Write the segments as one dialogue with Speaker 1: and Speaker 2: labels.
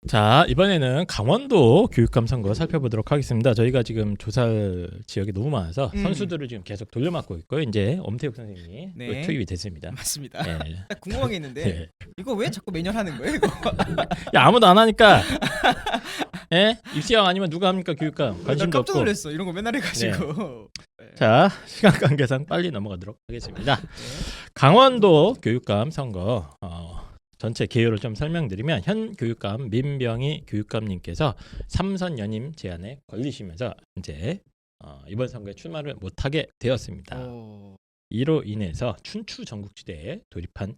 Speaker 1: 자, 이번에는 강원도 교육감 선거 살펴보도록 하겠습니다. 저희가 지금 조사할 지역이 너무 많아서 선수들을 지금 계속 돌려막고 있고요. 이제 엄태욱 선생님이
Speaker 2: 네.
Speaker 1: 또 투입이 됐습니다.
Speaker 2: 맞습니다.
Speaker 1: 예.
Speaker 2: 딱 궁금한 게 있는데
Speaker 1: 예.
Speaker 2: 이거 왜 자꾸 매년 하는 거예요? 이거?
Speaker 1: 야, 아무도 안 하니까. 예? 입시왕 아니면 누가 합니까, 교육감?
Speaker 2: 나
Speaker 1: 관심도
Speaker 2: 깜짝
Speaker 1: 없고.
Speaker 2: 놀랐어. 이런 거 맨날 해가지고. 네.
Speaker 1: 자, 시간 관계상 빨리 넘어가도록 하겠습니다. 강원도 교육감 선거 전체 개요를 좀 설명드리면 현 교육감 민병희 교육감님께서 3선 연임 제안에 걸리시면서 이제 이번 선거에 출마를 못하게 되었습니다. 이로 인해서 춘추 전국지대에 돌입한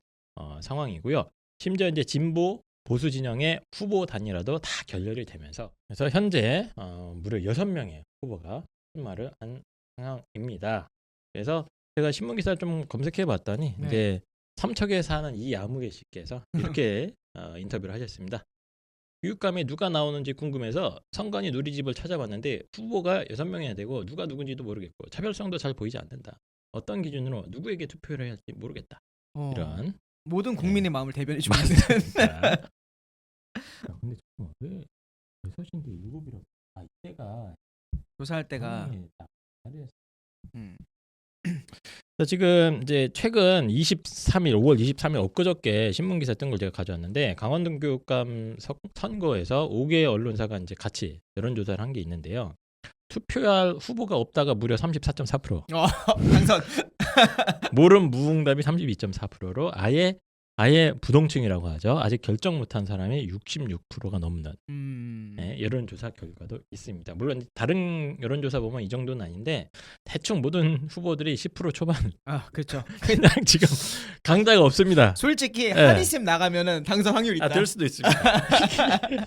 Speaker 1: 상황이고요. 심지어 이제 진보 보수 진영의 후보 단일화도 다 결렬이 되면서 그래서 현재 무려 6명의 후보가 출마를 한 상황입니다. 그래서 제가 신문 기사를 좀 검색해 봤더니
Speaker 2: 네.
Speaker 1: 이제 삼척에 사는 이아무개 씨께서 이렇게 인터뷰를 하셨습니다. 교육감에 누가 나오는지 궁금해서 선관위 누리집을 찾아봤는데 후보가 6명이나 되고 누가 누군지도 모르겠고 차별성도 잘 보이지 않는다. 어떤 기준으로 누구에게 투표를 해야 할지 모르겠다. 이런
Speaker 2: 모든 국민의 마음을 대변해 주고 있는.
Speaker 1: 근데 잠깐만 왜 6인데 7이라고? 아 이때가
Speaker 2: 조사할 때가
Speaker 1: 지금 이제 최근 23일 5월 23일 엊그저께 신문 기사 뜬 걸 제가 가져왔는데 강원도 교육감 선거에서 5개의 언론사가 이제 같이 여론조사를 한 게 있는데요. 투표할 후보가 없다가 무려 34.4%.
Speaker 2: 당선.
Speaker 1: 모름 무응답이 32.4%로 아예 부동층이라고 하죠. 아직 결정 못한 사람이 66%가 넘는 여론조사 결과도 있습니다. 물론 다른 여론조사 보면 이 정도는 아닌데 대충 모든 후보들이 10% 초반.
Speaker 2: 그렇죠.
Speaker 1: 그냥 지금 강자가 없습니다.
Speaker 2: 솔직히
Speaker 1: 네.
Speaker 2: 한이쌤 나가면은 당선 확률이 있다.
Speaker 1: 될 수도 있습니다.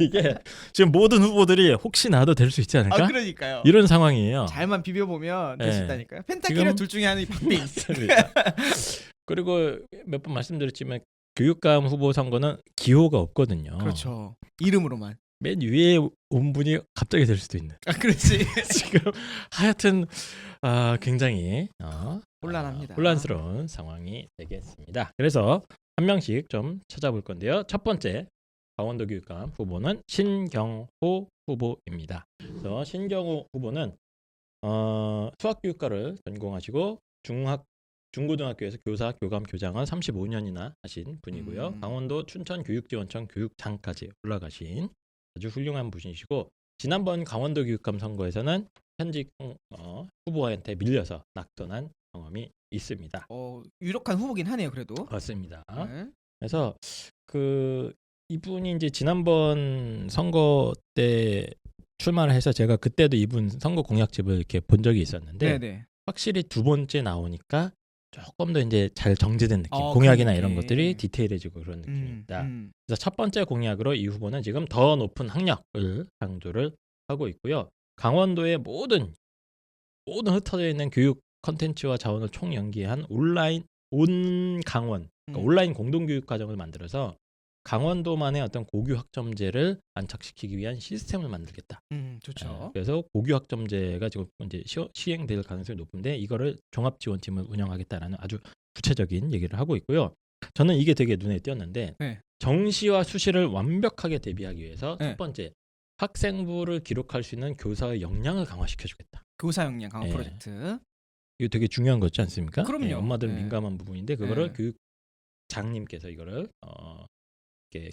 Speaker 1: 이게 지금 모든 후보들이 혹시 나도 될 수 있지 않을까?
Speaker 2: 그러니까요.
Speaker 1: 이런 상황이에요.
Speaker 2: 잘만 비벼보면 될 수
Speaker 1: 네.
Speaker 2: 있다니까요. 펜타키라 둘 중에 하나이 박빙.
Speaker 1: 그리고 몇 번 말씀드렸지만 교육감 후보 선거는 기호가 없거든요.
Speaker 2: 그렇죠. 이름으로만.
Speaker 1: 맨 위에 온 분이 갑자기 될 수도 있는.
Speaker 2: 그렇지.
Speaker 1: 지금 하여튼 굉장히
Speaker 2: 혼란합니다.
Speaker 1: 혼란스러운 상황이 되겠습니다. 그래서 한 명씩 좀 찾아볼 건데요. 첫 번째 강원도 교육감 후보는 신경호 후보입니다. 그래서 신경호 후보는 수학교육과를 전공하시고 중고등학교에서 교사, 교감, 교장을 35년이나 하신 분이고요. 강원도 춘천교육지원청 교육장까지 올라가신 아주 훌륭한 분이시고 지난번 강원도 교육감 선거에서는 현직 후보한테 밀려서 낙선한 경험이 있습니다.
Speaker 2: 유력한 후보긴 하네요, 그래도.
Speaker 1: 그렇습니다.
Speaker 2: 네.
Speaker 1: 그래서 이분이 이제 지난번 선거 때 출마를 해서 제가 그때도 이분 선거 공약집을 이렇게 본 적이 있었는데
Speaker 2: 네네.
Speaker 1: 확실히 두 번째 나오니까 조금 더 이제 잘 정제된 느낌, 공약이나 이런 것들이 디테일해지고 그런 느낌입니다. 그래서 첫 번째 공약으로 이 후보는 지금 더 높은 학력을 강조를 하고 있고요. 강원도의 모든 흩어져 있는 교육 컨텐츠와 자원을 총연계한 온 강원, 그러니까 온라인 공동교육 과정을 만들어서 강원도만의 어떤 고교 학점제를 안착시키기 위한 시스템을 만들겠다.
Speaker 2: 좋죠.
Speaker 1: 그래서 고교 학점제가 지금 이제 시행될 가능성이 높은데 이거를 종합지원팀을 운영하겠다라는 아주 구체적인 얘기를 하고 있고요. 저는 이게 되게 눈에 띄었는데 정시와 수시를 완벽하게 대비하기 위해서 첫 번째 학생부를 기록할 수 있는 교사의 역량을 강화시켜주겠다.
Speaker 2: 교사 역량 강화 프로젝트.
Speaker 1: 이거 되게 중요한 거지 않습니까?
Speaker 2: 그럼요.
Speaker 1: 엄마들은 민감한 부분인데 그거를 교육장님께서 이거를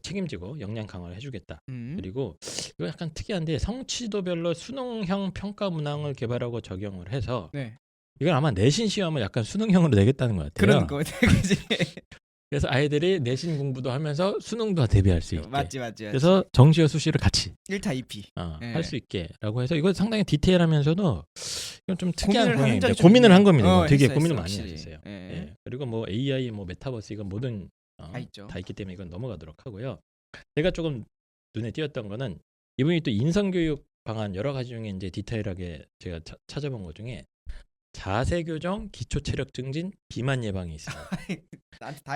Speaker 1: 책임지고 역량 강화를 해주겠다. 그리고 이거 약간 특이한데 성취도별로 수능형 평가 문항을 개발하고 적용을 해서 이건 아마 내신 시험을 약간 수능형으로 내겠다는 것 같아요.
Speaker 2: 그런 거 그지.
Speaker 1: 그래서 아이들이 내신 공부도 하면서 수능도 대비할 수 있게.
Speaker 2: 맞지.
Speaker 1: 그래서 정시와 수시를 같이
Speaker 2: 1타 2피
Speaker 1: 할 수 있게라고 해서 이거 상당히 디테일하면서도 이건 좀 특이한 공약인데
Speaker 2: 좀
Speaker 1: 고민을 한 겁니다. 되게
Speaker 2: 했어요,
Speaker 1: 고민을
Speaker 2: 확실히.
Speaker 1: 많이 하셨어요. 그리고 뭐 AI, 뭐 메타버스 이건 모든
Speaker 2: 다
Speaker 1: 있기 때문에 이건 넘어가도록 하고요. 제가 조금 눈에 띄었던 거는 이분이 또 인성교육 방안 여러 가지 중에 이제 디테일하게 제가 찾아본 것 중에 자세 교정, 기초 체력 증진, 비만 예방이 있어요.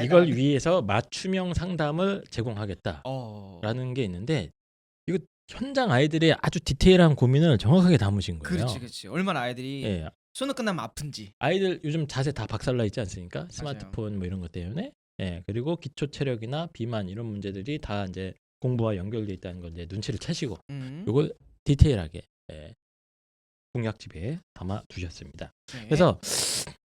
Speaker 1: 이걸 위해서 맞춤형 상담을 제공하겠다라는 게 있는데 이거 현장 아이들의 아주 디테일한 고민을 정확하게 담으신 거예요.
Speaker 2: 그렇지. 얼마나 아이들이 수능 끝나면 아픈지.
Speaker 1: 아이들 요즘 자세 다 박살나 있지 않습니까? 맞아요. 스마트폰 뭐 이런 것 때문에. 그리고 기초 체력이나 비만 이런 문제들이 다 이제 공부와 연결돼 있다는 걸 이제 눈치를 채시고
Speaker 2: 음.
Speaker 1: 이걸 디테일하게 공약집에 담아 두셨습니다.
Speaker 2: 네.
Speaker 1: 그래서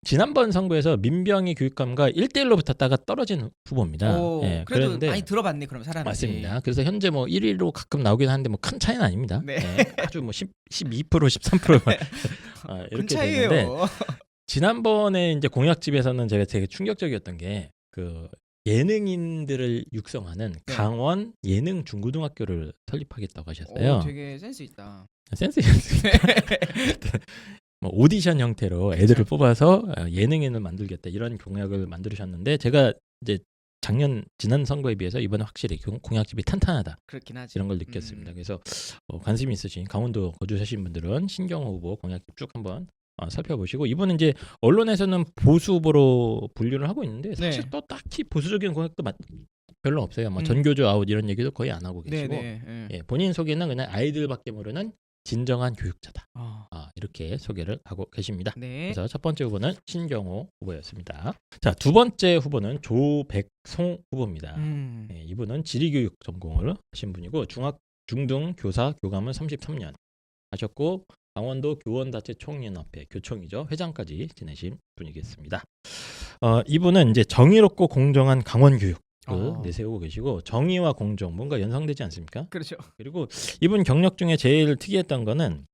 Speaker 1: 지난번 선거에서 민병희 교육감과 1대1로 붙었다가 떨어진 후보입니다.
Speaker 2: 오,
Speaker 1: 예,
Speaker 2: 그래도
Speaker 1: 그런데
Speaker 2: 많이 들어봤네 그럼 사람이.
Speaker 1: 맞습니다. 그래서 현재 뭐 1위로 가끔 나오긴 하는데 뭐 큰 차이는 아닙니다.
Speaker 2: 네.
Speaker 1: 예, 아주 뭐 12% 13%
Speaker 2: 큰
Speaker 1: 이렇게 되는데
Speaker 2: 차이예요.
Speaker 1: 지난번에 이제 공약집에서는 제가 되게 충격적이었던 게 그 예능인들을 육성하는
Speaker 2: 네.
Speaker 1: 강원 예능 중고등학교를 설립하겠다고 하셨어요.
Speaker 2: 오, 되게 센스 있다.
Speaker 1: 센스 뭐 오디션 형태로 애들을 뽑아서 예능인을 만들겠다 이런 공약을 만들으셨는데 제가 이제 지난 선거에 비해서 이번에 확실히 공약집이 탄탄하다
Speaker 2: 그렇긴 하지.
Speaker 1: 이런 걸 느꼈습니다. 그래서 관심 있으신 강원도 거주하신 분들은 신경호 후보 공약집 쭉 한번 살펴보시고 이분은 이제 언론에서는 보수 후보로 분류를 하고 있는데 사실
Speaker 2: 네.
Speaker 1: 또 딱히 보수적인 공약도 별로 없어요. 뭐
Speaker 2: 음.
Speaker 1: 전교조 아웃 이런 얘기도 거의 안 하고 계시고
Speaker 2: 네네.
Speaker 1: 예, 본인 소개는 그냥 아이들밖에 모르는 진정한 교육자다.
Speaker 2: 어.
Speaker 1: 이렇게 소개를 하고 계십니다.
Speaker 2: 네.
Speaker 1: 그래서 첫 번째 후보는 신경호 후보였습니다. 자, 두 번째 후보는 조백송 후보입니다. 예, 이분은 지리교육 전공을 하신 분이고 중등 교사 교감은 33년 하셨고 강원도 교원단체 총연합회 교총이죠. 회장까지 지내신 분이겠습니다. 이분은 이제 정의롭고 공정한 강원 교육을 내세우고 계시고 정의와 공정 뭔가 연상되지 않습니까?
Speaker 2: 그렇죠.
Speaker 1: 그리고 이분 경력 중에 제일 특이했던 거는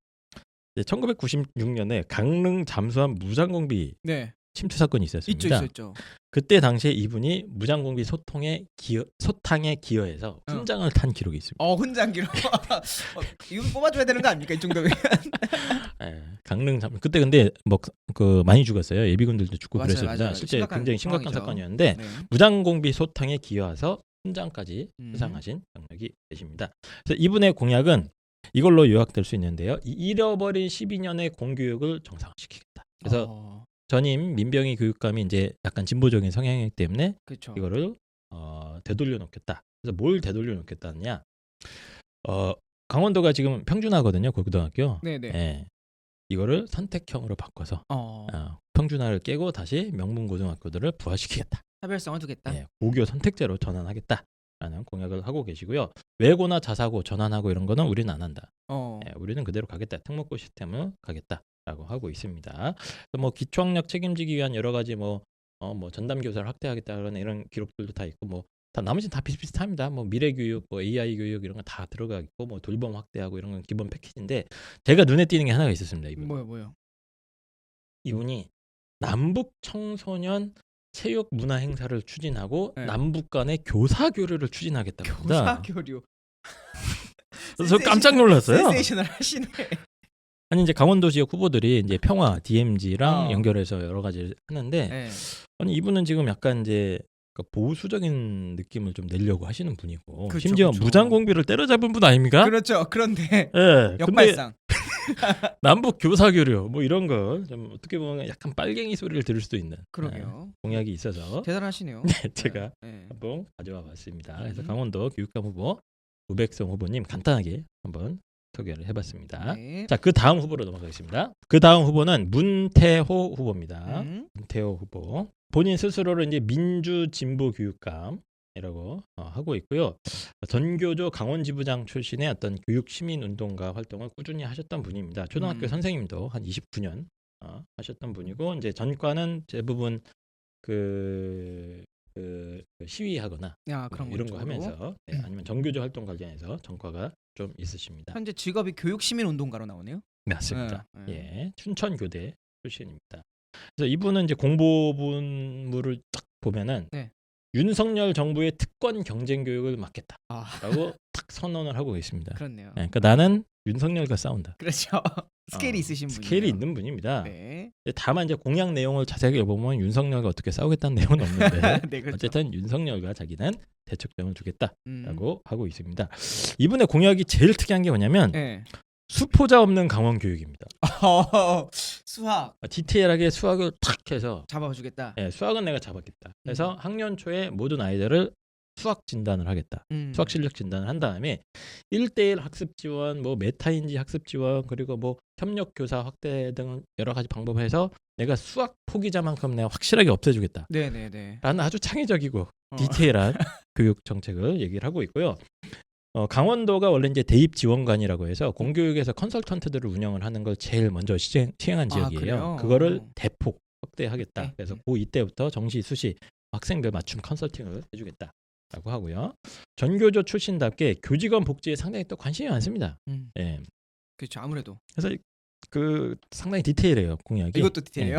Speaker 1: 1996년에 강릉 잠수함 무장공비
Speaker 2: 네.
Speaker 1: 침투 사건이 있었습니다.
Speaker 2: 있죠.
Speaker 1: 그때 당시에 이분이 무장공비 소탕에 기여해서 훈장을 탄 기록이 있습니다.
Speaker 2: 훈장 기록. 이거 뽑아줘야 되는 거 아닙니까 이 정도면?
Speaker 1: 예, 강릉 그때 근데 뭐 그 많이 죽었어요. 예비군들도 죽고
Speaker 2: 맞아요,
Speaker 1: 그랬습니다.
Speaker 2: 맞아요.
Speaker 1: 실제 굉장히 심각한
Speaker 2: 상황이죠.
Speaker 1: 사건이었는데
Speaker 2: 네.
Speaker 1: 무장공비 소탕에 기여해서 훈장까지 수상하신 경력이 되십니다. 그래서 이분의 공약은 이걸로 요약될 수 있는데요. 잃어버린 12년의 공교육을 정상화시키겠다. 그래서 전임 민병희 교육감이 이제 약간 진보적인 성향이기 때문에
Speaker 2: 그렇죠.
Speaker 1: 이거를 되돌려 놓겠다. 그래서 뭘 되돌려 놓겠다느냐? 강원도가 지금 평준화거든요. 고등학교.
Speaker 2: 네네.
Speaker 1: 예. 이거를 선택형으로 바꿔서 평준화를 깨고 다시 명문 고등학교들을 부활시키겠다.
Speaker 2: 차별성을 두겠다.
Speaker 1: 예, 고교 선택제로 전환하겠다라는 공약을 하고 계시고요. 외고나 자사고 전환하고 이런 거는 우리는 안 한다. 예, 우리는 그대로 가겠다. 특목고 시스템을 가겠다라고 하고 있습니다. 뭐 기초학력 책임지기 위한 여러 가지 뭐 전담 교사를 확대하겠다라는 이런 기록들도 다 있고 뭐 다 나머지는 다 비슷비슷합니다. 뭐 미래 교육, 뭐 AI 교육 이런 거 다 들어가 있고 뭐 돌봄 확대하고 이런 건 기본 패키지인데 제가 눈에 띄는 게 하나가 있었습니다. 이분.
Speaker 2: 뭐요?
Speaker 1: 이분이 남북 청소년 체육 문화 행사를 추진하고
Speaker 2: 네.
Speaker 1: 남북 간의 교사 교류를 추진하겠다고 합니다.
Speaker 2: 교사 교류.
Speaker 1: 저 깜짝 놀랐어요.
Speaker 2: 센세이셔널 하시네.
Speaker 1: 아니 이제 강원도 지역 후보들이 이제 평화 DMZ랑
Speaker 2: 어.
Speaker 1: 연결해서 여러 가지 하는데
Speaker 2: 네.
Speaker 1: 아니 이분은 지금 약간 이제 그러니까 보수적인 느낌을 좀 내려고 하시는 분이고
Speaker 2: 그쵸,
Speaker 1: 심지어
Speaker 2: 그쵸.
Speaker 1: 무장공비를 때려잡은 분 아닙니까?
Speaker 2: 그렇죠. 그런데
Speaker 1: 예. 근데
Speaker 2: 역발상.
Speaker 1: 남북 교사 교류 뭐 이런 거 좀 어떻게 보면 약간 빨갱이 소리를 들을 수도 있는
Speaker 2: 그러게요.
Speaker 1: 공약이 있어서
Speaker 2: 대단하시네요.
Speaker 1: 네, 제가
Speaker 2: 네.
Speaker 1: 한번 가져와 봤습니다. 그래서 강원도 교육감 후보 우백성 후보님 간단하게 한번 소개를 해봤습니다.
Speaker 2: 네.
Speaker 1: 자, 그 다음 후보로 넘어가겠습니다. 그 다음 후보는 문태호 후보입니다. 문태호 후보 본인 스스로를 이제 민주 진보 교육감이라고 하고 있고요. 전교조 강원지부장 출신의 어떤 교육 시민 운동가 활동을 꾸준히 하셨던 분입니다. 초등학교 선생님도 한 29년 하셨던 분이고 이제 전과는 대부분 그 시위하거나
Speaker 2: 그런
Speaker 1: 이런
Speaker 2: 거
Speaker 1: 거 하면서 아니면 정교조 활동 관련해서 전과가 좀 있으십니다.
Speaker 2: 현재 직업이 교육 시민 운동가로 나오네요.
Speaker 1: 맞습니다. 예, 춘천교대 출신입니다. 그래서 이분은 이제 공보분물을 딱 보면은 윤석열 정부의 특권 경쟁 교육을 맡겠다라고 딱 선언을 하고 있습니다.
Speaker 2: 그렇네요.
Speaker 1: 예, 그러니까 나는 윤석열과 싸운다.
Speaker 2: 그렇죠. 스케일이 있으신 분이에요.
Speaker 1: 스케일이 있는 분입니다.
Speaker 2: 네.
Speaker 1: 다만 이제 공약 내용을 자세하게 읽어보면 윤석열과 어떻게 싸우겠다는 내용은 없는데
Speaker 2: 네, 그렇죠.
Speaker 1: 어쨌든 윤석열과 자기는 대척점을 두겠다라고 하고 있습니다. 이분의 공약이 제일 특이한 게 뭐냐면 수포자 없는 강원 교육입니다.
Speaker 2: 수학
Speaker 1: 디테일하게 수학을 탁 해서
Speaker 2: 잡아주겠다.
Speaker 1: 수학은 내가 잡았겠다. 그래서 학년 초에 모든 아이들을 수학 진단을 하겠다. 수학 실력 진단을 한 다음에 1대1 학습 지원, 뭐 메타인지 학습 지원, 그리고 뭐 협력 교사 확대 등 여러 가지 방법을 해서 내가 수학 포기자만큼 내가 확실하게 없애주겠다.
Speaker 2: 네네네.
Speaker 1: 라는 아주 창의적이고 디테일한 교육 정책을 얘기를 하고 있고요. 강원도가 원래 이제 대입 지원관이라고 해서 공교육에서 컨설턴트들을 운영을 하는 걸 제일 먼저 시행한 지역이에요.
Speaker 2: 그래요?
Speaker 1: 그거를 대폭 확대하겠다.
Speaker 2: 네.
Speaker 1: 그래서 고2 때부터 정시, 수시 학생들 맞춤 컨설팅을 해주겠다라고 하고요. 전교조 출신답게 교직원 복지에 상당히 또 관심이 많습니다. 예.
Speaker 2: 그렇죠. 아무래도
Speaker 1: 그래서 그 상당히 디테일해요 공약이.
Speaker 2: 이것도 디테일해요.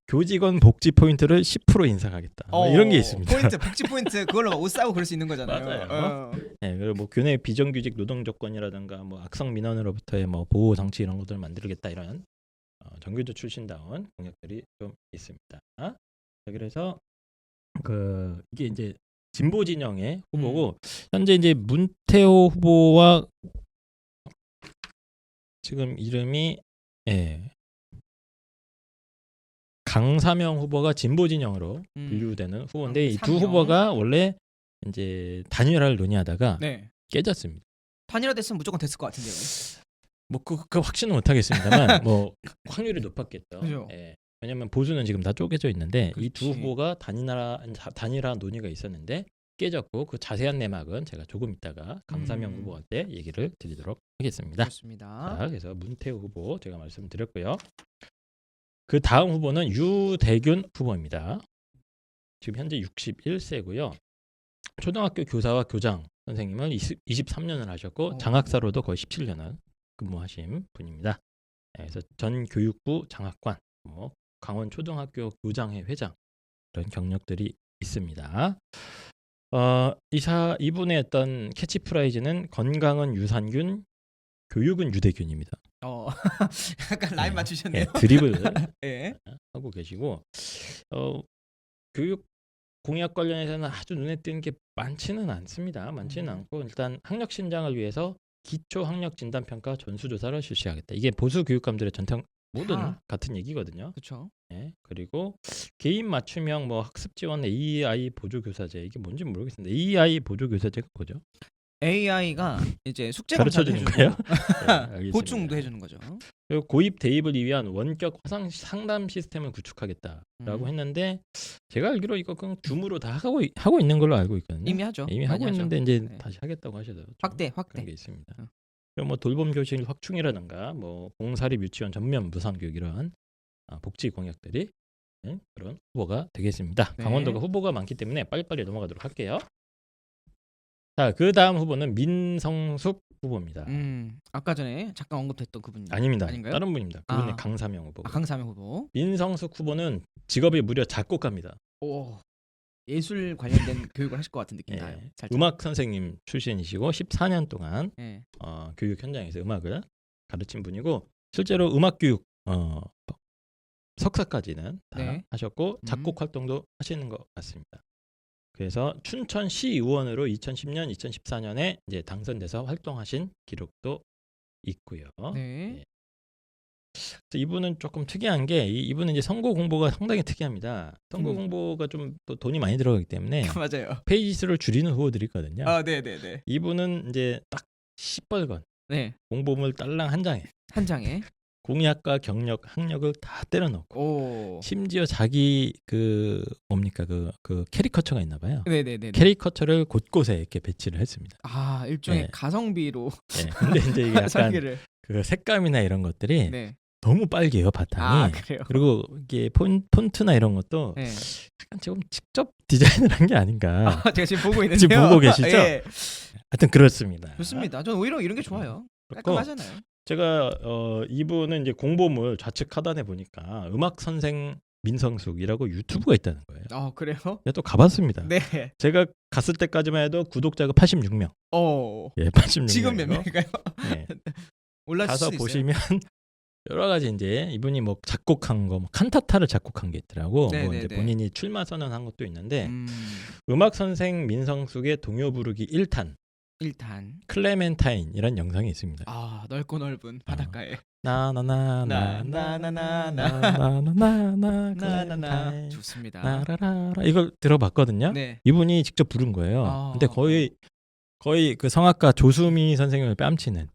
Speaker 1: 교직원 복지 포인트를 10% 인상하겠다. 뭐 이런 게 있습니다.
Speaker 2: 포인트, 복지 포인트 그걸로 막 옷 사고 그럴 수 있는 거잖아요.
Speaker 1: 맞아요. 네, 그리고 뭐 교내 비정규직 노동 조건이라든가 뭐 악성 민원으로부터의 뭐 보호 장치 이런 것들을 만들겠다 이런 전교조 출신다운 공약들이 좀 있습니다. 자, 그래서 그 이게 이제 진보 진영의 후보고 현재 이제 문태호 후보와 지금 이름이 강사명 후보가 진보 진영으로 분류되는 후보인데 이 두
Speaker 2: 강사명.
Speaker 1: 후보가 원래 이제 단일화를 논의하다가
Speaker 2: 네.
Speaker 1: 깨졌습니다.
Speaker 2: 단일화 됐으면 무조건 됐을 것 같은데요.
Speaker 1: 뭐 그 확신은 못하겠습니다만 뭐 확률이 높았겠죠.
Speaker 2: 그죠.
Speaker 1: 예. 왜냐하면 보수는 지금 다 쪼개져 있는데 이 두
Speaker 2: 그렇지.
Speaker 1: 후보가 단일화 논의가 있었는데 깨졌고 그 자세한 내막은 제가 조금 있다가 강사명 후보한테 얘기를 드리도록 하겠습니다.
Speaker 2: 그렇습니다.
Speaker 1: 자, 그래서 문태호 후보 제가 말씀드렸고요. 그 다음 후보는 유대균 후보입니다. 지금 현재 61세고요. 초등학교 교사와 교장 선생님을 23년을 하셨고 장학사로도 거의 17년을 근무하신 분입니다. 그래서 전 교육부 장학관, 뭐 강원 초등학교 교장회 회장 이런 경력들이 있습니다. 이분의 어떤 캐치프라이즈는 건강은 유산균, 교육은 유대균입니다.
Speaker 2: 약간 라인 맞추셨네요.
Speaker 1: 드립을
Speaker 2: 예.
Speaker 1: 하고 계시고 교육 공약 관련해서는 아주 눈에 띄는 게 많지는 않습니다. 많지는 않고 일단 학력 신장을 위해서 기초 학력 진단 평가 전수조사를 실시하겠다. 이게 보수 교육감들의 전통 모든 같은 얘기거든요.
Speaker 2: 그렇죠.
Speaker 1: 네, 그리고 개인 맞춤형 뭐 학습 지원 AI 보조 교사제 이게 뭔지 모르겠습니다. AI 보조 교사제가 뭐죠?
Speaker 2: AI가 이제 숙제
Speaker 1: 가르쳐
Speaker 2: 검사도
Speaker 1: 주는
Speaker 2: 해주고
Speaker 1: 거예요? 네, 알겠습니다.
Speaker 2: 보충도 해주는 거죠.
Speaker 1: 그리고 고입 대입을 위한 원격 상담 시스템을 구축하겠다라고 했는데 제가 알기로 이거 그냥 줌으로 다 하고 있는 걸로 알고 있거든요.
Speaker 2: 이미 하죠.
Speaker 1: 이미
Speaker 2: 많이
Speaker 1: 하고
Speaker 2: 하죠.
Speaker 1: 있는데 이제
Speaker 2: 네.
Speaker 1: 다시 하겠다고 하셔서
Speaker 2: 확대.
Speaker 1: 그런 게 있습니다. 그리고 뭐 돌봄 교실 확충이라든가 뭐 공사립 유치원 전면 무상 교육 이런 복지 공약들이 그런 후보가 되겠습니다.
Speaker 2: 네.
Speaker 1: 강원도가 후보가 많기 때문에 빨리빨리 넘어가도록 할게요. 자, 그 다음 후보는 민성숙 후보입니다.
Speaker 2: 아까 전에 잠깐 언급했던 그분
Speaker 1: 아닙니다.
Speaker 2: 아닌가요?
Speaker 1: 다른 분입니다. 그분의 강사명 후보.
Speaker 2: 강사명 후보.
Speaker 1: 민성숙 후보는 직업이 무려 작곡가입니다.
Speaker 2: 오, 예술 관련된 교육을 하실 것 같은 느낌 나요. 살짝.
Speaker 1: 음악 선생님 출신이시고 14년 동안
Speaker 2: 예.
Speaker 1: 교육 현장에서 음악을 가르친 분이고 실제로 음악 교육 석사까지는 다 하셨고 작곡 활동도 하시는 것 같습니다. 그래서 춘천시 의원으로 2010년, 2014년에 이제 당선돼서 활동하신 기록도 있고요.
Speaker 2: 네.
Speaker 1: 이분은 조금 특이한 게 이분은 이제 선거 공보가 상당히 특이합니다. 선거 공보가 좀 또 돈이 많이 들어가기 때문에
Speaker 2: 맞아요.
Speaker 1: 페이지 수를 줄이는 후보들이 있거든요.
Speaker 2: 네.
Speaker 1: 이분은 이제 딱 시뻘건 공보물 딸랑 한 장에 공약과 경력, 학력을 다 때려넣고 심지어 자기 그 뭡니까 그 캐리커처가 있나 봐요.
Speaker 2: 네네네.
Speaker 1: 캐리커처를 곳곳에 이렇게 배치를 했습니다.
Speaker 2: 일종의 가성비로.
Speaker 1: 근데 이제 이게 약간
Speaker 2: 설계를.
Speaker 1: 그 색감이나 이런 것들이 너무 빨개요 바탕이.
Speaker 2: 그래요.
Speaker 1: 그리고 이게 폰트나 이런 것도 약간 조금 직접 디자인을 한 게 아닌가.
Speaker 2: 제가 지금 보고 있는데요.
Speaker 1: 지금 보고 계시죠? 하여튼 그렇습니다.
Speaker 2: 좋습니다. 저는 오히려 이런 게 좋아요. 깔끔하잖아요.
Speaker 1: 제가 이분은 이제 공보물 좌측 하단에 보니까 음악 선생 민성숙이라고 유튜브가 있다는 거예요.
Speaker 2: 그래요?
Speaker 1: 제가 또 가봤습니다.
Speaker 2: 네.
Speaker 1: 제가 갔을 때까지만 해도 구독자가 86명. 86명.
Speaker 2: 지금 몇 명일까요?
Speaker 1: 네.
Speaker 2: 올라갈
Speaker 1: 가서
Speaker 2: 수
Speaker 1: 보시면 여러 가지 이제 이분이 뭐 작곡한 거, 뭐 칸타타를 작곡한 게 있더라고. 뭐 이제 본인이 출마 선언한 것도 있는데 음악 선생 민성숙의 동요 부르기 1탄. 클레멘타인이란 영상이 있습니다.
Speaker 2: 넓고 넓은 바닷가에
Speaker 1: 나나나나나나나나나나나나나나나
Speaker 2: 좋습니다.
Speaker 1: 나라라라 이걸 들어봤거든요.
Speaker 2: 네.
Speaker 1: 이분이 직접 부른 거예요. 근데 거의 그 성악가 조수미 선생님을 뺨치는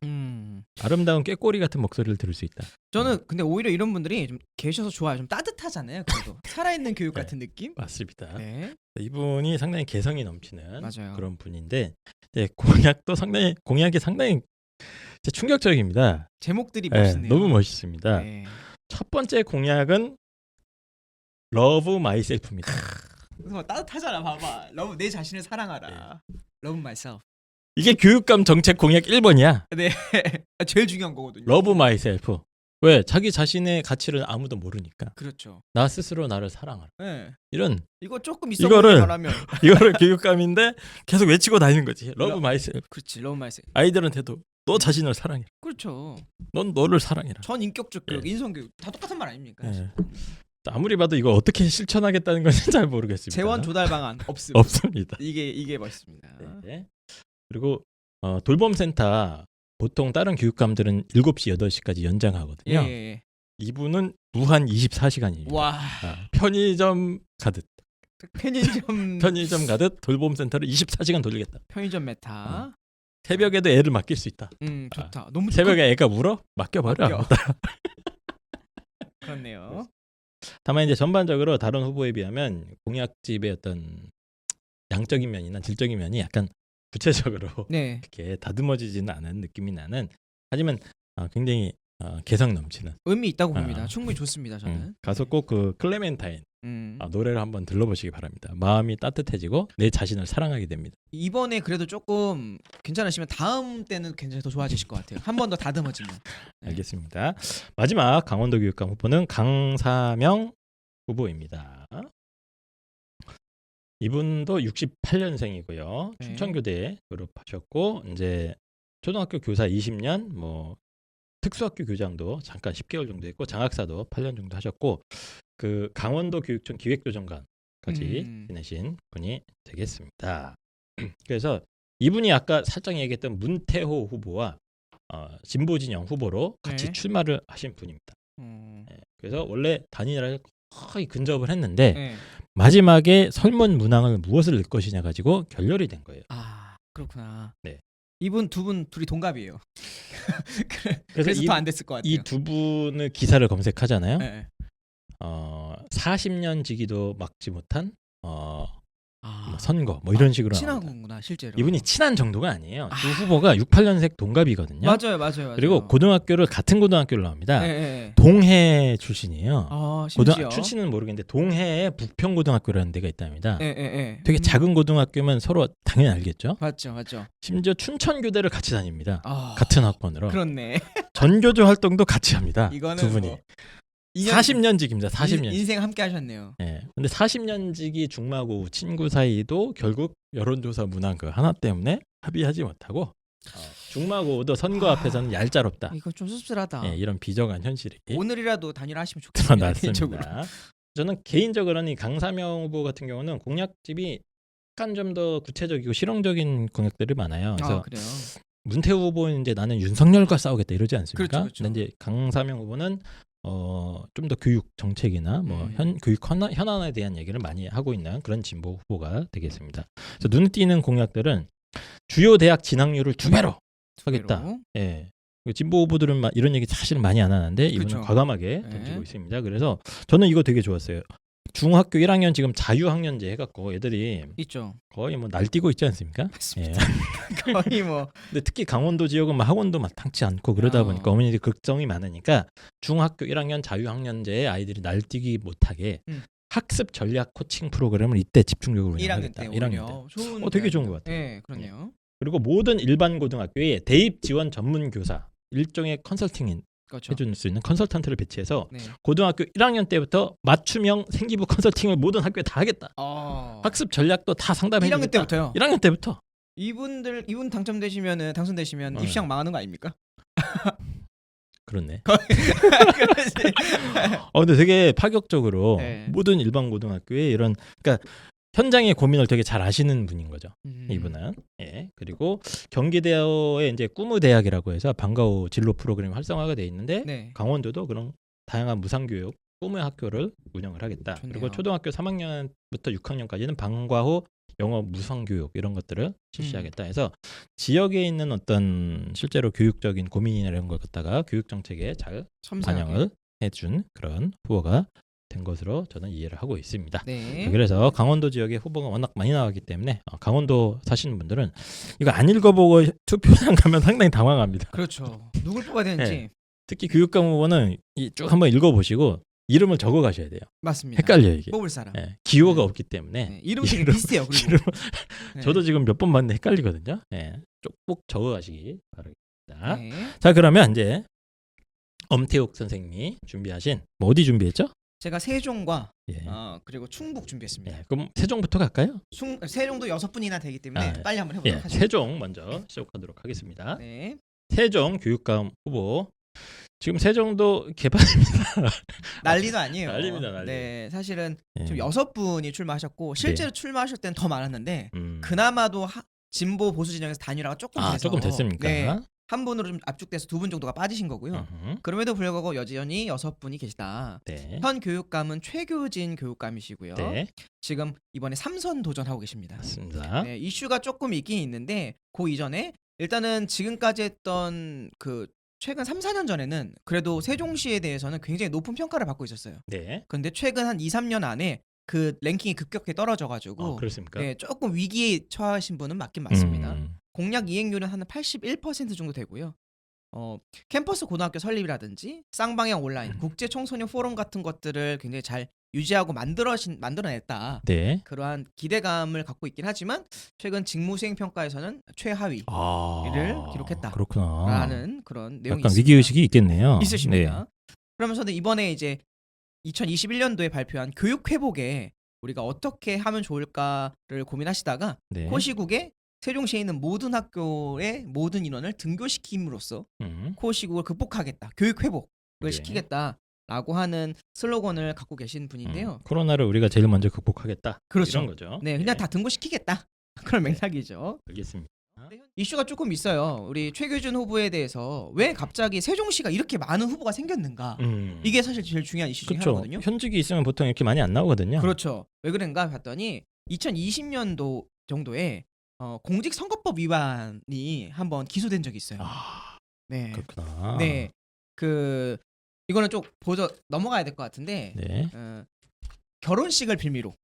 Speaker 1: 아름다운 꾀꼬리 같은 목소리를 들을 수 있다.
Speaker 2: 저는 근데 오히려 이런 분들이 좀 계셔서 좋아요. 좀 따뜻하잖아요. 그래도 살아있는 교육
Speaker 1: 네.
Speaker 2: 같은 느낌.
Speaker 1: 맞습니다.
Speaker 2: 네,
Speaker 1: 이분이 상당히 개성이 넘치는
Speaker 2: 맞아요.
Speaker 1: 그런 분인데 공약도 공약이 상당히 진짜 충격적입니다.
Speaker 2: 제목들이
Speaker 1: 네,
Speaker 2: 멋있네요.
Speaker 1: 너무 멋있습니다.
Speaker 2: 네.
Speaker 1: 첫 번째 공약은 러브 마이셀프입니다.
Speaker 2: 그래서 따뜻하잖아. 봐봐. 러브 내 자신을 사랑하라. Love myself.
Speaker 1: 이게 교육감 정책 공약 1번이야.
Speaker 2: 네, 제일 중요한 거거든요.
Speaker 1: 러브 마이셀프. 왜? 자기 자신의 가치를 아무도 모르니까.
Speaker 2: 그렇죠.
Speaker 1: 나 스스로 나를 사랑하라.
Speaker 2: 네.
Speaker 1: 이런
Speaker 2: 이거 조금 있어
Speaker 1: 이거를-
Speaker 2: 보이기만 하면
Speaker 1: 이거를 교육감인데 계속 외치고 다니는 거지. 러브 마이셀프.
Speaker 2: 그렇지. Love myself.
Speaker 1: 아이들한테도 너 자신을 사랑해.
Speaker 2: 그렇죠.
Speaker 1: 넌 너를 사랑해라.
Speaker 2: 전 인격적 교육,
Speaker 1: 예.
Speaker 2: 인성 교육 다 똑같은 말 아닙니까?
Speaker 1: 예. 아무리 봐도 이거 어떻게 실천하겠다는 건지 잘 모르겠습니다.
Speaker 2: 재원 조달 방안 없음.
Speaker 1: 없습니다.
Speaker 2: 이게 멋있습니다.
Speaker 1: 네. 그리고 돌봄센터 보통 다른 교육감들은 7시 8시까지 연장하거든요.
Speaker 2: 예, 예.
Speaker 1: 이분은 무한 24시간입니다.
Speaker 2: 와,
Speaker 1: 편의점 가듯
Speaker 2: 편의점
Speaker 1: 가듯 돌봄센터를 24시간 돌리겠다.
Speaker 2: 편의점 메타.
Speaker 1: 새벽에도 애를 맡길 수 있다.
Speaker 2: 좋다. 너무
Speaker 1: 새벽에 애가 울어? 맡겨버려.
Speaker 2: 맡겨. 그렇네요.
Speaker 1: 다만 이제 전반적으로 다른 후보에 비하면 공약집의 어떤 양적인 면이나 질적인 면이 약간 구체적으로
Speaker 2: 네,
Speaker 1: 이렇게 다듬어지지는 않은 느낌이 나는, 하지만 굉장히 개성 넘치는
Speaker 2: 의미 있다고 봅니다.
Speaker 1: 아.
Speaker 2: 충분히 좋습니다. 저는.
Speaker 1: 가서 꼭 그 클레멘타인 노래를 한번 들러보시기 바랍니다. 마음이 따뜻해지고 내 자신을 사랑하게 됩니다.
Speaker 2: 이번에 그래도 조금 괜찮으시면 다음 때는 굉장히 더 좋아지실 것 같아요. 한 번 더 다듬어지면. 네.
Speaker 1: 알겠습니다. 마지막 강원도 교육감 후보는 강사명 후보입니다. 이분도 68년생이고요.
Speaker 2: 네.
Speaker 1: 춘천교대 졸업하셨고 이제 초등학교 교사 20년, 뭐 특수학교 교장도 잠깐 10개월 정도 했고 장학사도 8년 정도 하셨고 그 강원도 교육청 기획조정관까지 지내신 분이 되겠습니다. 그래서 이분이 아까 살짝 얘기했던 문태호 후보와 진보진영 후보로 같이
Speaker 2: 네.
Speaker 1: 출마를 하신 분입니다.
Speaker 2: 음,
Speaker 1: 네, 그래서 원래 단일화를 거의 근접을 했는데
Speaker 2: 네.
Speaker 1: 마지막에 설문 문항을 무엇을 넣을 것이냐 가지고 결렬이 된 거예요.
Speaker 2: 아, 그렇구나.
Speaker 1: 네.
Speaker 2: 이분 두 분 둘이 동갑이에요.
Speaker 1: 그래서
Speaker 2: 그래서 더 안 됐을 것 같아요.
Speaker 1: 이 두 분의 기사를 검색하잖아요.
Speaker 2: 네.
Speaker 1: 40년 지기도 막지 못한
Speaker 2: 아,
Speaker 1: 선거 뭐 이런 식으로
Speaker 2: 친한
Speaker 1: 나옵니다.
Speaker 2: 거구나 실제로.
Speaker 1: 이분이 친한 정도가 아니에요. 두 후보가 68년생 동갑이거든요.
Speaker 2: 맞아요.
Speaker 1: 그리고 고등학교를 같은 고등학교를 나옵니다.
Speaker 2: 네.
Speaker 1: 동해 출신이에요.
Speaker 2: 심지어.
Speaker 1: 출신은 모르겠는데 동해에 부평고등학교라는 데가 있답니다.
Speaker 2: 네.
Speaker 1: 되게 작은 고등학교면 서로 당연히 알겠죠.
Speaker 2: 맞죠.
Speaker 1: 심지어 춘천교대를 같이 다닙니다.
Speaker 2: 아,
Speaker 1: 같은 학번으로.
Speaker 2: 그렇네.
Speaker 1: 전교조 활동도 같이 합니다.
Speaker 2: 이거는
Speaker 1: 두 분이.
Speaker 2: 뭐
Speaker 1: 40년직입니다. 40년.
Speaker 2: 인생 함께 하셨네요.
Speaker 1: 예. 근데 40년직이 중마고 친구 사이도 결국 여론조사 문항 그 하나 때문에 합의하지 못하고 중마고도 선거 앞에서는 얄짤없다.
Speaker 2: 이거 좀 씁쓸하다.
Speaker 1: 예, 이런 비정한 현실이
Speaker 2: 오늘이라도 단일화하시면 좋겠습니다. 개인적으로.
Speaker 1: 드러났습니다. 저는 개인적으로는 이 강사명 후보 같은 경우는 공약집이 약간 좀 더 구체적이고 실용적인 공약들이 많아요. 그래서
Speaker 2: 그래요.
Speaker 1: 문태우 후보는 이제 나는 윤석열과 싸우겠다 이러지 않습니까?
Speaker 2: 그렇죠.
Speaker 1: 근데 이제 강사명 후보는 좀 더 교육 정책이나 뭐 교육 현안에 대한 얘기를 많이 하고 있는 그런 진보 후보가 되겠습니다. 그래서 눈에 띄는 공약들은 주요 대학 진학률을 2배로 하겠다. 예. 진보 후보들은 이런 얘기 사실 많이 안 하는데 이분은
Speaker 2: 그렇죠.
Speaker 1: 과감하게
Speaker 2: 네.
Speaker 1: 던지고 있습니다. 그래서 저는 이거 되게 좋았어요. 중학교 1학년 지금 자유학년제 해갖고 애들이
Speaker 2: 있죠.
Speaker 1: 거의 뭐 날뛰고 있지 않습니까?
Speaker 2: 맞습니다.
Speaker 1: 예.
Speaker 2: 거의 뭐
Speaker 1: 근데 특히 강원도 지역은 뭐 학원도 마땅치 않고 그러다 보니까 어머니들이 걱정이 많으니까 중학교 1학년 자유학년제에 아이들이 날뛰기 못하게 학습 전략 코칭 프로그램을 이때 집중적으로
Speaker 2: 1학년
Speaker 1: 운영하겠다.
Speaker 2: 때
Speaker 1: 1학년 때.
Speaker 2: 오히려 좋은
Speaker 1: 되게 좋은 것 같아요.
Speaker 2: 네, 그렇네요.
Speaker 1: 그리고 모든 일반 고등학교에 대입 지원 전문 교사, 일종의 컨설팅인
Speaker 2: 그렇죠.
Speaker 1: 해줄 수 있는 컨설턴트를 배치해서
Speaker 2: 네.
Speaker 1: 고등학교 1학년 때부터 맞춤형 생기부 컨설팅을 모든 학교에 다 하겠다. 학습 전략도 다 상담해
Speaker 2: 1학년 때부터요.
Speaker 1: 1학년 때부터.
Speaker 2: 이분 당선되시면 입시학 망하는 거 아닙니까?
Speaker 1: 그렇네. 근데 되게 파격적으로
Speaker 2: 네.
Speaker 1: 모든 일반 고등학교에 이런, 그러니까 현장의 고민을 되게 잘 아시는 분인 거죠. 이분은. 예. 그리고 경기대의 이제 꿈의 대학이라고 해서 방과 후 진로 프로그램이 활성화가 돼 있는데
Speaker 2: 네.
Speaker 1: 강원도도 그런 다양한 무상교육 꿈의 학교를 운영을 하겠다.
Speaker 2: 좋네요.
Speaker 1: 그리고 초등학교 3학년부터 6학년까지는 방과 후 영어 무성 교육 이런 것들을 실시하겠다 해서 지역에 있는 어떤 실제로 교육적인 고민이나 이런 걸 갖다가 교육 정책에 잘
Speaker 2: 섬세하게.
Speaker 1: 반영을 해준 그런 후보가 된 것으로 저는 이해를 하고 있습니다.
Speaker 2: 네.
Speaker 1: 그래서 강원도 지역에 후보가 워낙 많이 나왔기 때문에 강원도 사시는 분들은 이거 안 읽어보고 투표장 가면 상당히 당황합니다.
Speaker 2: 그렇죠. 누굴 뽑아야 되는지.
Speaker 1: 네. 특히 교육감 후보는 쭉 한번 읽어보시고 이름을 적어 가셔야 돼요.
Speaker 2: 맞습니다.
Speaker 1: 헷갈려요 이게.
Speaker 2: 뽑을 사람.
Speaker 1: 네. 기호가 없기 때문에
Speaker 2: 네. 이름 되게
Speaker 1: 이름-
Speaker 2: 비슷해요. 그리고.
Speaker 1: 이름-
Speaker 2: 네.
Speaker 1: 저도 지금 몇 번 봤는데 헷갈리거든요. 네. 꼭 적어 가시기 바랍니다.
Speaker 2: 네.
Speaker 1: 자 그러면 이제 엄태욱 선생님이 준비하신 어디 준비했죠?
Speaker 2: 제가 세종과
Speaker 1: 예.
Speaker 2: 그리고 충북 준비했습니다.
Speaker 1: 예. 그럼 세종부터 갈까요?
Speaker 2: 세종도 6분이나 되기 때문에
Speaker 1: 아,
Speaker 2: 빨리 한번 해보도록
Speaker 1: 예.
Speaker 2: 하죠.
Speaker 1: 세종 먼저 시작하도록 하겠습니다.
Speaker 2: 네.
Speaker 1: 세종 교육감 후보. 지금 세종도 개발입니다.
Speaker 2: 난리도 아니에요.
Speaker 1: 난리입니다, 난리.
Speaker 2: 네, 사실은
Speaker 1: 예.
Speaker 2: 지금 6분이 출마하셨고 실제로 출마하실 때는 더 많았는데 그나마도 진보 보수 진영에서 단일화가 조금 돼서
Speaker 1: 조금 됐습니까?
Speaker 2: 네, 한 분으로 좀 압축돼서 2분 정도가 빠지신 거고요.
Speaker 1: 어흠.
Speaker 2: 그럼에도 불구하고 여전히 6분이 계시다.
Speaker 1: 네.
Speaker 2: 현 교육감은 최교진 교육감이시고요.
Speaker 1: 네.
Speaker 2: 지금 이번에 3선 도전하고 계십니다.
Speaker 1: 맞습니다.
Speaker 2: 네, 이슈가 조금 있긴 있는데 그 이전에 일단은 지금까지 했던 그 최근 3, 4년 전에는 그래도 세종시에 대해서는 굉장히 높은 평가를 받고 있었어요.
Speaker 1: 네.
Speaker 2: 근데 최근 한 2, 3년 안에 그 랭킹이 급격히 떨어져 가지고
Speaker 1: 그렇습니까?
Speaker 2: 네, 조금 위기에 처하신 분은 맞긴 맞습니다.
Speaker 1: 음.
Speaker 2: 공약 이행률은 한 81% 정도 되고요. 캠퍼스 고등학교 설립이라든지 쌍방향 온라인, 국제 청소년 포럼 같은 것들을 굉장히 잘 유지하고 만들어냈다.
Speaker 1: 네.
Speaker 2: 그러한 기대감을 갖고 있긴 하지만 최근 직무 수행 평가에서는 최하위를 기록했다.
Speaker 1: 그렇구나.
Speaker 2: 라는 그런 내용이
Speaker 1: 약간
Speaker 2: 있습니다.
Speaker 1: 위기 의식이 있겠네요.
Speaker 2: 있으십니다. 그러면서도 이번에 이제 2021년도에 발표한 교육 회복에 우리가 어떻게 하면 좋을까를 고민하시다가
Speaker 1: 네. 네.
Speaker 2: 코시국에 세종시에 있는 모든 학교의 모든 인원을 등교시킴으로써 코시국을 극복하겠다. 교육 회복을
Speaker 1: 네.
Speaker 2: 시키겠다라고 하는 슬로건을 갖고 계신 분인데요.
Speaker 1: 코로나를 우리가 제일 먼저 극복하겠다.
Speaker 2: 그렇죠.
Speaker 1: 이런 거죠.
Speaker 2: 네, 그냥 다 등교시키겠다. 그런 맥락이죠.
Speaker 1: 알겠습니다.
Speaker 2: 이슈가 조금 있어요. 우리 최규준 후보에 대해서 왜 갑자기 세종시가 이렇게 많은 후보가 생겼는가? 이게 사실 제일 중요한 이슈 중에
Speaker 1: 그렇죠.
Speaker 2: 하나거든요.
Speaker 1: 현직이 있으면 보통 이렇게 많이 안 나오거든요.
Speaker 2: 그렇죠. 왜 그런가 봤더니 2020년도 정도에 공직선거법 위반이 한번 기소된 적이 있어요. 네.
Speaker 1: 그렇구나.
Speaker 2: 네. 이거는 좀 보죠 넘어가야 될 것 같은데
Speaker 1: 네.
Speaker 2: 결혼식을 빌미로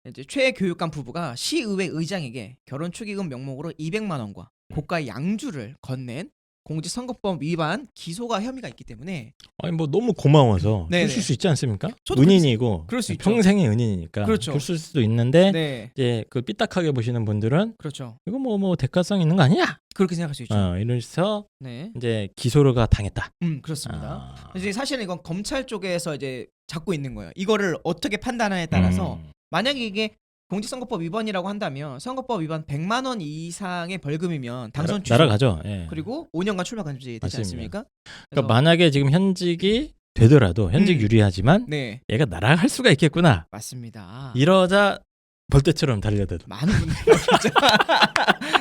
Speaker 2: 이제 최 교육감 부부가 시의회 의장에게 결혼 축의금 명목으로 200만 원과 고가의 양주를 건넨 공직선거법 위반 기소가 혐의가 있기 때문에
Speaker 1: 아니 뭐 너무 고마워서
Speaker 2: 네네.
Speaker 1: 줄 수 있지 않습니까?
Speaker 2: 저도
Speaker 1: 은인이고
Speaker 2: 그럴 수 있죠.
Speaker 1: 평생의 은인이니까
Speaker 2: 그렇죠.
Speaker 1: 줄 수도 있는데
Speaker 2: 네.
Speaker 1: 이제 그 삐딱하게 보시는 분들은
Speaker 2: 그렇죠.
Speaker 1: 이거 뭐 대가성 있는 거 아니야?
Speaker 2: 그렇게 생각할 수 있죠.
Speaker 1: 이래서
Speaker 2: 네.
Speaker 1: 이제 기소가 당했다.
Speaker 2: 그렇습니다. 이제 사실은 이건 검찰 쪽에서 이제 잡고 있는 거예요. 이거를 어떻게 판단하냐에 따라서 만약에 이게 공직선거법 위반이라고 한다면 선거법 위반 100만 원 이상의 벌금이면 당선 취소
Speaker 1: 날아가죠. 예.
Speaker 2: 그리고 5년간 출마 금지 되지
Speaker 1: 맞습니다.
Speaker 2: 않습니까?
Speaker 1: 그러니까 만약에 지금 현직이 되더라도 현직 유리하지만
Speaker 2: 네,
Speaker 1: 얘가 날아갈 수가 있겠구나.
Speaker 2: 맞습니다.
Speaker 1: 이러자 벌떼처럼 달려들어.
Speaker 2: 많은 분들이 그렇죠.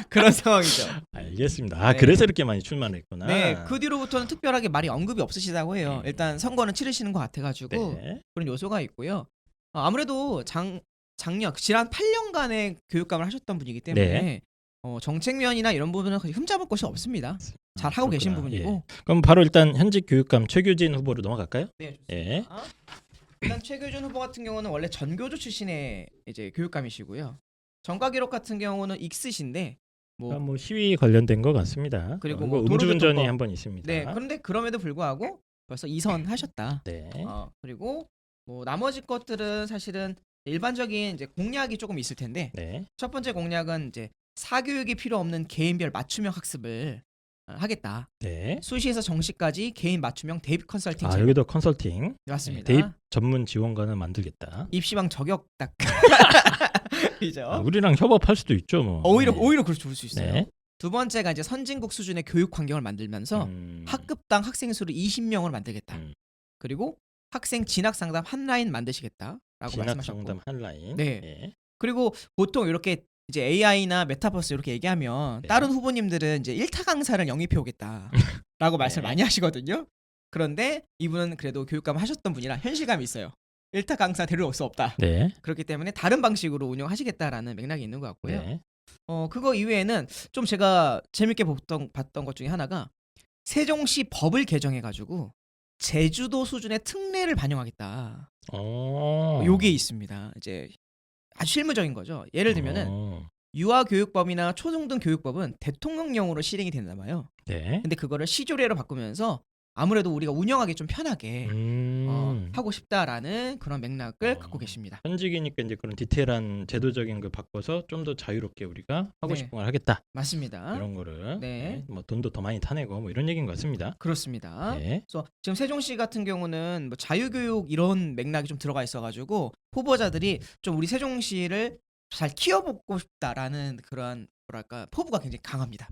Speaker 2: 그런 상황이죠.
Speaker 1: 알겠습니다.
Speaker 2: 네.
Speaker 1: 그래서 이렇게 많이 출마를 했구나.
Speaker 2: 네, 그 뒤로부터는 특별하게 말이 언급이 없으시다고 해요. 일단 선거는 치르시는 것 같아가지고
Speaker 1: 네.
Speaker 2: 그런 요소가 있고요. 아무래도 작년 지난 8년간의 교육감을 하셨던 분이기 때문에
Speaker 1: 네.
Speaker 2: 정책면이나 이런 부분은 거의 흠잡을 것이 없습니다. 잘 하고 계신
Speaker 1: 그렇구나.
Speaker 2: 부분이고.
Speaker 1: 예. 그럼 바로 일단 현직 교육감 최규진 후보로 넘어갈까요?
Speaker 2: 네, 좋습니다.
Speaker 1: 예.
Speaker 2: 일단 최규준 후보 같은 경우는 원래 전교조 출신의 이제 교육감이시고요. 전과 기록 같은 경우는 익스신데
Speaker 1: 뭐 시위 관련된 것 같습니다.
Speaker 2: 그리고
Speaker 1: 뭐
Speaker 2: 뭐
Speaker 1: 음주운전이
Speaker 2: 도로교통법.
Speaker 1: 한 번 있습니다.
Speaker 2: 네, 그런데 그럼에도 불구하고 벌써 2선 하셨다.
Speaker 1: 네.
Speaker 2: 그리고 뭐 나머지 것들은 사실은 일반적인 이제 공약이 조금 있을 텐데
Speaker 1: 네.
Speaker 2: 첫 번째 공약은 이제 사교육이 필요 없는 개인별 맞춤형 학습을 하겠다.
Speaker 1: 네.
Speaker 2: 수시에서 정시까지 개인 맞춤형 대입 컨설팅 제도.
Speaker 1: 여기도 컨설팅.
Speaker 2: 맞습니다.
Speaker 1: 대입 전문 지원관을 만들겠다.
Speaker 2: 입시방 저격 딱. 이죠.
Speaker 1: 우리랑 협업할 수도 있죠, 뭐.
Speaker 2: 오히려
Speaker 1: 네.
Speaker 2: 오히려 그럴 수 있어요.
Speaker 1: 네.
Speaker 2: 두 번째가 이제 선진국 수준의 교육 환경을 만들면서 학급당 학생 수를 20명으로 만들겠다. 그리고 학생 진학 상담 한 라인 만드시겠다라고
Speaker 1: 진학
Speaker 2: 말씀하셨고.
Speaker 1: 상담 한 라인.
Speaker 2: 네.
Speaker 1: 예.
Speaker 2: 그리고 보통 이렇게 이제 AI나 메타버스 이렇게 얘기하면
Speaker 1: 네.
Speaker 2: 다른 후보님들은 이제 1타 강사를 영입해 오겠다라고 말씀을
Speaker 1: 네.
Speaker 2: 많이 하시거든요. 그런데 이분은 그래도 교육감 하셨던 분이라 현실감이 있어요. 일타 강사 데려올 수 없다.
Speaker 1: 네.
Speaker 2: 그렇기 때문에 다른 방식으로 운영하시겠다라는 맥락이 있는 것 같고요.
Speaker 1: 네.
Speaker 2: 그거 이외에는 좀 제가 재밌게 봤던 것 중에 하나가 세종시 법을 개정해가지고 제주도 수준의 특례를 반영하겠다. 요게 있습니다. 이제 아주 실무적인 거죠. 예를 들면은 유아교육법이나 초중등 교육법은 대통령령으로 실행이 된다 봐요.
Speaker 1: 네.
Speaker 2: 근데 그거를 시조례로 바꾸면서 아무래도 우리가 운영하기 좀 편하게 하고 싶다라는 그런 맥락을 갖고 계십니다.
Speaker 1: 현직이니까 이제 그런 디테일한 제도적인 걸 바꿔서 좀 더 자유롭게 우리가 하고 싶은 걸 하겠다.
Speaker 2: 맞습니다.
Speaker 1: 이런 거를
Speaker 2: 네.
Speaker 1: 뭐 돈도 더 많이 타내고 뭐 이런 얘기인 것 같습니다.
Speaker 2: 그렇습니다.
Speaker 1: 네.
Speaker 2: 그래서 지금 세종시 같은 경우는 뭐 자유교육 이런 맥락이 좀 들어가 있어가지고 후보자들이 좀 우리 세종시를 잘 키워보고 싶다라는 그런 뭐랄까 포부가 굉장히 강합니다.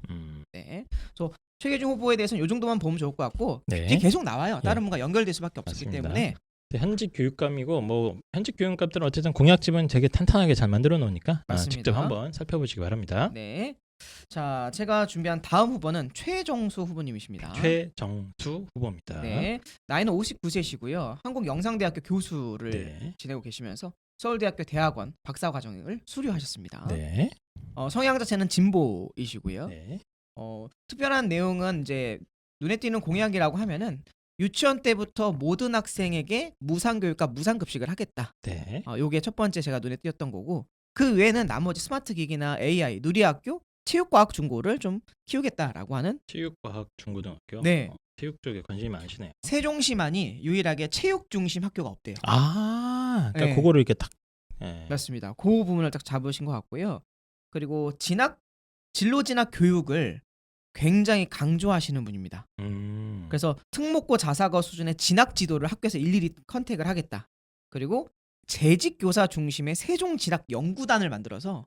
Speaker 2: 네. 그래서 최계중 후보에 대해서는 이 정도만 보면 좋을 것 같고
Speaker 1: 네.
Speaker 2: 이제 계속 나와요. 다른
Speaker 1: 예.
Speaker 2: 분과 연결될 수밖에 없었기
Speaker 1: 맞습니다.
Speaker 2: 때문에
Speaker 1: 현직 교육감이고 뭐 현직 교육감들은 어쨌든 공약집은 되게 탄탄하게 잘 만들어 놓으니까
Speaker 2: 맞습니다.
Speaker 1: 직접 한번 살펴보시기 바랍니다.
Speaker 2: 네. 자, 제가 준비한 다음 후보는 최정수 후보님이십니다.
Speaker 1: 최정수 후보입니다.
Speaker 2: 네. 나이는 59세시고요. 한국영상대학교 교수를
Speaker 1: 네.
Speaker 2: 지내고 계시면서 서울대학교 대학원 박사과정을 수료하셨습니다.
Speaker 1: 네.
Speaker 2: 성향 자체는 진보이시고요.
Speaker 1: 네.
Speaker 2: 특별한 내용은 이제 눈에 띄는 공약이라고 하면은 유치원 때부터 모든 학생에게 무상교육과 무상급식을 하겠다.
Speaker 1: 네.
Speaker 2: 요게 첫 번째 제가 눈에 띄었던 거고 그 외에는 나머지 스마트 기기나 AI, 누리학교, 체육과학 중고를 좀 키우겠다라고 하는
Speaker 1: 체육과학 중고등학교.
Speaker 2: 네.
Speaker 1: 체육 쪽에 관심이 많으시네요.
Speaker 2: 세종시만이 유일하게 체육 중심 학교가 없대요.
Speaker 1: 그러니까
Speaker 2: 네.
Speaker 1: 그거를 이렇게 딱 네.
Speaker 2: 맞습니다. 그 부분을 딱 잡으신 것 같고요. 그리고 진로 진학 교육을 굉장히 강조하시는 분입니다. 그래서 특목고 자사고 수준의 진학 지도를 학교에서 일일이 컨택을 하겠다. 그리고 재직 교사 중심의 세종 진학 연구단을 만들어서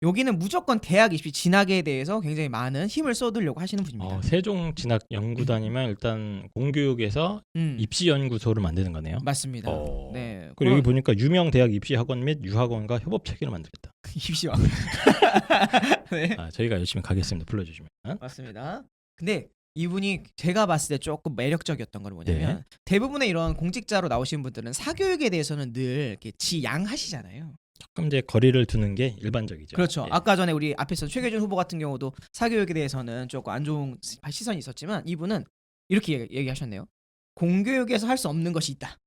Speaker 2: 여기는 무조건 대학 입시 진학에 대해서 굉장히 많은 힘을 쏟으려고 하시는 분입니다.
Speaker 1: 세종 진학 연구단이면 일단 공교육에서 입시 연구소를 만드는 거네요.
Speaker 2: 맞습니다. 네.
Speaker 1: 그리고 여기 보니까 유명 대학 입시 학원 및 유학원과 협업 체계를 만들겠다.
Speaker 2: 입시왕. 네.
Speaker 1: 저희가 열심히 가겠습니다. 불러주시면.
Speaker 2: 맞습니다. 근데 이분이 제가 봤을 때 조금 매력적이었던 건 뭐냐면
Speaker 1: 네.
Speaker 2: 대부분의 이런 공직자로 나오신 분들은 사교육에 대해서는 늘 이렇게 지양하시잖아요.
Speaker 1: 조금 이제 거리를 두는 게 일반적이죠.
Speaker 2: 그렇죠.
Speaker 1: 예.
Speaker 2: 아까 전에 우리 앞에서 최계준 후보 같은 경우도 사교육에 대해서는 조금 안 좋은 시선이 있었지만 이분은 이렇게 얘기하셨네요. 공교육에서 할 수 없는 것이 있다.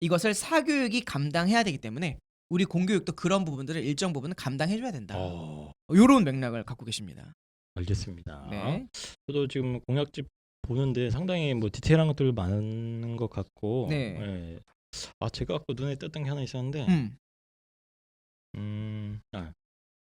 Speaker 2: 이것을 사교육이 감당해야 되기 때문에 우리 공교육도 그런 부분들을 일정 부분은 감당해줘야 된다. 이런 맥락을 갖고 계십니다.
Speaker 1: 알겠습니다.
Speaker 2: 네.
Speaker 1: 저도 지금 공약집 보는데 상당히 뭐 디테일한 것들 많은 것 같고.
Speaker 2: 네.
Speaker 1: 예. 제가 아까 눈에 띄었던 게 하나 있었는데.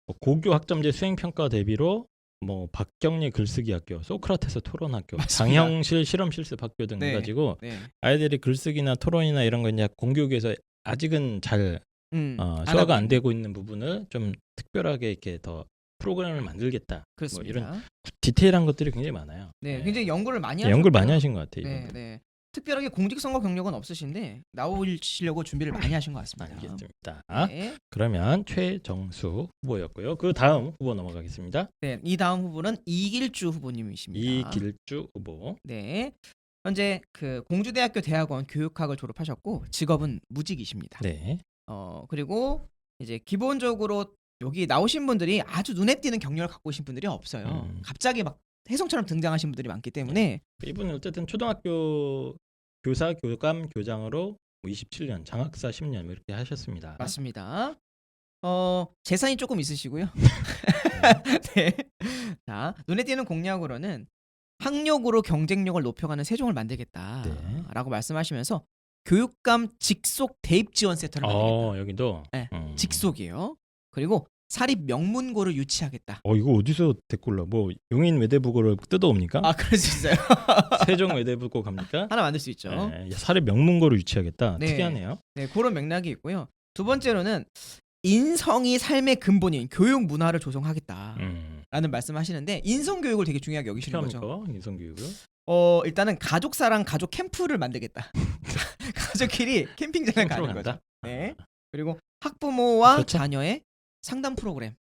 Speaker 1: 뭐 고교 학점제 수행 평가 대비로 뭐 박경리 글쓰기 학교, 소크라테스 토론 학교,
Speaker 2: 맞습니다.
Speaker 1: 장형실 실험 실습 학교 등
Speaker 2: 네.
Speaker 1: 해가지고
Speaker 2: 네.
Speaker 1: 아이들이 글쓰기나 토론이나 이런 거 이제 공교육에서 아직은 잘 소화가 안 되고 있는 부분을 좀 특별하게 이렇게 더 프로그램을 만들겠다.
Speaker 2: 그렇습니다.
Speaker 1: 뭐 이런 디테일한 것들이 굉장히 많아요.
Speaker 2: 네,
Speaker 1: 네.
Speaker 2: 굉장히 연구를 많이
Speaker 1: 연구를 많이
Speaker 2: 하셨고요.
Speaker 1: 하신 것 같아요.
Speaker 2: 네,
Speaker 1: 이분들.
Speaker 2: 네. 특별하게 공직선거 경력은 없으신데 나오시려고 준비를 많이 하신 것 같습니다.
Speaker 1: 알겠습니다.
Speaker 2: 네.
Speaker 1: 그러면 최정수 후보였고요. 그 다음 후보 넘어가겠습니다.
Speaker 2: 네, 이 다음 후보는 이길주 후보님이십니다.
Speaker 1: 이길주 후보.
Speaker 2: 네. 현재 그 공주대학교 대학원 교육학을 졸업하셨고 직업은 무직이십니다.
Speaker 1: 네.
Speaker 2: 그리고 이제 기본적으로 여기 나오신 분들이 아주 눈에 띄는 경력을 갖고 계신 분들이 없어요. 갑자기 막 혜성처럼 등장하신 분들이 많기 때문에
Speaker 1: 이분은 어쨌든 초등학교 교사, 교감, 교장으로 27년, 장학사 10년 뭐 이렇게 하셨습니다.
Speaker 2: 맞습니다. 재산이 조금 있으시고요. 네. 자, 눈에 띄는 공약으로는 학력으로 경쟁력을 높여가는 세종을 만들겠다라고 말씀하시면서 교육감 직속 대입 지원 세터를 만들겠다.
Speaker 1: 여기도
Speaker 2: 네, 직속이에요. 그리고 사립 명문고를 유치하겠다.
Speaker 1: 이거 어디서 댓글로 뭐 용인 외대부고를 뜯어옵니까?
Speaker 2: 그럴 수 있어요.
Speaker 1: 세종 외대부고 갑니까?
Speaker 2: 하나 만들 수 있죠.
Speaker 1: 네, 사립 명문고를 유치하겠다.
Speaker 2: 네.
Speaker 1: 특이하네요.
Speaker 2: 네, 그런 맥락이 있고요. 두 번째로는 인성이 삶의 근본인 교육 문화를 조성하겠다라는 말씀하시는데 인성 교육을 되게 중요하게 여기시는 거죠.
Speaker 1: 인성 교육을?
Speaker 2: 일단은 가족사랑 가족 캠프를 만들겠다. 가족끼리 캠핑장을 가는 거죠. 네. 그리고 학부모와
Speaker 1: 그렇죠.
Speaker 2: 자녀의 상담 프로그램.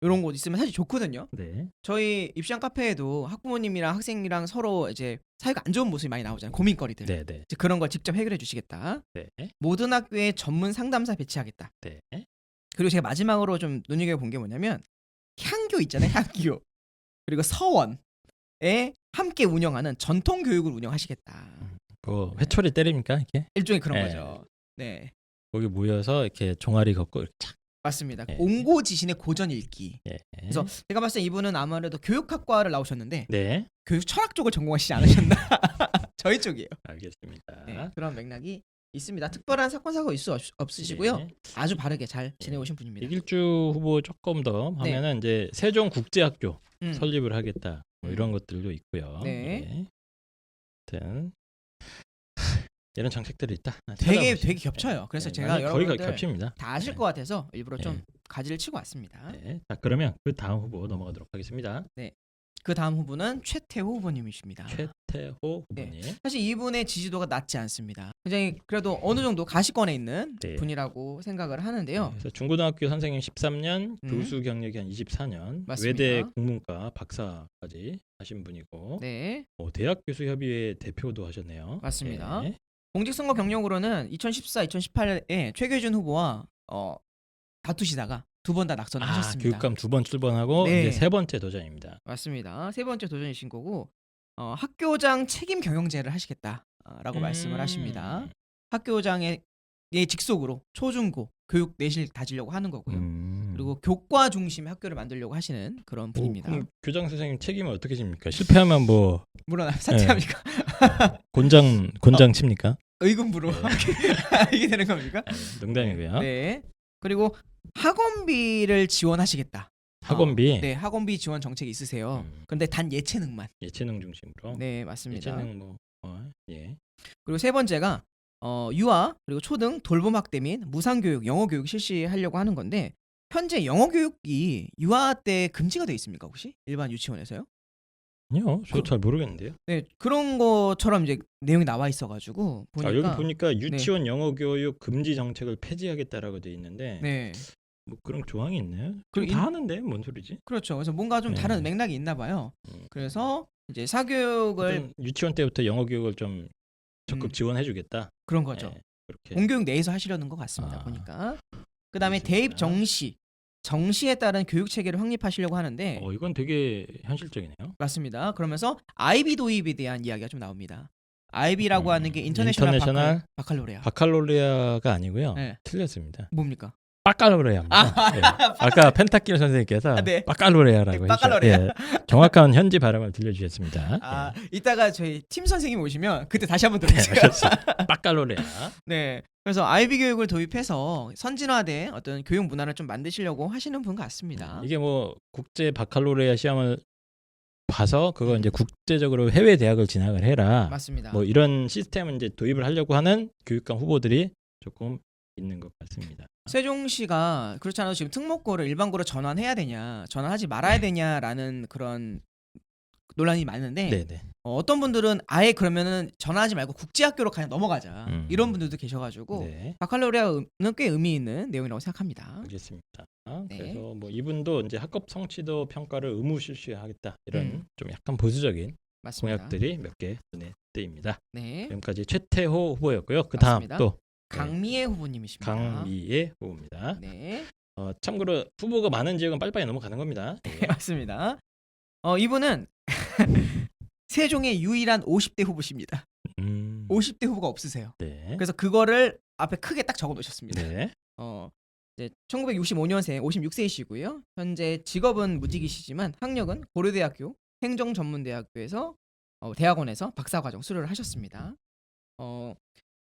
Speaker 2: 이런 곳 있으면 사실 좋거든요.
Speaker 1: 네.
Speaker 2: 저희 입시왕 카페에도 학부모님이랑 학생이랑 서로 이제 사이가 안 좋은 모습이 많이 나오잖아요. 고민거리들.
Speaker 1: 네, 네.
Speaker 2: 이제 그런 걸 직접 해결해 주시겠다.
Speaker 1: 네.
Speaker 2: 모든 학교에 전문 상담사 배치하겠다.
Speaker 1: 네.
Speaker 2: 그리고 제가 마지막으로 좀 눈여겨본 게 뭐냐면 향교 있잖아요. 향교. 그리고 서원에 함께 운영하는 전통 교육을 운영하시겠다.
Speaker 1: 뭐 회초리 때립니까 이렇게?
Speaker 2: 일종의 그런
Speaker 1: 네.
Speaker 2: 거죠. 네.
Speaker 1: 거기 모여서 이렇게 종아리 걷고 이렇게 착.
Speaker 2: 맞습니다.
Speaker 1: 네.
Speaker 2: 옹고지신의 고전 읽기.
Speaker 1: 예.
Speaker 2: 그래서 제가 봤을 때 이분은 아무래도 교육학과를 나오셨는데
Speaker 1: 네.
Speaker 2: 교육 철학 쪽을 전공하시지 않으셨나? 저희 쪽이에요.
Speaker 1: 알겠습니다.
Speaker 2: 네, 그런 맥락이 있습니다. 특별한 사건 사고 있을 수 없으시고요.
Speaker 1: 네.
Speaker 2: 아주 바르게 잘 지내오신 분입니다.
Speaker 1: 이길주 후보 조금 더 하면은 이제 세종국제학교
Speaker 2: 음.
Speaker 1: 설립을 하겠다. 뭐 이런 것들도 있고요.
Speaker 2: 네.
Speaker 1: 아무튼 이런 정책들이 있다.
Speaker 2: 되게
Speaker 1: 찾아보시죠.
Speaker 2: 겹쳐요. 그래서
Speaker 1: 네,
Speaker 2: 제가
Speaker 1: 많이 거의
Speaker 2: 여러분들
Speaker 1: 겹칩니다.
Speaker 2: 다 아실
Speaker 1: 네.
Speaker 2: 것 같아서 일부러 좀
Speaker 1: 네.
Speaker 2: 가지를 치고 왔습니다.
Speaker 1: 네. 자, 그러면 그 다음 후보 넘어가도록 하겠습니다.
Speaker 2: 그 다음 후보는 최태호 후보님이십니다.
Speaker 1: 최태호 후보님.
Speaker 2: 사실 이분의 지지도가 낮지 않습니다. 굉장히 그래도 어느 정도 가시권에 있는
Speaker 1: 네.
Speaker 2: 분이라고 생각을 하는데요.
Speaker 1: 그래서 중고등학교 선생님 13년,
Speaker 2: 음.
Speaker 1: 교수 경력이 한 24년,
Speaker 2: 맞습니다.
Speaker 1: 외대 국문과 박사까지 하신 분이고,
Speaker 2: 네,
Speaker 1: 대학 교수 협의회 대표도 하셨네요.
Speaker 2: 맞습니다.
Speaker 1: 예.
Speaker 2: 공직선거 경력으로는 2014, 2018에 최규준 후보와 다투시다가 두 번 다 낙선을 하셨습니다.
Speaker 1: 교육감 2번 출범하고
Speaker 2: 네.
Speaker 1: 이제 3번째 도전입니다.
Speaker 2: 맞습니다. 세 번째 도전이신 거고 학교장 책임 경영제를 하시겠다라고 말씀을 하십니다. 학교장의 직속으로 초중고 교육 내실 다지려고 하는 거고요. 그리고 교과 중심의 학교를 만들려고 하시는 그런 분입니다.
Speaker 1: 그럼 교장 선생님 책임은 어떻게 집니까? 실패하면 뭐
Speaker 2: 물론 사퇴합니까?
Speaker 1: 곤장 칩니까?
Speaker 2: 의금부로
Speaker 1: 네.
Speaker 2: 이게 되는 겁니까?
Speaker 1: 농담이고요.
Speaker 2: 네. 그리고 학원비를 지원하시겠다.
Speaker 1: 학원비.
Speaker 2: 네, 학원비 지원 정책이 있으세요. 그런데 단 예체능만.
Speaker 1: 예체능 중심으로.
Speaker 2: 네, 맞습니다.
Speaker 1: 예체능 뭐 예.
Speaker 2: 그리고 세 번째가 유아 그리고 초등 돌봄 학대 및 무상 교육, 영어 교육 실시하려고 하는 건데 현재 영어 교육이 유아 때 금지가 돼 있습니까 혹시 일반 유치원에서요?
Speaker 1: 아니요, 저 잘 모르겠는데요.
Speaker 2: 네, 그런 것처럼 이제 내용이 나와 있어가지고 보니까
Speaker 1: 여기 보니까 유치원 영어 교육 금지 정책을 폐지하겠다라고 돼 있는데
Speaker 2: 네,
Speaker 1: 뭐 그런 조항이 있나요?
Speaker 2: 그리고
Speaker 1: 다 하는데 뭔 소리지?
Speaker 2: 그렇죠. 그래서 뭔가 좀
Speaker 1: 네.
Speaker 2: 다른 맥락이 있나 봐요. 그래서 이제 사교육을
Speaker 1: 어떤 유치원 때부터 영어 교육을 좀 적극 지원해주겠다.
Speaker 2: 그런 거죠.
Speaker 1: 예, 그렇게.
Speaker 2: 공교육 내에서 하시려는 것 같습니다. 보니까. 그다음에
Speaker 1: 알겠습니다.
Speaker 2: 대입 정시에 따른 교육 체계를 확립하시려고 하는데
Speaker 1: 이건 되게 현실적이네요.
Speaker 2: 맞습니다. 그러면서 아이비 도입에 대한 이야기가 좀 나옵니다. 아이비라고 하는 게 인터내셔널
Speaker 1: 인터내셔널
Speaker 2: 바칼로레아.
Speaker 1: 바칼로레아가 아니고요.
Speaker 2: 네.
Speaker 1: 틀렸습니다.
Speaker 2: 뭡니까?
Speaker 1: 빠칼로레아입니다. 예. 아까 펜타킬 선생님께서
Speaker 2: 네.
Speaker 1: 빠칼로레아라고
Speaker 2: 네, 빠칼로레아.
Speaker 1: 해주셨- 예, 정확한 현지 발음을 들려주셨습니다.
Speaker 2: 이따가 저희 팀 선생님 오시면 그때 다시 한번
Speaker 1: 예.
Speaker 2: 들어주세요.
Speaker 1: 빠칼로레아.
Speaker 2: 네. 그래서 아이비 교육을 도입해서 선진화된 어떤 교육 문화를 좀 만드시려고 하시는 분 같습니다.
Speaker 1: 이게 뭐 국제 바칼로레아 시험을 봐서 그거 이제 국제적으로 해외 대학을 진학을 해라.
Speaker 2: 맞습니다.
Speaker 1: 뭐 이런 시스템을 이제 도입을 하려고 하는 교육감 후보들이 조금 있는 것 같습니다.
Speaker 2: 세종시가 그렇지 않아도 지금 특목고를 일반고로 전환해야 되냐, 전환하지 말아야 되냐라는 그런 논란이 많은데
Speaker 1: 네네.
Speaker 2: 어떤 분들은 아예 그러면은 전환하지 말고 국제학교로 그냥 넘어가자 이런 분들도 계셔가지고
Speaker 1: 네.
Speaker 2: 바칼로레아는 꽤 의미 있는 내용이라고 생각합니다.
Speaker 1: 알겠습니다.
Speaker 2: 네.
Speaker 1: 그래서 뭐 이분도 이제 학업 성취도 평가를 의무 실시하겠다 이런
Speaker 2: 음.
Speaker 1: 좀 약간 보수적인
Speaker 2: 맞습니다.
Speaker 1: 공약들이 몇 개 눈에 띄입니다.
Speaker 2: 네.
Speaker 1: 지금까지 최태호 후보였고요. 그 다음
Speaker 2: 맞습니다.
Speaker 1: 또
Speaker 2: 강미애 후보님이십니다.
Speaker 1: 강미애 후보입니다.
Speaker 2: 네.
Speaker 1: 참고로 후보가 많은 지역은 빨리빨리 넘어가는 겁니다.
Speaker 2: 네, 맞습니다. 이분은 세종의 유일한 50대 후보십니다. 50대 후보가 없으세요.
Speaker 1: 네.
Speaker 2: 그래서 그거를 앞에 크게 딱 적어 놓으셨습니다.
Speaker 1: 네.
Speaker 2: 이제 1965년생 56세이시고요. 현재 직업은 무직이시지만 학력은 고려대학교 행정전문대학교에서 대학원에서 박사과정 수료를 하셨습니다.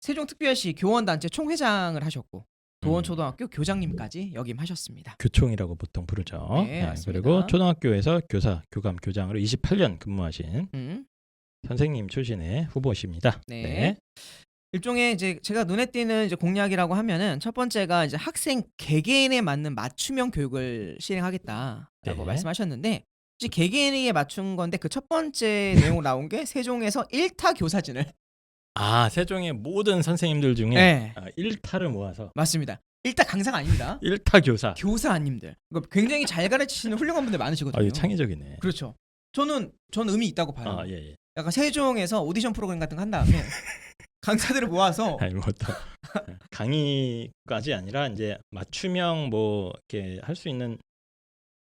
Speaker 2: 세종특별시 교원단체 총회장을 하셨고 도원초등학교 교장님까지 역임하셨습니다.
Speaker 1: 교총이라고 보통 부르죠.
Speaker 2: 네, 맞습니다.
Speaker 1: 그리고 초등학교에서 교사, 교감, 교장으로 28년 근무하신
Speaker 2: 음.
Speaker 1: 선생님 출신의 후보십니다.
Speaker 2: 네. 일종의 이제 제가 눈에 띄는 이제 공약이라고 하면은 첫 번째가 이제 학생 개개인에 맞는 맞춤형 교육을 실행하겠다라고
Speaker 1: 네.
Speaker 2: 말씀하셨는데 개개인에 맞춘 건데 그 첫 번째 내용으로 나온 게 세종에서 1타 교사진을
Speaker 1: 세종의 모든 선생님들 중에
Speaker 2: 네.
Speaker 1: 1타를 모아서
Speaker 2: 맞습니다. 일타 강사가 아닙니다.
Speaker 1: 일타 교사.
Speaker 2: 교사님들. 굉장히 잘 가르치시는 훌륭한 분들 많으시거든요.
Speaker 1: 이거 창의적이네.
Speaker 2: 그렇죠. 저는 의미 있다고 봐요.
Speaker 1: 아, 예.
Speaker 2: 약간 세종에서 오디션 프로그램 같은 거 한 다음에 강사들을 모아서
Speaker 1: 아니 뭐또 강의까지 아니라 이제 맞춤형 뭐 이렇게 할 수 있는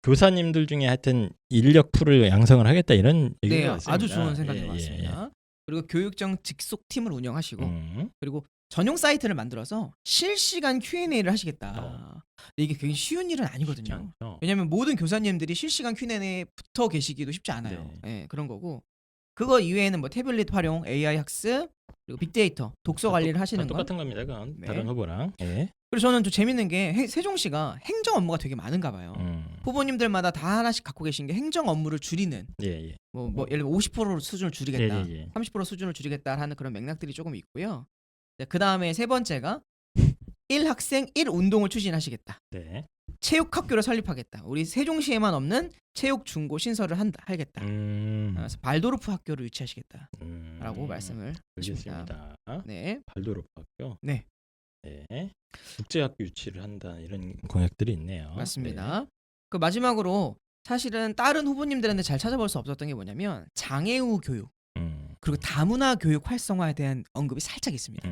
Speaker 1: 교사님들 중에 하여튼 인력 풀을 양성을 하겠다 이런
Speaker 2: 네,
Speaker 1: 얘기가 있습니다.
Speaker 2: 아주 좋은 생각인
Speaker 1: 예,
Speaker 2: 것
Speaker 1: 예,
Speaker 2: 같습니다. 그리고 교육청 직속 팀을 운영하시고
Speaker 1: 예.
Speaker 2: 그리고 전용 사이트를 만들어서 실시간 Q&A를 하시겠다. 근데 이게 굉장히 쉬운 일은
Speaker 1: 쉽지
Speaker 2: 아니거든요.
Speaker 1: 않죠.
Speaker 2: 왜냐하면 모든 교사님들이 실시간 Q&A에 붙어 계시기도 쉽지 않아요.
Speaker 1: 네.
Speaker 2: 예, 그런 거고 그거 이외에는 뭐 태블릿 활용, AI 학습, 그리고 빅데이터, 독서 관리를 하시는 건
Speaker 1: 똑같은 겁니다. 그건
Speaker 2: 네.
Speaker 1: 다른 후보랑. 예.
Speaker 2: 그리고 저는 좀 재밌는 게 세종시가 행정 업무가 되게 많은가 봐요. 후보님들마다 다 하나씩 갖고 계신 게 행정 업무를 줄이는
Speaker 1: 예.
Speaker 2: 뭐 예를 들면 50% 수준을 줄이겠다,
Speaker 1: 예.
Speaker 2: 30% 수준을 줄이겠다 하는 그런 맥락들이 조금 있고요. 그 다음에 세 번째가 1학생 1운동을 추진하시겠다.
Speaker 1: 네.
Speaker 2: 체육학교를 설립하겠다. 우리 세종시에만 없는 체육 중고 신설을 하겠다. 그래서 발도르프 학교를 유치하시겠다라고 말씀을
Speaker 1: 알겠습니다.
Speaker 2: 네.
Speaker 1: 발도르프 학교.
Speaker 2: 네.
Speaker 1: 네. 국제학교 유치를 한다 이런 공약들이 있네요.
Speaker 2: 맞습니다. 그 마지막으로 사실은 다른 후보님들한테 잘 찾아볼 수 없었던 게 뭐냐면 장애우 교육 그리고 다문화 교육 활성화에 대한 언급이 살짝 있습니다.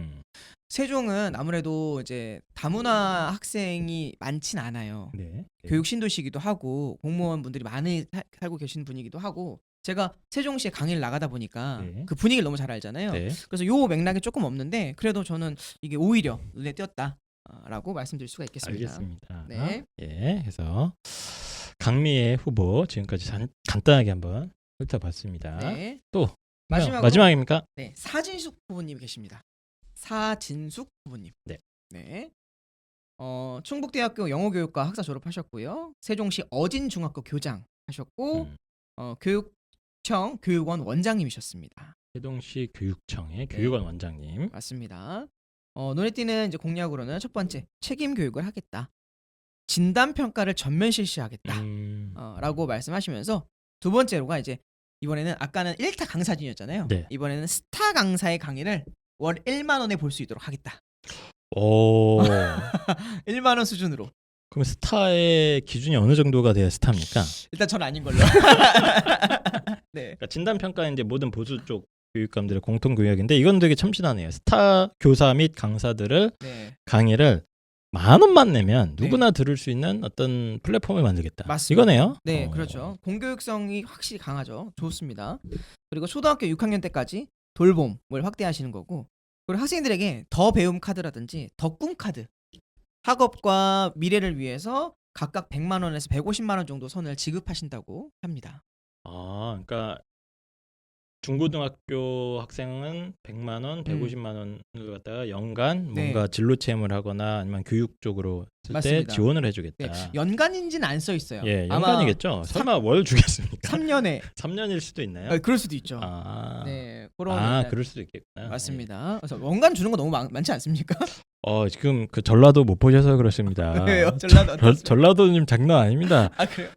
Speaker 2: 세종은 아무래도 이제 다문화 학생이 많진 않아요.
Speaker 1: 네.
Speaker 2: 교육 신도시이기도 하고 공무원분들이 많이 살고 계신 분이기도 하고 제가 세종시에 강의를 나가다 보니까
Speaker 1: 네.
Speaker 2: 그 분위기를 너무 잘 알잖아요.
Speaker 1: 네.
Speaker 2: 그래서 요 맥락이 조금 없는데 그래도 저는 이게 오히려 눈에 띄었다라고 말씀드릴 수가 있겠습니다.
Speaker 1: 알겠습니다.
Speaker 2: 네.
Speaker 1: 예. 그래서 강미애 후보 지금까지 간단하게 한번 훑어봤습니다.
Speaker 2: 네.
Speaker 1: 또
Speaker 2: 마지막입니까?
Speaker 1: 마지막입니까?
Speaker 2: 네, 사진숙 후보님이 계십니다. 사진숙 후보님.
Speaker 1: 네.
Speaker 2: 충북대학교 영어교육과 학사 졸업하셨고요. 세종시 어진중학교 교장 하셨고 교육청 교육원 원장님이셨습니다.
Speaker 1: 세종시 교육청의 교육원 원장님.
Speaker 2: 맞습니다. 눈에 띄는 이제 공약으로는 첫 번째 책임 교육을 하겠다. 진단 평가를 전면 실시하겠다. 라고 말씀하시면서 두 번째로가 이제 이번에는 아까는 1타 강사진이었잖아요.
Speaker 1: 네.
Speaker 2: 이번에는 스타 강사의 강의를 월 1만 원에 볼 수 있도록 하겠다.
Speaker 1: 오.
Speaker 2: 1만 원 수준으로.
Speaker 1: 그럼 스타의 기준이 어느 정도가 돼야 스타입니까?
Speaker 2: 일단 전 아닌 걸로. 네.
Speaker 1: 그러니까 진단 평가는 이제 모든 보수 쪽 교육감들의 공통 교육인데 이건 되게 참신하네요. 스타 교사 및 강사들을 강의를 10,000원만 내면 누구나 들을 수 있는 어떤 플랫폼을 만들겠다.
Speaker 2: 맞습니다.
Speaker 1: 이거네요.
Speaker 2: 네, 그렇죠. 공교육성이 확실히 강하죠. 좋습니다. 그리고 초등학교 6학년 때까지 돌봄을 확대하시는 거고, 그리고 학생들에게 더 배움 카드라든지 더 꿈 카드, 학업과 미래를 위해서 각각 100만 원에서 150만 원 정도 선을 지급하신다고 합니다.
Speaker 1: 그러니까 중고등학교 학생은 100만 원, 150만 원을 갖다가 연간 뭔가 진로 체험을 하거나 아니면 교육 쪽으로 쓸 때 지원을 해주겠다.
Speaker 2: 네. 연간인지는 안 써 있어요.
Speaker 1: 예, 연간이겠죠. 설마 월 주겠습니까?
Speaker 2: 3년에
Speaker 1: 3년일 수도 있나요?
Speaker 2: 그럴 수도 있죠.
Speaker 1: 네,
Speaker 2: 그런
Speaker 1: 그럴 수도 있겠구나.
Speaker 2: 맞습니다. 그래서 원간 주는 거 너무 많지 않습니까?
Speaker 1: 지금 그 전라도 못 보셔서 그렇습니다.
Speaker 2: 왜요?
Speaker 1: 전라도님 장난 아닙니다.
Speaker 2: 그래요?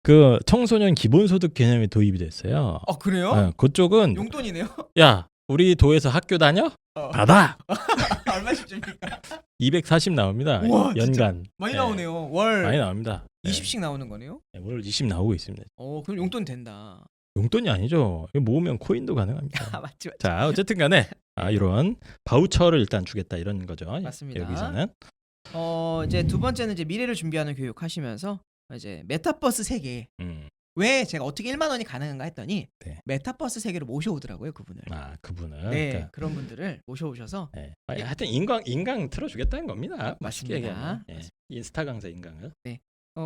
Speaker 1: 그 청소년 기본소득 개념이 도입이 됐어요.
Speaker 2: 그래요?
Speaker 1: 그쪽은
Speaker 2: 용돈이네요.
Speaker 1: 야, 우리 도에서 학교 다녀? 받아.
Speaker 2: 얼마씩 줍니까?
Speaker 1: 240 나옵니다.
Speaker 2: 우와,
Speaker 1: 연간.
Speaker 2: 많이 나오네요. 월
Speaker 1: 많이 나옵니다.
Speaker 2: 20씩 나오는 거네요.
Speaker 1: 네, 월 20 나오고 있습니다.
Speaker 2: 그럼 용돈 된다.
Speaker 1: 용돈이 아니죠. 이거 모으면 코인도 가능합니다.
Speaker 2: 맞지.
Speaker 1: 자, 어쨌든 간에 이런 바우처를 일단 주겠다 이런 거죠.
Speaker 2: 맞습니다.
Speaker 1: 여기서는
Speaker 2: 이제 두 번째는 이제 미래를 준비하는 교육 하시면서 이제 메타버스 세계. 왜 제가 어떻게 1만 원이 가능한가 했더니 메타버스 세계로 모셔오더라고요, 그분을.
Speaker 1: 그분을.
Speaker 2: 네,
Speaker 1: 그러니까.
Speaker 2: 그런 분들을 모셔오셔서.
Speaker 1: 하여튼 인강 틀어주겠다는 겁니다.
Speaker 2: 맞습니다.
Speaker 1: 인스타 강사 인강을.
Speaker 2: 네.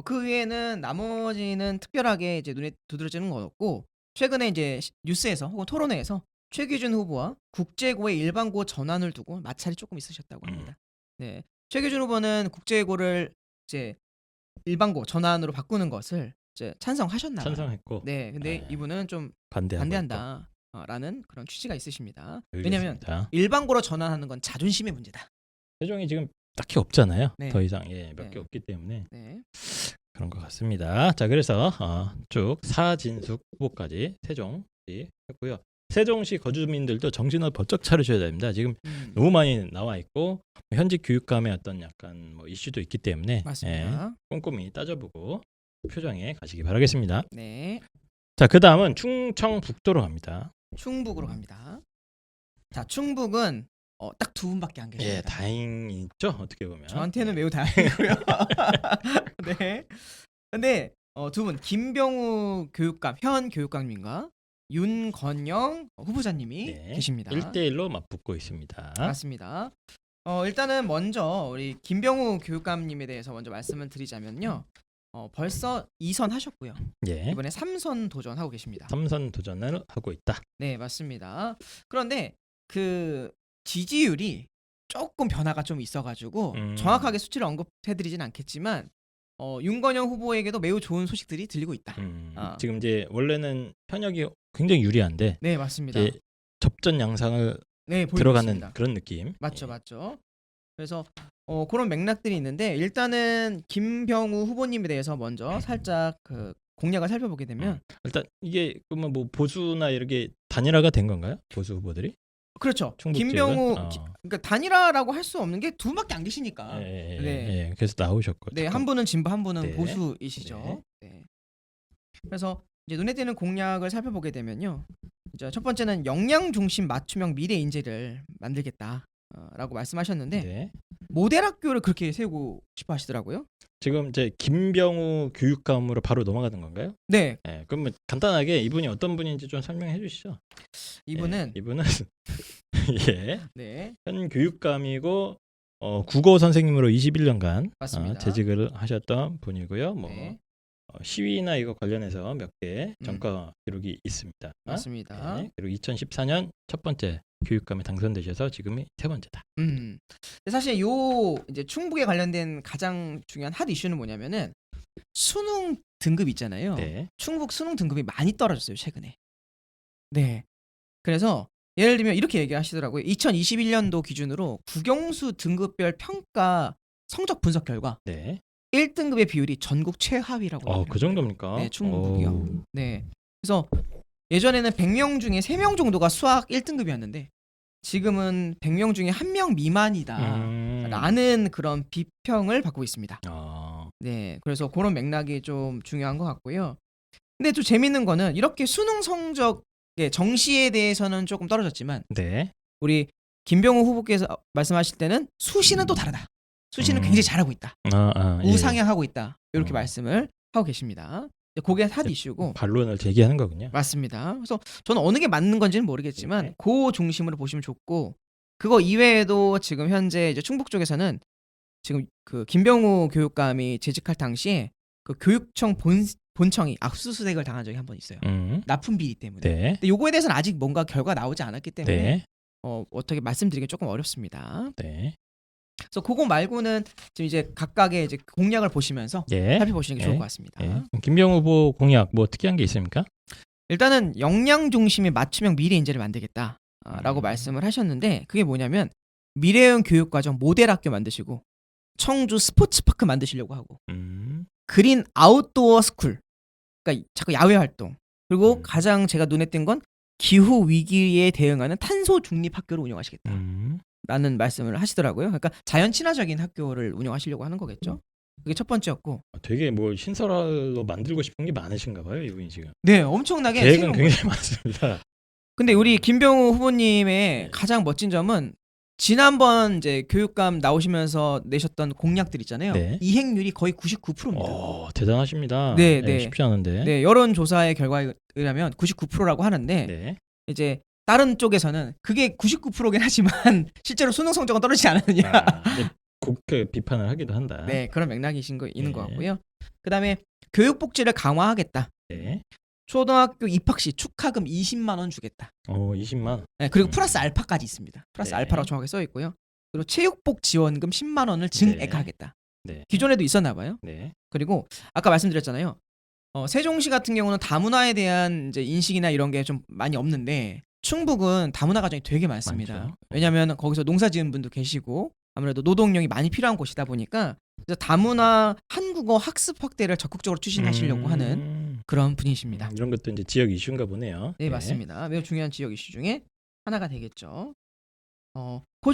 Speaker 2: 그 외에는 나머지는 특별하게 이제 눈에 두드러지는 건 없고 최근에 이제 뉴스에서 혹은 토론회에서 최규준 후보와 국제고의 일반고 전환을 두고 마찰이 조금 있으셨다고 합니다. 네, 최규준 후보는 국제고를 이제 일반고 전환으로 바꾸는 것을 이제 찬성하셨나 봐요.
Speaker 1: 찬성했고.
Speaker 2: 네, 근데 이분은 좀 반대한다라는 그런 취지가 있으십니다. 왜냐하면 일반고로 전환하는 건 자존심의 문제다.
Speaker 1: 세종이 지금 딱히 없잖아요.
Speaker 2: 네.
Speaker 1: 더 이상 몇 개 없기 때문에
Speaker 2: 네.
Speaker 1: 그런 것 같습니다. 자, 그래서 쭉 사진숙 후보까지 세종이 했고요. 세종시 거주민들도 정신을 번쩍 차리셔야 됩니다. 지금
Speaker 2: 너무
Speaker 1: 너무 많이 나와 있고 현직 교육감의 어떤 약간 뭐 이슈도 있기 때문에
Speaker 2: 맞습니다.
Speaker 1: 꼼꼼히 따져보고 표정에 가시기 바라겠습니다.
Speaker 2: 네.
Speaker 1: 자, 그 다음은 충청북도로 갑니다.
Speaker 2: 충북으로 갑니다. 자, 충북은 딱 두 분밖에 안 계십니다.
Speaker 1: 예, 다행이죠. 어떻게 보면.
Speaker 2: 저한테는 매우 다행이고요. 네. 근데 두 분 김병우 교육감 현 교육감님과 윤건영 후보자님이
Speaker 1: 네,
Speaker 2: 계십니다.
Speaker 1: 1대1로 맞붙고 있습니다.
Speaker 2: 맞습니다. 일단은 먼저 우리 김병우 교육감님에 대해서 먼저 말씀을 드리자면요. 벌써 2선 하셨고요.
Speaker 1: 예.
Speaker 2: 이번에 3선 도전하고 계십니다.
Speaker 1: 3선 도전을 하고 있다.
Speaker 2: 네, 맞습니다. 그런데 그 지지율이 조금 변화가 좀 있어가지고 정확하게 수치를 언급해드리진 않겠지만 윤건영 후보에게도 매우 좋은 소식들이 들리고 있다.
Speaker 1: 지금 이제 원래는 현역이 굉장히 유리한데
Speaker 2: 네, 맞습니다.
Speaker 1: 이제 접전 양상을
Speaker 2: 네, 보이고
Speaker 1: 들어가는
Speaker 2: 있습니다.
Speaker 1: 그런 느낌.
Speaker 2: 맞죠,
Speaker 1: 예.
Speaker 2: 맞죠. 그래서 그런 맥락들이 있는데 일단은 김병우 후보님에 대해서 먼저 살짝 그 공약을 살펴보게 되면
Speaker 1: 일단 이게 그러면 뭐 보수나 이렇게 단일화가 된 건가요? 보수 후보들이?
Speaker 2: 그렇죠.
Speaker 1: 충북
Speaker 2: 김병우
Speaker 1: 지역은?
Speaker 2: 그러니까 단일화라고 할 수 없는 게 두 분밖에 안 계시니까.
Speaker 1: 예,
Speaker 2: 네.
Speaker 1: 예. 그래서 나오셨고.
Speaker 2: 네, 한 분은 진보, 한 분은
Speaker 1: 네.
Speaker 2: 보수이시죠. 네. 그래서 이제 눈에 띄는 공약을 살펴보게 되면요. 이제 첫 번째는 역량 중심 맞춤형 미래 인재를 만들겠다라고 말씀하셨는데
Speaker 1: 네.
Speaker 2: 모델 학교를 그렇게 세우고 싶어 하시더라고요.
Speaker 1: 지금 이제 김병우 교육감으로 바로 넘어가는 건가요?
Speaker 2: 네,
Speaker 1: 예. 그러면 간단하게 이분이 어떤 분인지 좀 설명해 주시죠.
Speaker 2: 이분은
Speaker 1: 예, 이분은 예.
Speaker 2: 네,
Speaker 1: 현 교육감이고 국어 선생님으로 21년간
Speaker 2: 맞습니다.
Speaker 1: 재직을 하셨던 분이고요. 뭐
Speaker 2: 네,
Speaker 1: 시위나 이거 관련해서 몇 개
Speaker 2: 음.
Speaker 1: 전과 기록이 있습니다.
Speaker 2: 맞습니다.
Speaker 1: 네, 그리고 2014년 첫 번째 교육감에 당선되셔서 지금이 세 번째다.
Speaker 2: 근데 사실 요 이제 충북에 관련된 가장 중요한 핫 이슈는 뭐냐면은 수능 등급 있잖아요.
Speaker 1: 네.
Speaker 2: 충북 수능 등급이 많이 떨어졌어요 최근에. 네. 그래서 예를 들면 이렇게 얘기하시더라고요. 2021년도 기준으로 국영수 등급별 평가 성적 분석 결과
Speaker 1: 네.
Speaker 2: 1등급의 비율이 전국 최하위라고.
Speaker 1: 그 정도입니까?
Speaker 2: 네, 충북이요. 네. 그래서 예전에는 100명 중에 3명 정도가 수학 1등급이었는데 지금은 100명 중에 1명 미만이다라는 그런 비평을 받고 있습니다. 네. 그래서 그런 맥락이 좀 중요한 것 같고요. 근데 또 재밌는 거는 이렇게 수능 성적의 정시에 대해서는 조금 떨어졌지만
Speaker 1: 네.
Speaker 2: 우리 김병우 후보께서 말씀하실 때는 수시는 또 다르다. 수시는 굉장히 잘하고 있다.
Speaker 1: 예.
Speaker 2: 우상향하고 있다. 이렇게 말씀을 하고 계십니다. 그게 핫 이슈고.
Speaker 1: 반론을 제기하는 거군요.
Speaker 2: 맞습니다. 그래서 저는 어느 게 맞는 건지는 모르겠지만
Speaker 1: 네.
Speaker 2: 그 중심으로 보시면 좋고 그거 이외에도 지금 현재 이제 충북 쪽에서는 지금 그 김병우 교육감이 재직할 당시에 그 교육청 본청이 압수수색을 당한 적이 한 번 있어요. 납품 비리 때문에.
Speaker 1: 네.
Speaker 2: 근데 요거에 대해서는 아직 뭔가 결과가 나오지 않았기 때문에
Speaker 1: 네.
Speaker 2: 어떻게 말씀드리기 조금 어렵습니다.
Speaker 1: 네.
Speaker 2: 그래서 그거 말고는 지금 이제 각각의 이제 공약을 보시면서
Speaker 1: 예.
Speaker 2: 살펴보시는 게 좋을 것 같습니다.
Speaker 1: 예. 김병우 후보 공약 뭐 특이한 게 있습니까?
Speaker 2: 일단은 역량 중심의 맞춤형 미래 인재를 만들겠다라고 말씀을 하셨는데 그게 뭐냐면 미래형 교육과정 모델 학교 만드시고 청주 스포츠파크 만드시려고 하고 그린 아웃도어 스쿨 그러니까 자꾸 야외 활동 그리고 가장 제가 눈에 띈 건 기후 위기에 대응하는 탄소 중립 학교를 운영하시겠다라는 말씀을 하시더라고요. 그러니까 자연 친화적인 학교를 운영하시려고 하는 거겠죠. 그게 첫 번째였고.
Speaker 1: 되게 뭐 신설로 만들고 싶은 게 많으신가 봐요, 이분이 지금.
Speaker 2: 네, 엄청나게
Speaker 1: 계획은 굉장히 많습니다.
Speaker 2: 근데 우리 김병우 후보님의 가장 멋진 점은 지난번 이제 교육감 나오시면서 내셨던 공약들 있잖아요.
Speaker 1: 네.
Speaker 2: 이행률이 거의 99%입니다.
Speaker 1: 대단하십니다.
Speaker 2: 네, 네.
Speaker 1: 쉽지 않은데.
Speaker 2: 네, 여론조사의 결과에 의하면 99%라고 하는데
Speaker 1: 네.
Speaker 2: 이제 다른 쪽에서는 그게 99%긴 하지만 실제로 수능 성적은 떨어지지 않았느냐.
Speaker 1: 곱게 비판을 하기도 한다.
Speaker 2: 네, 그런 맥락이 있는 것
Speaker 1: 네.
Speaker 2: 같고요. 그다음에 교육 복지를 강화하겠다.
Speaker 1: 네.
Speaker 2: 초등학교 입학 시 축하금 20만 원 주겠다.
Speaker 1: 20만.
Speaker 2: 네, 그리고 플러스 알파까지 있습니다. 플러스
Speaker 1: 네.
Speaker 2: 알파라고 정확하게 써 있고요. 그리고 체육복 지원금 10만 원을 증액하겠다.
Speaker 1: 네.
Speaker 2: 기존에도 있었나 봐요.
Speaker 1: 네.
Speaker 2: 그리고 아까 말씀드렸잖아요. 세종시 같은 경우는 다문화에 대한 이제 인식이나 이런 게 좀 많이 없는데 충북은 다문화 가정이 되게 많습니다.
Speaker 1: 많죠.
Speaker 2: 왜냐하면 거기서 농사지은 분도 계시고 아무래도 노동력이 많이 필요한 곳이다 보니까 그래서 다문화 한국어 학습 확대를 적극적으로 추진하시려고 하는 그런 분이십니다.
Speaker 1: 이런 것도 이제 지역 이슈인가 보네요.
Speaker 2: 네, 맞습니다. 매우 중요한 지역 이슈 중에 하나가 되겠죠. 그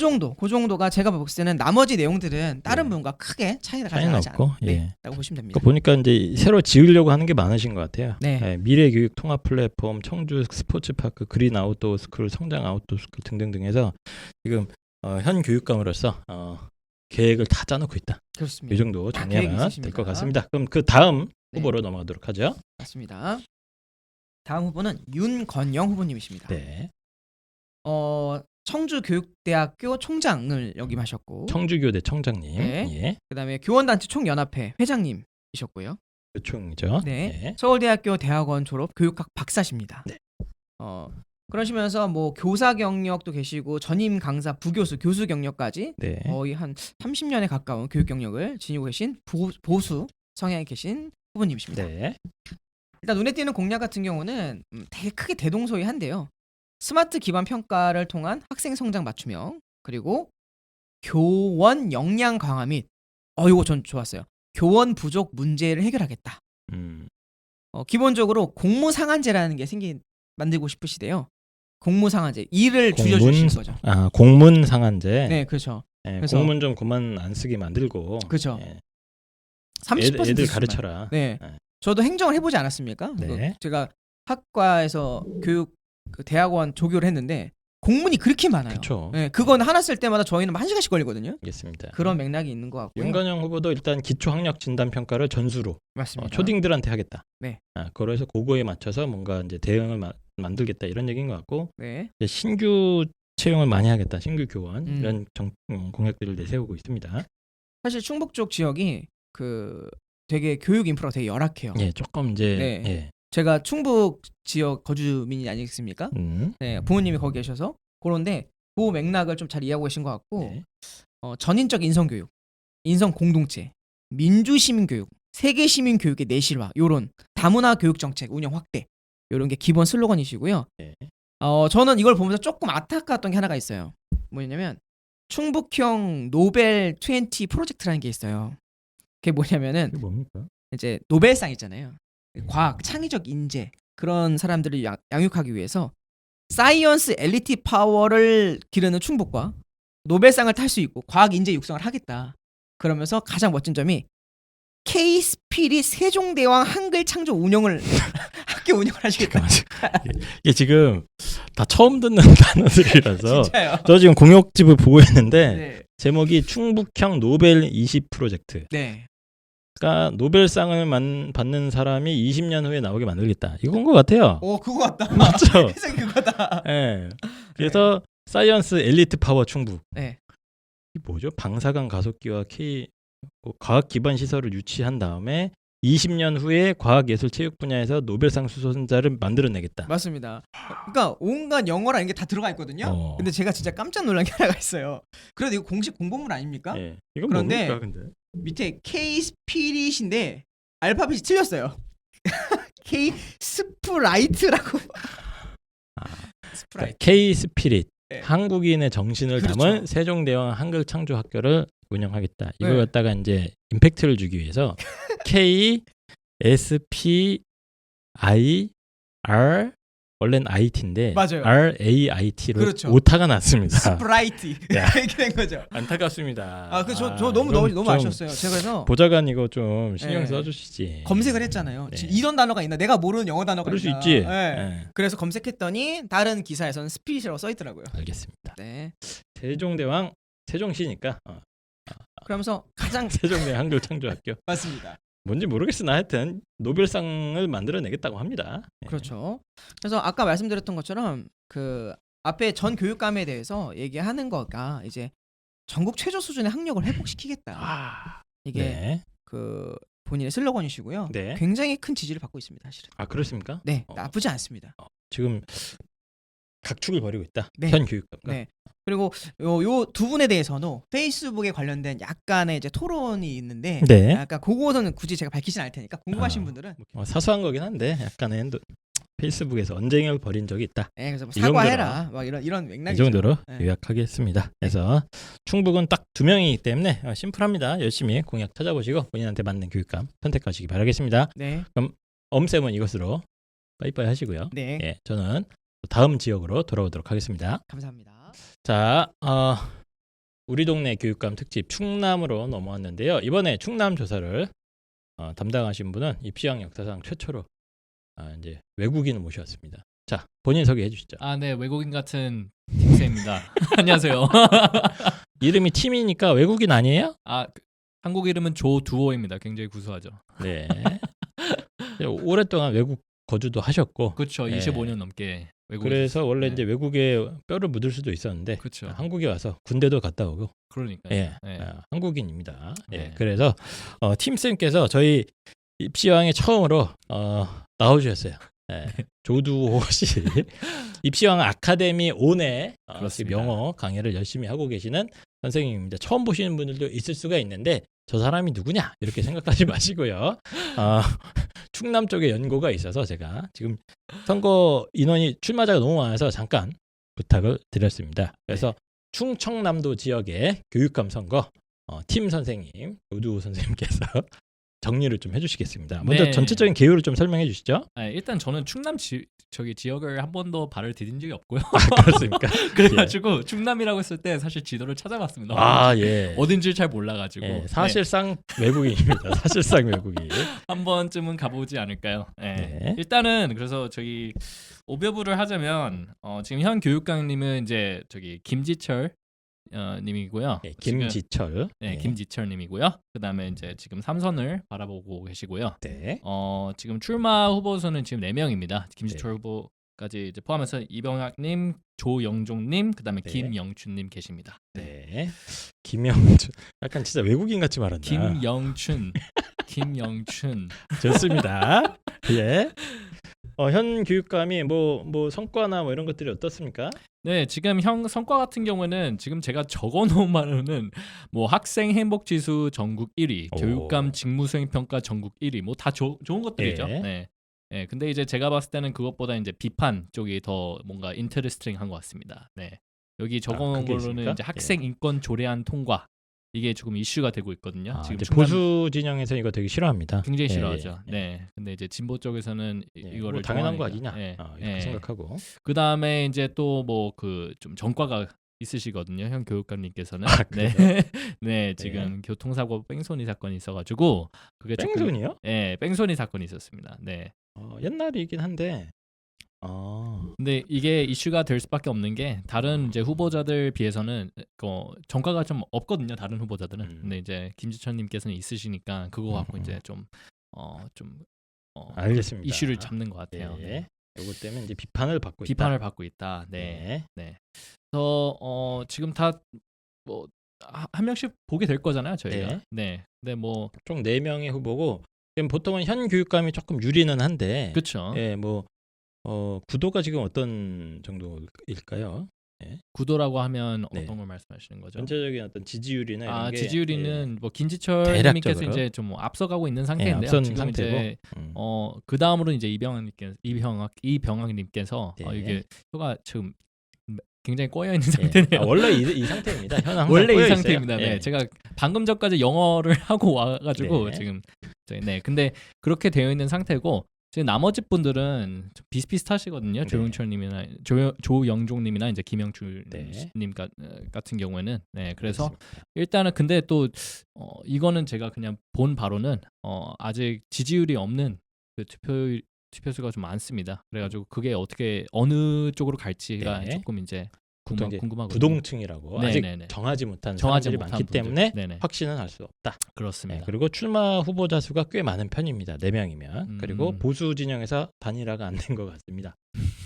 Speaker 2: 정도가 제가 봤을 때는 나머지 내용들은 다른
Speaker 1: 네.
Speaker 2: 분과 크게 차이가
Speaker 1: 차이는
Speaker 2: 가지
Speaker 1: 없고, 예.
Speaker 2: 라고 보시면 됩니다.
Speaker 1: 그 보니까 이제 새로 지으려고 하는 게 많으신 것 같아요.
Speaker 2: 네.
Speaker 1: 미래 교육 통합 플랫폼, 청주 스포츠파크, 그린 아웃도어 스쿨, 성장 아웃도어 스쿨 등등등 해서 지금 현 교육감으로서 계획을 다 짜놓고 있다.
Speaker 2: 그렇습니다.
Speaker 1: 이 정도
Speaker 2: 계획이
Speaker 1: 정리하면 될
Speaker 2: 있으십니다.
Speaker 1: 것 같습니다. 그럼 그 다음
Speaker 2: 네.
Speaker 1: 후보로 넘어가도록 하죠.
Speaker 2: 맞습니다. 다음 후보는 윤건영 후보님이십니다.
Speaker 1: 네.
Speaker 2: 청주교육대학교 총장을 역임하셨고
Speaker 1: 청주교대 청장님.
Speaker 2: 네.
Speaker 1: 예.
Speaker 2: 그다음에 교원단체 총연합회 회장님이셨고요.
Speaker 1: 교총이죠.
Speaker 2: 네.
Speaker 1: 예.
Speaker 2: 서울대학교 대학원 졸업 교육학 박사십니다.
Speaker 1: 네.
Speaker 2: 그러시면서 뭐 교사 경력도 계시고 전임 강사 부교수 교수 경력까지
Speaker 1: 네.
Speaker 2: 거의 한 30년에 가까운 교육 경력을 지니고 계신 보수 성향에 계신 후보님이십니다.
Speaker 1: 네.
Speaker 2: 일단 눈에 띄는 공약 같은 경우는 되게 크게 대동소이한데요. 스마트 기반 평가를 통한 학생 성장 맞춤형, 그리고 교원 역량 강화 및 이거 전 좋았어요. 교원 부족 문제를 해결하겠다. 기본적으로 공무상한제라는 게 만들고 싶으시대요. 공무상한제, 일을 줄여주시는 거죠.
Speaker 1: 공문 상한제.
Speaker 2: 네, 그렇죠.
Speaker 1: 예,
Speaker 2: 그래서-
Speaker 1: 공문 좀 그만 안 쓰게 만들고.
Speaker 2: 그렇죠.
Speaker 1: 예.
Speaker 2: 30%
Speaker 1: 애들
Speaker 2: 수준만.
Speaker 1: 가르쳐라.
Speaker 2: 네,
Speaker 1: 네.
Speaker 2: 저도 행정을 해보지 않았습니까?
Speaker 1: 네.
Speaker 2: 제가 학과에서 대학원 조교를 했는데 공문이 그렇게 많아요.
Speaker 1: 그렇죠.
Speaker 2: 네, 그건 하나 쓸 때마다 저희는 1시간씩 걸리거든요.
Speaker 1: 알겠습니다.
Speaker 2: 그런 맥락이 있는 것 같고요.
Speaker 1: 윤건영 후보도 일단 기초 학력 진단 평가를 전수로
Speaker 2: 맞습니다.
Speaker 1: 초딩들한테 하겠다.
Speaker 2: 네.
Speaker 1: 그래서 그거에 맞춰서 뭔가 이제 대응을 만들겠다 이런 얘기인 것 같고,
Speaker 2: 네,
Speaker 1: 이제 신규 채용을 많이 하겠다. 신규 교원 이런 공약들을 내세우고 있습니다.
Speaker 2: 사실 충북 쪽 지역이 되게 교육 인프라가 되게 열악해요.
Speaker 1: 예, 조금 이제
Speaker 2: 네.
Speaker 1: 예.
Speaker 2: 제가 충북 지역 거주민이 아니겠습니까? 네, 부모님이 거기 계셔서 그런데 그 맥락을 좀 잘 이해하고 계신 것 같고,
Speaker 1: 네.
Speaker 2: 전인적 인성교육, 인성 공동체, 민주시민교육, 세계시민교육의 내실화, 요런 다문화 교육 정책 운영 확대, 요런 게 기본 슬로건이시고요.
Speaker 1: 네.
Speaker 2: 저는 이걸 보면서 조금 안타까웠던 게 하나가 있어요. 뭐냐면 충북형 노벨 20 프로젝트라는 게 있어요. 그게 뭐냐면은
Speaker 1: 이게 뭡니까?
Speaker 2: 이제 노벨상 있잖아요. 과학, 창의적 인재 그런 사람들을 양육하기 위해서 사이언스 엘리트 파워를 기르는 충북과 노벨상을 탈 수 있고 과학 인재 육성을 하겠다. 그러면서 가장 멋진 점이 K-스피릿 세종대왕 한글 창조 운영을 학교 운영을 하시겠다.
Speaker 1: 이게 지금 다 처음 듣는 단어들이라서
Speaker 2: 진짜요.
Speaker 1: 저 지금 공약집을 보고 있는데
Speaker 2: 네.
Speaker 1: 제목이 충북형 노벨 20 프로젝트.
Speaker 2: 네.
Speaker 1: 그러니까 노벨상을 받는 사람이 20년 후에 나오게 만들겠다. 이건 것 같아요.
Speaker 2: 그거 같다.
Speaker 1: 맞죠?
Speaker 2: 해석이 그거다.
Speaker 1: 예. 그래서 사이언스 엘리트 파워 충북.
Speaker 2: 네.
Speaker 1: 이 뭐죠? 방사능 가속기와 과학 기반 시설을 유치한 다음에 20년 후에 과학예술 체육 분야에서 노벨상 수상자를 만들어내겠다.
Speaker 2: 맞습니다. 그러니까 온갖 영어랑 이게 다 들어가 있거든요. 근데 제가 진짜 깜짝 놀란 게 하나가 있어요. 그래도 이거 공식 공보문 아닙니까?
Speaker 1: 예. 이건
Speaker 2: 그런데
Speaker 1: 뭡니까 근데?
Speaker 2: 밑에 K 스피릿인데 알파벳이 틀렸어요. K 스프라이트라고. 스프라이트.
Speaker 1: K 스피릿.
Speaker 2: 네.
Speaker 1: 한국인의 정신을
Speaker 2: 그렇죠.
Speaker 1: 담은 세종대왕 한글 창조 학교를 운영하겠다. 이걸
Speaker 2: 네.
Speaker 1: 갖다가 이제 임팩트를 주기 위해서 K S P I R 원래는 IT인데
Speaker 2: 맞아요.
Speaker 1: R A I T로
Speaker 2: 그렇죠.
Speaker 1: 오타가 났습니다.
Speaker 2: 스프라이트 이렇게 된 거죠.
Speaker 1: 안타깝습니다.
Speaker 2: 저 너무
Speaker 1: 이건
Speaker 2: 너무
Speaker 1: 좀
Speaker 2: 아쉬웠어요. 제가 그래서
Speaker 1: 보좌관 이거 좀 신경
Speaker 2: 네.
Speaker 1: 써주시지.
Speaker 2: 검색을 했잖아요.
Speaker 1: 네.
Speaker 2: 지금 이런 단어가 있나? 내가 모르는 영어 단어가
Speaker 1: 그럴 수
Speaker 2: 있나?
Speaker 1: 있지.
Speaker 2: 네.
Speaker 1: 네.
Speaker 2: 그래서 검색했더니 다른 기사에서는 스피릿이라고 써 있더라고요.
Speaker 1: 알겠습니다.
Speaker 2: 네.
Speaker 1: 세종대왕 세종시니까
Speaker 2: 그러면서 가장
Speaker 1: 세종대왕 한글 창조학교
Speaker 2: 맞습니다.
Speaker 1: 뭔지 모르겠으나 하여튼 노벨상을 만들어내겠다고 합니다. 예.
Speaker 2: 그렇죠. 그래서 아까 말씀드렸던 것처럼 앞에 전 교육감에 대해서 얘기하는 거가 이제 전국 최저 수준의 학력을 회복시키겠다. 이게
Speaker 1: 네.
Speaker 2: 본인의 슬로건이시고요.
Speaker 1: 네.
Speaker 2: 굉장히 큰 지지를 받고 있습니다, 사실은.
Speaker 1: 그렇습니까?
Speaker 2: 네, 나쁘지 않습니다.
Speaker 1: 지금 각축을 벌이고 있다.
Speaker 2: 네.
Speaker 1: 현 교육감과.
Speaker 2: 네. 그리고 요 두 분에 대해서도 페이스북에 관련된 약간의 이제 토론이 있는데
Speaker 1: 네.
Speaker 2: 약간 그거는 굳이 제가 밝히진 않을 테니까 궁금하신 분들은
Speaker 1: 사소한 거긴 한데 약간의 페이스북에서 언쟁을 벌인 적이 있다.
Speaker 2: 네, 그래서 뭐
Speaker 1: 이
Speaker 2: 사과해라. 막 이런 맥락이
Speaker 1: 이 정도로
Speaker 2: 네.
Speaker 1: 요약하겠습니다. 그래서 충북은 딱 2명이기 때문에 심플합니다. 열심히 공약 찾아보시고 본인한테 맞는 교육감 선택하시기 바라겠습니다.
Speaker 2: 네.
Speaker 1: 그럼 엄쌤은 이것으로 빠이빠이 하시고요.
Speaker 2: 네.
Speaker 1: 예, 저는 다음 지역으로 돌아오도록 하겠습니다.
Speaker 2: 감사합니다.
Speaker 1: 자, 우리 동네 교육감 특집 충남으로 넘어왔는데요. 이번에 충남 조사를 담당하신 분은 입시왕 역사상 최초로 이제 외국인을 모셔왔습니다. 자, 본인 소개해 주시죠.
Speaker 3: 네, 외국인 같은 팀쌤입니다. 안녕하세요.
Speaker 1: 이름이 팀이니까 외국인 아니에요?
Speaker 3: 한국 이름은 조두호입니다. 굉장히 구수하죠.
Speaker 1: 네. 오랫동안 외국 거주도 하셨고,
Speaker 3: 그렇죠.
Speaker 1: 네.
Speaker 3: 25년 넘게 외국.
Speaker 1: 그래서 원래
Speaker 3: 네.
Speaker 1: 이제 외국에 뼈를 묻을 수도 있었는데
Speaker 3: 그렇죠.
Speaker 1: 한국에 와서 군대도 갔다 오고,
Speaker 3: 그러니까.
Speaker 1: 예,
Speaker 3: 네.
Speaker 1: 한국인입니다. 예,
Speaker 3: 네.
Speaker 1: 그래서 팀쌤께서 저희 입시왕에 처음으로 나와주셨어요. 예, 조두호 씨, 입시왕 아카데미 온에
Speaker 3: 그렇습니다.
Speaker 1: 영어 강의를 열심히 하고 계시는 선생님입니다. 처음 보시는 분들도 있을 수가 있는데 저 사람이 누구냐 이렇게 생각하지 마시고요. 충남 쪽에 연고가 있어서 제가 지금 선거 인원이 출마자가 너무 많아서 잠깐 부탁을 드렸습니다. 그래서 충청남도 지역의 교육감 선거 팀 선생님 조두호 선생님께서 정리를 좀 해주시겠습니다. 먼저
Speaker 3: 네.
Speaker 1: 전체적인 개요를 좀 설명해 주시죠.
Speaker 3: 일단 저는 충남 지역을 한 번도 발을 디딘 적이 없고요.
Speaker 1: 그렇습니까?
Speaker 3: 그래가지고 충남이라고 했을 때 사실 지도를 찾아봤습니다.
Speaker 1: 예.
Speaker 3: 어딘지 잘 몰라가지고.
Speaker 1: 예, 사실상 외국인입니다. 사실상 외국인.
Speaker 3: 한 번쯤은 가보지 않을까요?
Speaker 1: 네.
Speaker 3: 일단은 그래서 저기 오버뷰를 하자면 지금 현 교육감님은 이제 저기 김지철 님이고요.
Speaker 1: 예, 김지철.
Speaker 3: 네, 김지철 님이고요. 그다음에 이제 지금 3선을 바라보고 계시고요.
Speaker 1: 네.
Speaker 3: 지금 출마 후보수는 지금 4명입니다. 김지철 후보까지 이제 포함해서 이병학 님, 조영종 님, 그다음에
Speaker 1: 네.
Speaker 3: 김영춘 님 계십니다.
Speaker 1: 네. 김영춘. 약간 진짜 외국인 같이 말한다.
Speaker 3: 김영춘.
Speaker 1: 좋습니다. 예. 현 교육감이 뭐 성과나 뭐 이런 것들이 어떻습니까?
Speaker 3: 네, 지금 형 성과 같은 경우에는 지금 제가 적어놓은 말로는 뭐 학생 행복 지수 전국 1위, 교육감 직무수행 평가 전국 1위, 뭐 다 좋은 것들이죠.
Speaker 1: 예.
Speaker 3: 네. 네, 근데 이제 제가 봤을 때는 그것보다 이제 비판 쪽이 더 뭔가 인터레스팅한 것 같습니다. 네, 여기 적어놓은
Speaker 1: 그게
Speaker 3: 걸로는
Speaker 1: 있습니까?
Speaker 3: 이제 학생 인권 조례안 통과 이게 조금 이슈가 되고 있거든요. 지금
Speaker 1: 이제
Speaker 3: 충남
Speaker 1: 보수 진영에서 이거 되게 싫어합니다.
Speaker 3: 굉장히
Speaker 1: 예,
Speaker 3: 싫어하죠.
Speaker 1: 예.
Speaker 3: 네, 근데 이제 진보 쪽에서는 이거를
Speaker 1: 뭐 당연한 거
Speaker 3: 좋아하니까.
Speaker 1: 아니냐?
Speaker 3: 네,
Speaker 1: 이렇게
Speaker 3: 네.
Speaker 1: 생각하고.
Speaker 3: 그 다음에 이제 또 뭐 그 좀 전과가 있으시거든요, 현 교육감님께서는.
Speaker 1: 그래요?
Speaker 3: 네, 지금 교통사고 뺑소니 사건이 있어가지고 그게 조금-
Speaker 1: 뺑소니요?
Speaker 3: 네, 뺑소니 사건이 있었습니다. 네.
Speaker 1: 옛날이긴 한데.
Speaker 3: 근데 이게 이슈가 될 수밖에 없는 게 다른 이제 후보자들 비해서는 전과가 좀 없거든요, 다른 후보자들은. 근데 이제 김지철님께서는 있으시니까 그거 갖고 이제 좀
Speaker 1: 알겠습니다.
Speaker 3: 이슈를 잡는 것 같아요.
Speaker 1: 예.
Speaker 3: 네.
Speaker 1: 요거 때문에 이제 비판을 받고
Speaker 3: 비판을
Speaker 1: 있다.
Speaker 3: 받고 있다. 네.
Speaker 1: 네.
Speaker 3: 그래서 지금 다 뭐 한 명씩 보게 될 거잖아요, 저희가.
Speaker 1: 네.
Speaker 3: 네. 근데 뭐
Speaker 1: 총 4명의 후보고 지금 보통은 현 교육감이 조금 유리는 한데
Speaker 3: 그렇죠.
Speaker 1: 예, 뭐 구도가 지금 어떤 정도일까요?
Speaker 3: 구도라고 하면
Speaker 1: 네.
Speaker 3: 어떤 걸 말씀하시는 거죠?
Speaker 1: 전체적인 어떤 지지율이나 이런 게
Speaker 3: 지지율이는 뭐 김지철
Speaker 1: 대략적으로.
Speaker 3: 님께서 이제 좀 앞서가고 있는 상태인데요.
Speaker 1: 앞선
Speaker 3: 지금
Speaker 1: 상태고.
Speaker 3: 이제 그 다음으로 이제 이병학 님께서
Speaker 1: 네.
Speaker 3: 이게 혀가 지금 굉장히 꼬여 있는 상태네요.
Speaker 1: 원래 이 상태입니다. 현은 항상
Speaker 3: 원래 이
Speaker 1: 꼬여
Speaker 3: 상태입니다.
Speaker 1: 있어요.
Speaker 3: 네,
Speaker 1: 예.
Speaker 3: 제가 방금 전까지 영어를 하고 와가지고
Speaker 1: 네.
Speaker 3: 지금 네, 근데 그렇게 되어 있는 상태고 지금 나머지 분들은 좀 비슷비슷하시거든요.
Speaker 1: 네.
Speaker 3: 조영철님이나 조영종님이나 이제 김영춘님
Speaker 1: 네.
Speaker 3: 같은 경우에는 네, 그래서
Speaker 1: 그렇습니다.
Speaker 3: 일단은 근데 또 이거는 제가 그냥 본 바로는 아직 지지율이 없는 그 투표수가 좀 많습니다. 그래가지고 그게 어떻게 어느 쪽으로 갈지가
Speaker 1: 네.
Speaker 3: 조금 이제
Speaker 1: 보통 이제
Speaker 3: 궁금하거든요.
Speaker 1: 부동층이라고
Speaker 3: 네,
Speaker 1: 아직
Speaker 3: 네, 네.
Speaker 1: 정하지 못한
Speaker 3: 정하지
Speaker 1: 사람들이
Speaker 3: 못한
Speaker 1: 많기
Speaker 3: 분들.
Speaker 1: 때문에
Speaker 3: 네네.
Speaker 1: 확신은 할 수 없다.
Speaker 3: 그렇습니다.
Speaker 1: 네, 그리고 출마 후보자 수가 꽤 많은 편입니다. 4명이면. 그리고
Speaker 3: 음.
Speaker 1: 보수 진영에서 단일화가 안 된 것 같습니다.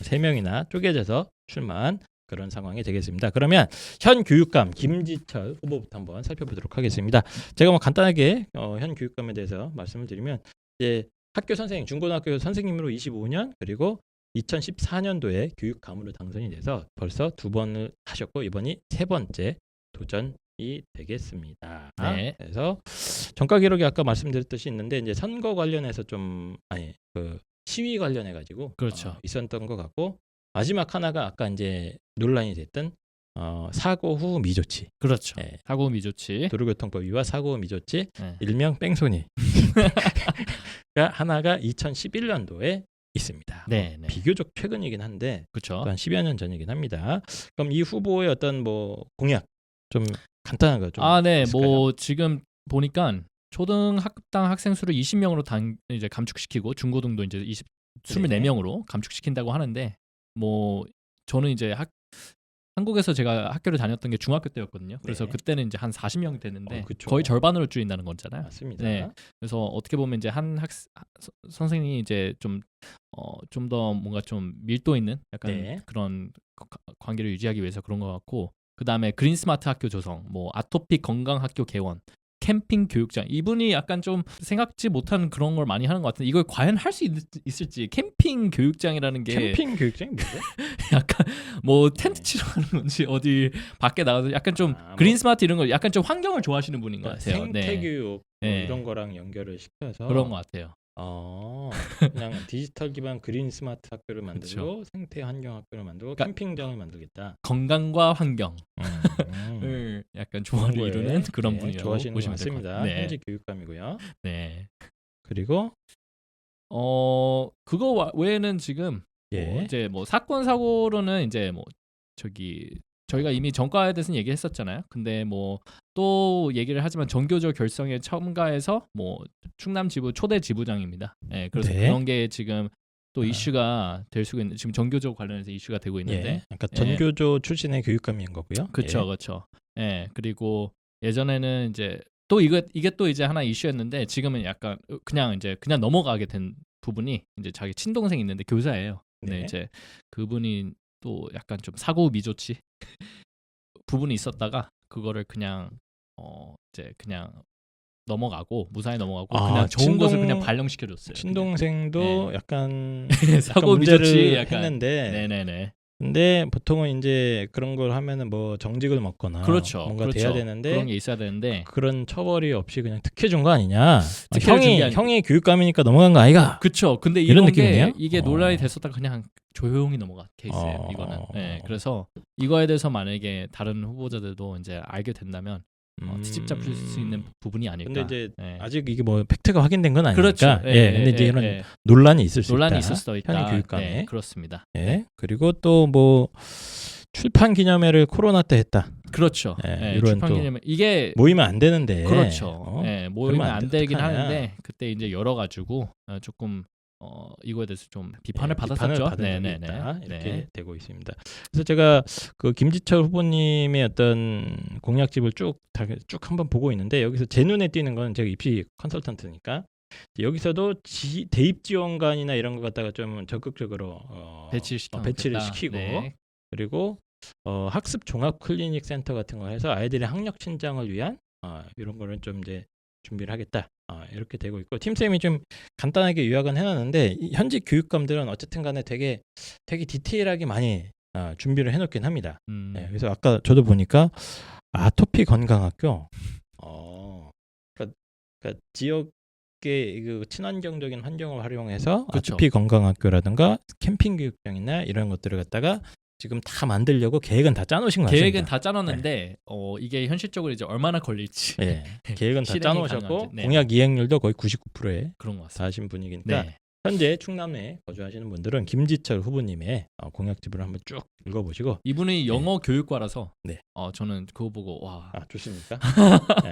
Speaker 1: 3명이나 쪼개져서 출마한 그런 상황이 되겠습니다. 그러면 현 교육감 김지철 후보부터 한번 살펴보도록 하겠습니다. 제가 뭐 간단하게 현 교육감에 대해서 말씀을 드리면 이제 학교 선생님, 중고등학교 선생님으로 25년 그리고 2014년도에 교육감으로 당선이 돼서 벌써 2번을 하셨고 이번이 3번째 도전이 되겠습니다.
Speaker 3: 네.
Speaker 1: 그래서 전과 기록이 아까 말씀드렸듯이 있는데 이제 선거 관련해서 그 시위 관련해 가지고
Speaker 3: 그렇죠.
Speaker 1: 있었던 것 같고 마지막 하나가 아까 이제 논란이 됐던 사고 후 미조치.
Speaker 3: 그렇죠.
Speaker 1: 네.
Speaker 3: 사고 미조치.
Speaker 1: 도로교통법 위반 사고 후 미조치
Speaker 3: 네.
Speaker 1: 일명 뺑소니. 하나가 2011년도에 있습니다.
Speaker 3: 네, 네.
Speaker 1: 비교적 최근이긴 한데
Speaker 3: 그렇죠.
Speaker 1: 또 한 10여 년 전이긴 합니다. 그럼 이 후보의 어떤 뭐 공약 좀 간단한 거 좀
Speaker 3: 네.
Speaker 1: 있을까요?
Speaker 3: 뭐 지금 보니까 초등학당 학생 수를 20명으로 이제 감축시키고 중고등도 이제 24명으로 감축시킨다고 하는데 뭐 저는 이제 한국에서 제가 학교를 다녔던 게 중학교 때였거든요. 그래서
Speaker 1: 네.
Speaker 3: 그때는 이제 한 40명이 됐는데
Speaker 1: 그쵸.
Speaker 3: 거의 절반으로 줄인다는 거잖아요.
Speaker 1: 맞습니다.
Speaker 3: 네. 그래서 어떻게 보면 이제 선생님이 이제 좀 더 뭔가 좀 밀도 있는 약간
Speaker 1: 네.
Speaker 3: 그런 관계를 유지하기 위해서 그런 것 같고, 그 다음에 그린 스마트 학교 조성, 뭐 아토피 건강 학교 개원, 캠핑 교육장, 이분이 약간 좀 생각지 못한 그런 걸 많이 하는 것 같은데 이걸 과연 할 수 있을지. 캠핑 교육장이라는 게
Speaker 1: 캠핑 교육장이 뭐죠?
Speaker 3: 약간 뭐 텐트 치러 가는 건지 어디 밖에 나가서 약간 좀
Speaker 1: 뭐
Speaker 3: 그린 스마트 이런 거 약간 좀 환경을 좋아하시는 분인 것 같아요.
Speaker 1: 생태
Speaker 3: 네.
Speaker 1: 교육 뭐
Speaker 3: 네.
Speaker 1: 이런 거랑 연결을 시켜서
Speaker 3: 그런 것 같아요.
Speaker 1: 그냥 디지털 기반 그린 스마트 학교를 만들고
Speaker 3: 그쵸.
Speaker 1: 생태 환경 학교를 만들고
Speaker 3: 그러니까
Speaker 1: 캠핑장을 만들겠다.
Speaker 3: 건강과 환경을 약간 조화를
Speaker 1: 그런 거에,
Speaker 3: 이루는 그런
Speaker 1: 네,
Speaker 3: 분이라고
Speaker 1: 좋아하시는 것
Speaker 3: 보시면 될 것
Speaker 1: 같습니다.
Speaker 3: 같아요. 네.
Speaker 1: 현지 교육감이고요.
Speaker 3: 네.
Speaker 1: 그리고
Speaker 3: 그거 외에는 지금
Speaker 1: 예.
Speaker 3: 뭐 이제 뭐 사건 사고로는 이제 뭐 저희가 이미 전과에 대해서는 얘기했었잖아요. 근데 뭐 또 얘기를 하지만 전교조 결성에 첨가해서 뭐 충남 지부 초대 지부장입니다. 네, 그래서
Speaker 1: 네.
Speaker 3: 그런 게 지금 또 이슈가 될 수가 있는, 지금 전교조 관련해서 이슈가 되고 있는데.
Speaker 1: 예. 그러니까 전교조 출신의 교육감인 거고요.
Speaker 3: 그렇죠,
Speaker 1: 예.
Speaker 3: 그렇죠. 예, 그리고 예전에는 이제 또 이게 또 이제 하나 이슈였는데 지금은 약간 그냥 넘어가게 된 부분이 이제 자기 친동생이 있는데 교사예요. 근데
Speaker 1: 네.
Speaker 3: 이제 그분이 또 약간 좀 사고 미조치 부분이 있었다가 그거를 그냥 이제 그냥 넘어가고 무사히 넘어가고 그냥 좋은 것을 그냥 발령시켜줬어요.
Speaker 1: 친동생도
Speaker 3: 네.
Speaker 1: 약간
Speaker 3: 사고
Speaker 1: 문제를
Speaker 3: 미조치 약간
Speaker 1: 했는데
Speaker 3: 네네네.
Speaker 1: 근데 보통은 이제 그런 걸 하면은 뭐 정직을 먹거나
Speaker 3: 그렇죠.
Speaker 1: 뭔가
Speaker 3: 그렇죠.
Speaker 1: 돼야 되는데
Speaker 3: 그런 게 있어야 되는데
Speaker 1: 그런 처벌이 없이 그냥 특혜 준 거 아니냐?
Speaker 3: 특혜를 준게
Speaker 1: 형이 교육감이니까 넘어간 거 아이가?
Speaker 3: 그쵸. 근데
Speaker 1: 이런
Speaker 3: 이런
Speaker 1: 느낌이네요?
Speaker 3: 게 이게 논란이 됐었다가 그냥 조용히 넘어간 케이스예요. 이거는. 네, 그래서 이거에 대해서 만약에 다른 후보자들도 이제 알게 된다면 트집 잡힐 수 있는 부분이 아닐까.
Speaker 1: 근데 이제
Speaker 3: 네.
Speaker 1: 아직 이게 뭐 팩트가 확인된 건 아니니까.
Speaker 3: 그렇죠.
Speaker 1: 예. 근데 이제 이런 논란이 있을 수
Speaker 3: 논란이
Speaker 1: 있다.
Speaker 3: 있을 수도 있다.
Speaker 1: 현역 교육감에.
Speaker 3: 네, 그렇습니다.
Speaker 1: 예.
Speaker 3: 네.
Speaker 1: 그리고 또 뭐 출판 기념회를 코로나 때 했다.
Speaker 3: 그렇죠.
Speaker 1: 예,
Speaker 3: 네,
Speaker 1: 이런
Speaker 3: 출판
Speaker 1: 또
Speaker 3: 기념회 이게
Speaker 1: 모이면 안 되는데.
Speaker 3: 그렇죠. 네, 모이면
Speaker 1: 그러면
Speaker 3: 안 되긴
Speaker 1: 어떡하냐.
Speaker 3: 하는데 그때 이제 열어가지고 조금 이거에 대해서 좀 비판을 받았었죠.
Speaker 1: 받은 적이 있다. 이렇게
Speaker 3: 네.
Speaker 1: 되고 있습니다. 그래서 제가 그 김지철 후보님의 어떤 공약집을 쭉 한번 보고 있는데 여기서 제 눈에 띄는 건 제가 입시 컨설턴트니까 여기서도 대입 지원관이나 이런 거 갖다가 좀 적극적으로 배치를 시키고
Speaker 3: 네.
Speaker 1: 그리고 학습 종합 클리닉 센터 같은 거 해서 아이들의 학력 신장을 위한 이런 거를 좀 이제 준비를 하겠다. 이렇게 되고 있고 팀쌤이 좀 간단하게 요약은 해놨는데 현직 교육감들은 어쨌든 간에 되게 디테일하게 많이 준비를 해놓긴 합니다. 네, 그래서 아까 저도 보니까 아토피 건강학교 그러니까 지역의 그 친환경적인 환경을 활용해서
Speaker 3: 그쵸.
Speaker 1: 아토피 건강학교라든가 캠핑 교육장이나 이런 것들을 갖다가 지금 다 만들려고 계획은 다 짜놓으신 것 같습니다.
Speaker 3: 계획은 다 짜놨는데 이게 현실적으로 이제 얼마나 걸릴지.
Speaker 1: 예, 계획은 다
Speaker 3: 실행이
Speaker 1: 짜놓으셨고
Speaker 3: 가능한지. 네.
Speaker 1: 공약 이행률도 거의 99%에
Speaker 3: 그런 것 같습니다.
Speaker 1: 다하신 분위기니까
Speaker 3: 네.
Speaker 1: 현재 충남에 거주하시는 분들은 김지철 후보님의 공약집을 한번 쭉 읽어보시고
Speaker 3: 이분이 영어 교육과라서
Speaker 1: 네.
Speaker 3: 저는 그거 보고 와
Speaker 1: 좋습니까? 네.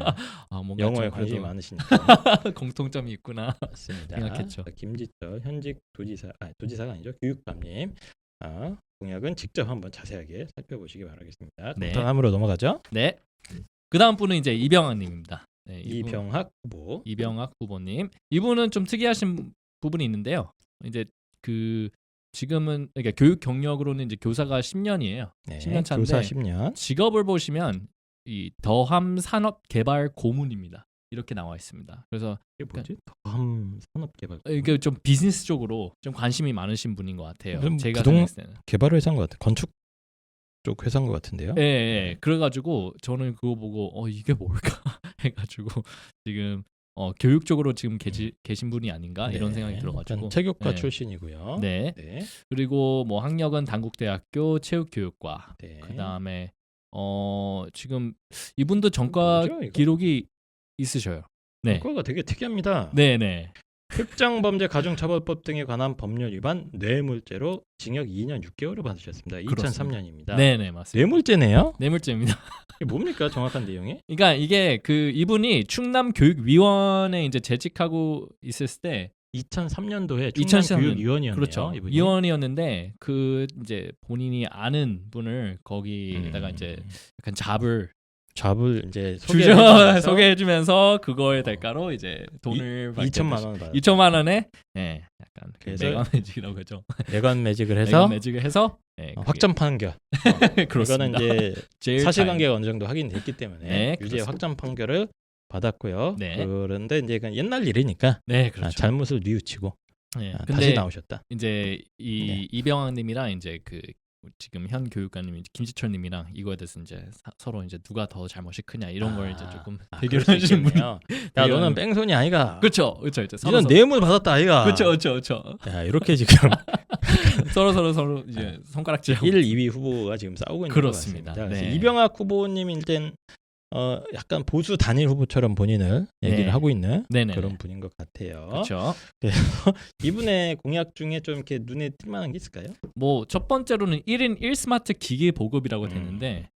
Speaker 3: 뭔가
Speaker 1: 영어에
Speaker 3: 좀
Speaker 1: 관심이
Speaker 3: 그래도
Speaker 1: 많으시니까
Speaker 3: 공통점이 있구나.
Speaker 1: 맞습니다.
Speaker 3: 생각했죠.
Speaker 1: 김지철 현직 도지사가 아니죠 교육감님 공약은 직접 한번 자세하게 살펴보시기 바라겠습니다.
Speaker 3: 네.
Speaker 1: 다음으로 넘어가죠.
Speaker 3: 네. 그 다음 분은 이제 이병학님입니다. 네,
Speaker 1: 이병학 후보.
Speaker 3: 이병학 후보님. 이분은 좀 특이하신 부분이 있는데요. 이제 지금은 그러니까 교육 경력으로는 이제 교사가 10년이에요.
Speaker 1: 네,
Speaker 3: 10년 차인데
Speaker 1: 교사 10년.
Speaker 3: 직업을 보시면 이 더함 산업개발 고문입니다. 이렇게 나와 있습니다. 그래서
Speaker 1: 이게 뭐지? 더함 산업개발.
Speaker 3: 이게 좀 비즈니스 쪽으로 좀 관심이 많으신 분인 것 같아요. 제가 생각했을 때는.
Speaker 1: 개발 회사인 것 같아. 건축 쪽 회사인 것 같은데요.
Speaker 3: 예. 그래가지고 저는 그거 보고 이게 뭘까 해가지고 지금 교육 쪽으로 지금 계신 분이 아닌가 이런 생각이 들어가지고.
Speaker 1: 체육과
Speaker 3: 네.
Speaker 1: 출신이고요.
Speaker 3: 네.
Speaker 1: 네.
Speaker 3: 그리고 뭐 학력은 단국대학교 체육교육과.
Speaker 1: 네.
Speaker 3: 그 다음에 지금 이분도 전과
Speaker 1: 뭐죠, 이거?
Speaker 3: 기록이 있으셔요. 네.
Speaker 1: 전과가 되게 특이합니다.
Speaker 3: 네네.
Speaker 1: 특정범죄 가중처벌법 등에 관한 법률 위반 뇌물죄로 징역 2년 6개월을 받으셨습니다. 2003년입니다.
Speaker 3: 네네 맞습니다.
Speaker 1: 뇌물죄네요?
Speaker 3: 뇌물죄입니다.
Speaker 1: 이게 뭡니까 정확한 내용이?
Speaker 3: 그러니까 이게 그 이분이 충남교육위원회 이제 재직하고 있었을 때
Speaker 1: 2003년도에
Speaker 3: 2003년.
Speaker 1: 충남교육위원이었네요.
Speaker 3: 그렇죠.
Speaker 1: 이분이.
Speaker 3: 위원이었는데 그 이제 본인이 아는 분을 거기에다가 이제 약간
Speaker 1: 잡을 이제
Speaker 3: 소개해주면서 그거의 대가로 이제 돈을
Speaker 1: 2천만 원 받았어요.
Speaker 3: 2천만 원에 예 약간
Speaker 1: 그래서
Speaker 3: 매간 매직이라고 하죠.
Speaker 1: 매관 매직을 해서
Speaker 3: 매직을 해서 예,
Speaker 1: 확정 판결.
Speaker 3: 그렇습니다.
Speaker 1: 이거는 이제
Speaker 3: 제일
Speaker 1: 사실관계가 어느 정도 확인됐기 때문에
Speaker 3: 네,
Speaker 1: 유죄
Speaker 3: 그렇습니다.
Speaker 1: 확정 판결을 받았고요.
Speaker 3: 네.
Speaker 1: 그런데 이제 그건 옛날 일이니까
Speaker 3: 네 그렇죠.
Speaker 1: 잘못을 뉘우치고
Speaker 3: 예,
Speaker 1: 다시
Speaker 3: 근데
Speaker 1: 나오셨다.
Speaker 3: 이제 이
Speaker 1: 네.
Speaker 3: 이병학님이랑 이제 그 지금 현 교육관님 김지철님이랑 이거에 대해서 이제 서로 이제 누가 더 잘못이 크냐 이런 걸 이제 조금
Speaker 1: 그럴
Speaker 3: 대결을
Speaker 1: 수
Speaker 3: 하시는 분이
Speaker 1: 있겠네요. 야 너는 뺑소니 아이가.
Speaker 3: 그렇죠 이제
Speaker 1: 이런 뇌물 받았다 아이가.
Speaker 3: 그렇죠.
Speaker 1: 야 이렇게 지금
Speaker 3: 서로 이제 손가락질하고
Speaker 1: 1, 2위 후보가 지금 싸우고 있는
Speaker 3: 그렇습니다.
Speaker 1: 것 같습니다. 그래서
Speaker 3: 네.
Speaker 1: 이병학 후보님이 일단 약간 보수 단일 후보처럼 본인을 얘기를
Speaker 3: 네.
Speaker 1: 하고 있는
Speaker 3: 네네
Speaker 1: 그런 분인 것 같아요.
Speaker 3: 그렇죠.
Speaker 1: 이분의 공약 중에 좀 이렇게 눈에 띌 만한 게 있을까요?
Speaker 3: 뭐 첫 번째로는 1인 1스마트 기계 보급이라고 되는데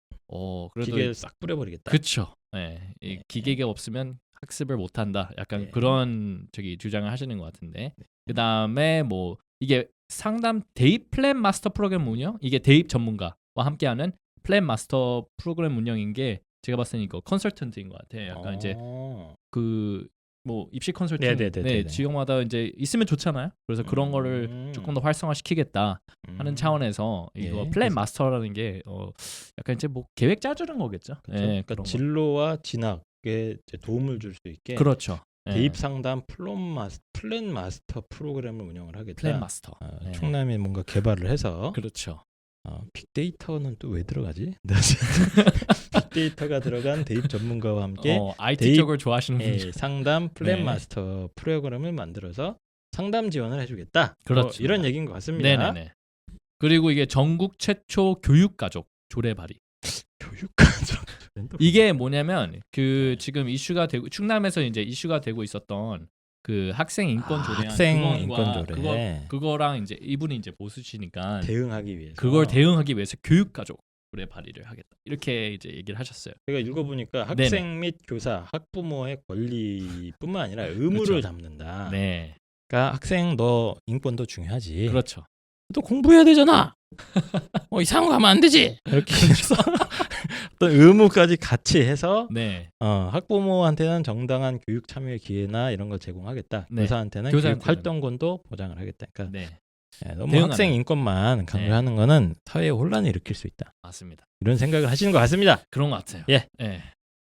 Speaker 3: 그래도
Speaker 1: 기계를 싹 뿌려버리겠다.
Speaker 3: 그렇죠. 예. 이 기계가 없으면 학습을 못 한다. 약간
Speaker 1: 네.
Speaker 3: 그런 주장을 하시는 것 같은데. 그다음에 뭐 이게 상담 대입 플랜 마스터 프로그램 운영, 이게 대입 전문가와 함께하는 플랜 마스터 프로그램 운영인 게 제가 봤을 때 이거 컨설턴트인 것 같아요. 약간 이제 그 뭐 입시 컨설팅
Speaker 1: 네네네네.
Speaker 3: 지역마다 이제 있으면 좋잖아요. 그래서 그런 거를 조금 더 활성화시키겠다 하는 차원에서 이거
Speaker 1: 예,
Speaker 3: 플랜
Speaker 1: 그래서-
Speaker 3: 마스터라는 게 약간 이제 뭐 계획 짜주는 거겠죠.
Speaker 1: 그렇죠?
Speaker 3: 예,
Speaker 1: 그러니까
Speaker 3: 그런 거.
Speaker 1: 진로와 진학에 이제 도움을 줄 수 있게
Speaker 3: 그렇죠. 예.
Speaker 1: 대입 상담 플랜 마스터 프로그램을 운영을 하겠다.
Speaker 3: 플랜 마스터. 예.
Speaker 1: 충남이 뭔가 개발을 해서
Speaker 3: 그렇죠.
Speaker 1: 빅데이터는 또 왜 들어가지? 빅데이터가 들어간 대입 전문가와 함께
Speaker 3: IT
Speaker 1: 대입-
Speaker 3: 쪽을 좋아하시는 분.
Speaker 1: 상담 플랜
Speaker 3: 네.
Speaker 1: 마스터 프로그램을 만들어서 상담 지원을 해주겠다.
Speaker 3: 그렇죠.
Speaker 1: 이런 얘기인 것 같습니다.
Speaker 3: 네네네. 그리고 이게 전국 최초 교육 가족 조례 발의.
Speaker 1: 교육과정.
Speaker 3: 이게 뭐냐면 그 지금 이슈가 되고 충남에서 이제 이슈가 되고 있었던 그 학생 인권 조례
Speaker 1: 학생 인권 조례
Speaker 3: 그거랑 이제 이분이 이제 보수시니까
Speaker 1: 대응하기 위해서
Speaker 3: 그걸 대응하기 위해서 교육 가족 조례 발의를 하겠다. 이렇게 이제 얘기를 하셨어요.
Speaker 1: 제가 읽어보니까 학생 및 교사, 학부모의 권리뿐만 아니라 의무를
Speaker 3: 그렇죠.
Speaker 1: 담는다.
Speaker 3: 네.
Speaker 1: 그러니까 학생 너 인권도 중요하지.
Speaker 3: 그렇죠.
Speaker 1: 또 공부해야 되잖아. 이상한 거 하면 안 되지. 이렇게 해서 어떤 의무까지 같이 해서
Speaker 3: 네.
Speaker 1: 학부모한테는 정당한 교육 참여의 기회나 이런 걸 제공하겠다.
Speaker 3: 네.
Speaker 1: 교사한테는
Speaker 3: 교사한테는.
Speaker 1: 교육 활동권도 보장을 하겠다. 그러니까
Speaker 3: 네.
Speaker 1: 너무
Speaker 3: 대응하는.
Speaker 1: 학생 인권만 강조하는 거는 사회에 혼란을 일으킬 수 있다.
Speaker 3: 맞습니다.
Speaker 1: 이런 생각을 하시는 것 같습니다.
Speaker 3: 그런 것 같아요.
Speaker 1: 예.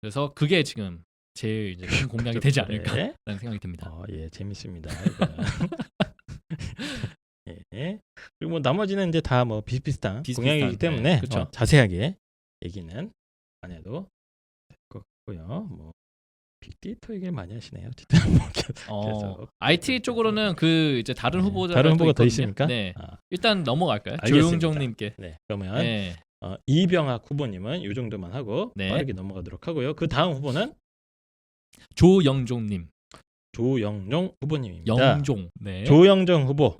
Speaker 3: 그래서 그게 지금 제일 이제 큰 공약이 되지 않을까라는
Speaker 1: 네.
Speaker 3: 생각이 듭니다.
Speaker 1: 예, 재밌습니다. 예. 그리고 뭐 나머지는 이제 다 뭐 비슷비슷한 공약이기 때문에
Speaker 3: 네, 그쵸.
Speaker 1: 자세하게 얘기는 안 해도 될 것 같고요. 뭐 빅데이터 얘기를 많이 하시네요. 계속.
Speaker 3: IT 쪽으로는 그 이제 다른 후보자가
Speaker 1: 다른 후보가 더
Speaker 3: 있거든요.
Speaker 1: 있습니까?
Speaker 3: 네. 일단 넘어갈까요?
Speaker 1: 알겠습니다.
Speaker 3: 조용종님께.
Speaker 1: 네, 그러면
Speaker 3: 네.
Speaker 1: 이병학 후보님은 이 정도만 하고
Speaker 3: 네.
Speaker 1: 빠르게 넘어가도록 하고요. 그 다음 후보는
Speaker 3: 조영종님.
Speaker 1: 조영종 후보님입니다.
Speaker 3: 영종. 네.
Speaker 1: 조영종 후보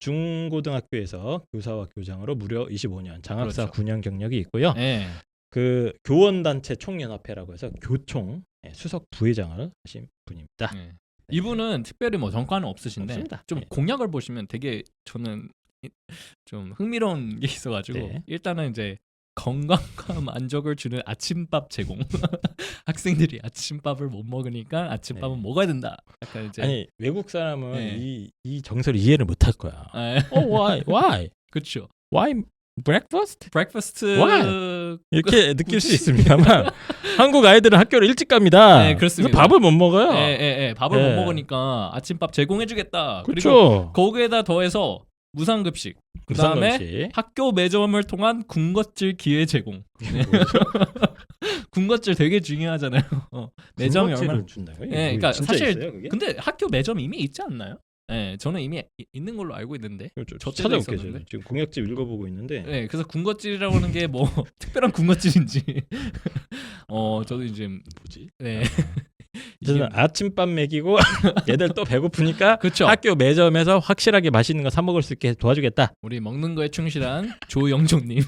Speaker 1: 중고등학교에서 교사와 교장으로 무려 25년 장학사
Speaker 3: 그렇죠.
Speaker 1: 9년 경력이 있고요.
Speaker 3: 네.
Speaker 1: 그 교원단체 총연합회라고 해서 교총 수석 부회장을 하신 분입니다.
Speaker 3: 네. 이분은 특별히 뭐 정과는 없으신데
Speaker 1: 없습니다.
Speaker 3: 좀
Speaker 1: 네.
Speaker 3: 공약을 보시면 되게 저는 좀 흥미로운 게 있어가지고
Speaker 1: 네.
Speaker 3: 일단은 이제 건강과 만족을 주는 아침밥 제공. 학생들이 아침밥을 못 먹으니까 아침밥은
Speaker 1: 네.
Speaker 3: 먹어야 된다. 약간 이제
Speaker 1: 아니 외국 사람은
Speaker 3: 네.
Speaker 1: 이 정서를 이해를 못할 거야.
Speaker 3: 그렇죠.
Speaker 1: Why breakfast?
Speaker 3: 브렉퍼스트
Speaker 1: Why? 이렇게 느낄 수 있습니다만 한국 아이들은 학교를 일찍 갑니다.
Speaker 3: 네, 그렇습니다.
Speaker 1: 그래서 밥을 못 먹어요.
Speaker 3: 밥을
Speaker 1: 네.
Speaker 3: 못 먹으니까 아침밥 제공해주겠다. 그리고
Speaker 1: 그렇죠.
Speaker 3: 거기에다 더해서 무상급식. 그다음에 학교 매점을 통한 군것질 기회 제공. 군것질 되게 중요하잖아요. 매점이 얼마나
Speaker 1: 준다고요?
Speaker 3: 네, 그러니까
Speaker 1: 진짜
Speaker 3: 사실
Speaker 1: 있어요, 그게?
Speaker 3: 근데 학교 매점 이미 있지 않나요? 네, 저는 이미 있는 걸로 알고 있는데. 저 때도
Speaker 1: 찾아볼게요.
Speaker 3: 있었는데.
Speaker 1: 지금 공약집 읽어보고 있는데
Speaker 3: 네, 그래서 군것질이라고 하는 게 뭐 특별한 군것질인지 저도 이제
Speaker 1: 뭐지?
Speaker 3: 네.
Speaker 1: 저는 아침밥 먹이고 얘들 또 배고프니까
Speaker 3: 그쵸.
Speaker 1: 학교 매점에서 확실하게 맛있는 거 사 먹을 수 있게 도와주겠다.
Speaker 3: 우리 먹는 거에 충실한 조영종님.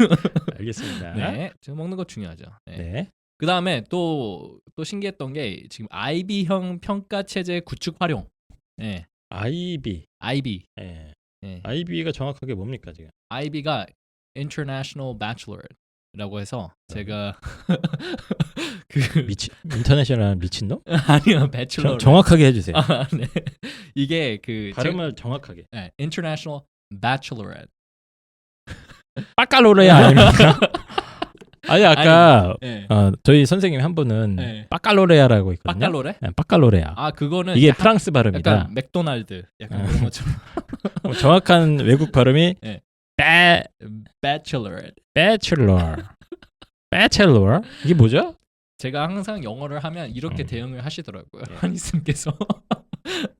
Speaker 1: 알겠습니다.
Speaker 3: 네, 저 먹는 거 중요하죠. 네.
Speaker 1: 네.
Speaker 3: 그 다음에 또 신기했던 게 지금 IB형 평가 체제 구축 활용. 네,
Speaker 1: IB.
Speaker 3: IB.
Speaker 1: 예.
Speaker 3: 네.
Speaker 1: IB가 정확하게 뭡니까 지금?
Speaker 3: IB가 International Bachelor라고 해서 제가 그
Speaker 1: 인터내셔널 미친놈?
Speaker 3: 아니요, Bachelor.
Speaker 1: 정확하게 해주세요.
Speaker 3: 아, 네. 이게 그
Speaker 1: 발음을 정확하게.
Speaker 3: 네, International Bachelorette.
Speaker 1: 빠까로레아 아닙니까? 아니 아까
Speaker 3: 네.
Speaker 1: 저희 선생님 한 분은
Speaker 3: 네.
Speaker 1: 빠까로레아라고 있거든요.
Speaker 3: 빠까로레?
Speaker 1: 네, 빠까로레아.
Speaker 3: 아, 그거는
Speaker 1: 이게
Speaker 3: 약간,
Speaker 1: 프랑스 발음이다.
Speaker 3: 약간 맥도날드 약간 그런 것처럼.
Speaker 1: 정확한 외국 발음이
Speaker 3: 네.
Speaker 1: Bachelor.
Speaker 3: Bachelorette.
Speaker 1: Bachelor. 이게 뭐죠?
Speaker 3: 제가 항상 영어를 하면 이렇게 대응을 하시더라고요.
Speaker 1: 네.
Speaker 3: 한이쌤께서.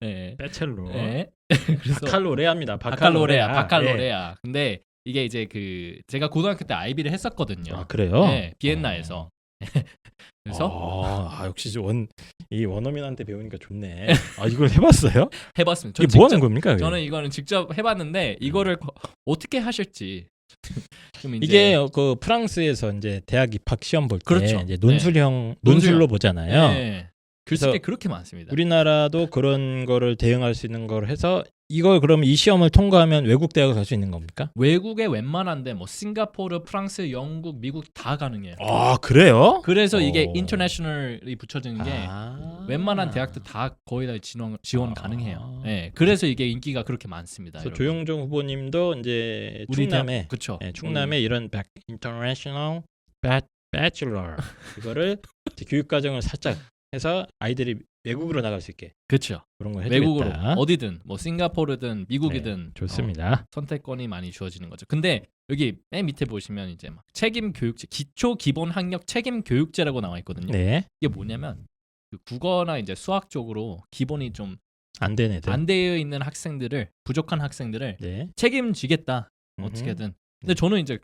Speaker 3: 네.
Speaker 1: Bachelor.
Speaker 3: 네. 그래서
Speaker 1: 바칼로레아입니다.
Speaker 3: 바칼로레아. 근데 이게 이제 그 제가 고등학교 때 아이비를 했었거든요.
Speaker 1: 아 그래요?
Speaker 3: 네, 비엔나에서. 그래서
Speaker 1: 역시 이 원어민한테 배우니까 좋네. 아 이걸 해봤어요?
Speaker 3: 해봤습니다.
Speaker 1: 이게 뭐 하는 겁니까? 그게?
Speaker 3: 저는 이거는 직접 해봤는데 이거를 어떻게 하실지. 좀 이제
Speaker 1: 이게 그 프랑스에서 이제 대학 입학 시험 볼 때
Speaker 3: 그렇죠.
Speaker 1: 이제 논술로 보잖아요.
Speaker 3: 네. 글쓰기 그렇게 많습니다.
Speaker 1: 우리나라도 그런 거를 대응할 수 있는 걸 해서 이걸 그럼 이 시험을 통과하면 외국 대학을 갈 수 있는 겁니까?
Speaker 3: 외국에 웬만한데 뭐 싱가포르, 프랑스, 영국, 미국 다 가능해요.
Speaker 1: 아 그래요?
Speaker 3: 그래서 이게 인터내셔널이 붙여지는 게
Speaker 1: 아.
Speaker 3: 웬만한 대학들 다 거의 다 지원 가능해요. 네, 그래서 이게 인기가 그렇게 많습니다.
Speaker 1: 그래서 조영종 후보님도 이제 충남에
Speaker 3: 그렇죠.
Speaker 1: 충남에 이런 International Bachelor 이거를 이제 교육 과정을 살짝 해서 아이들이 외국으로 나갈 수 있게
Speaker 3: 그렇죠.
Speaker 1: 그런 걸 해주겠다.
Speaker 3: 외국으로 어디든 뭐 싱가포르든 미국이든
Speaker 1: 좋습니다.
Speaker 3: 선택권이 많이 주어지는 거죠. 근데 여기 맨 밑에 보시면 이제 막 책임 교육제, 기초 기본 학력 책임 교육제라고 나와 있거든요.
Speaker 1: 네.
Speaker 3: 이게 뭐냐면 그 국어나 이제 수학 쪽으로 기본이 좀
Speaker 1: 안 되는 애들.
Speaker 3: 안 되어 있는 학생들을 부족한 학생들을
Speaker 1: 네.
Speaker 3: 책임지겠다 어떻게든. 근데 저는 이제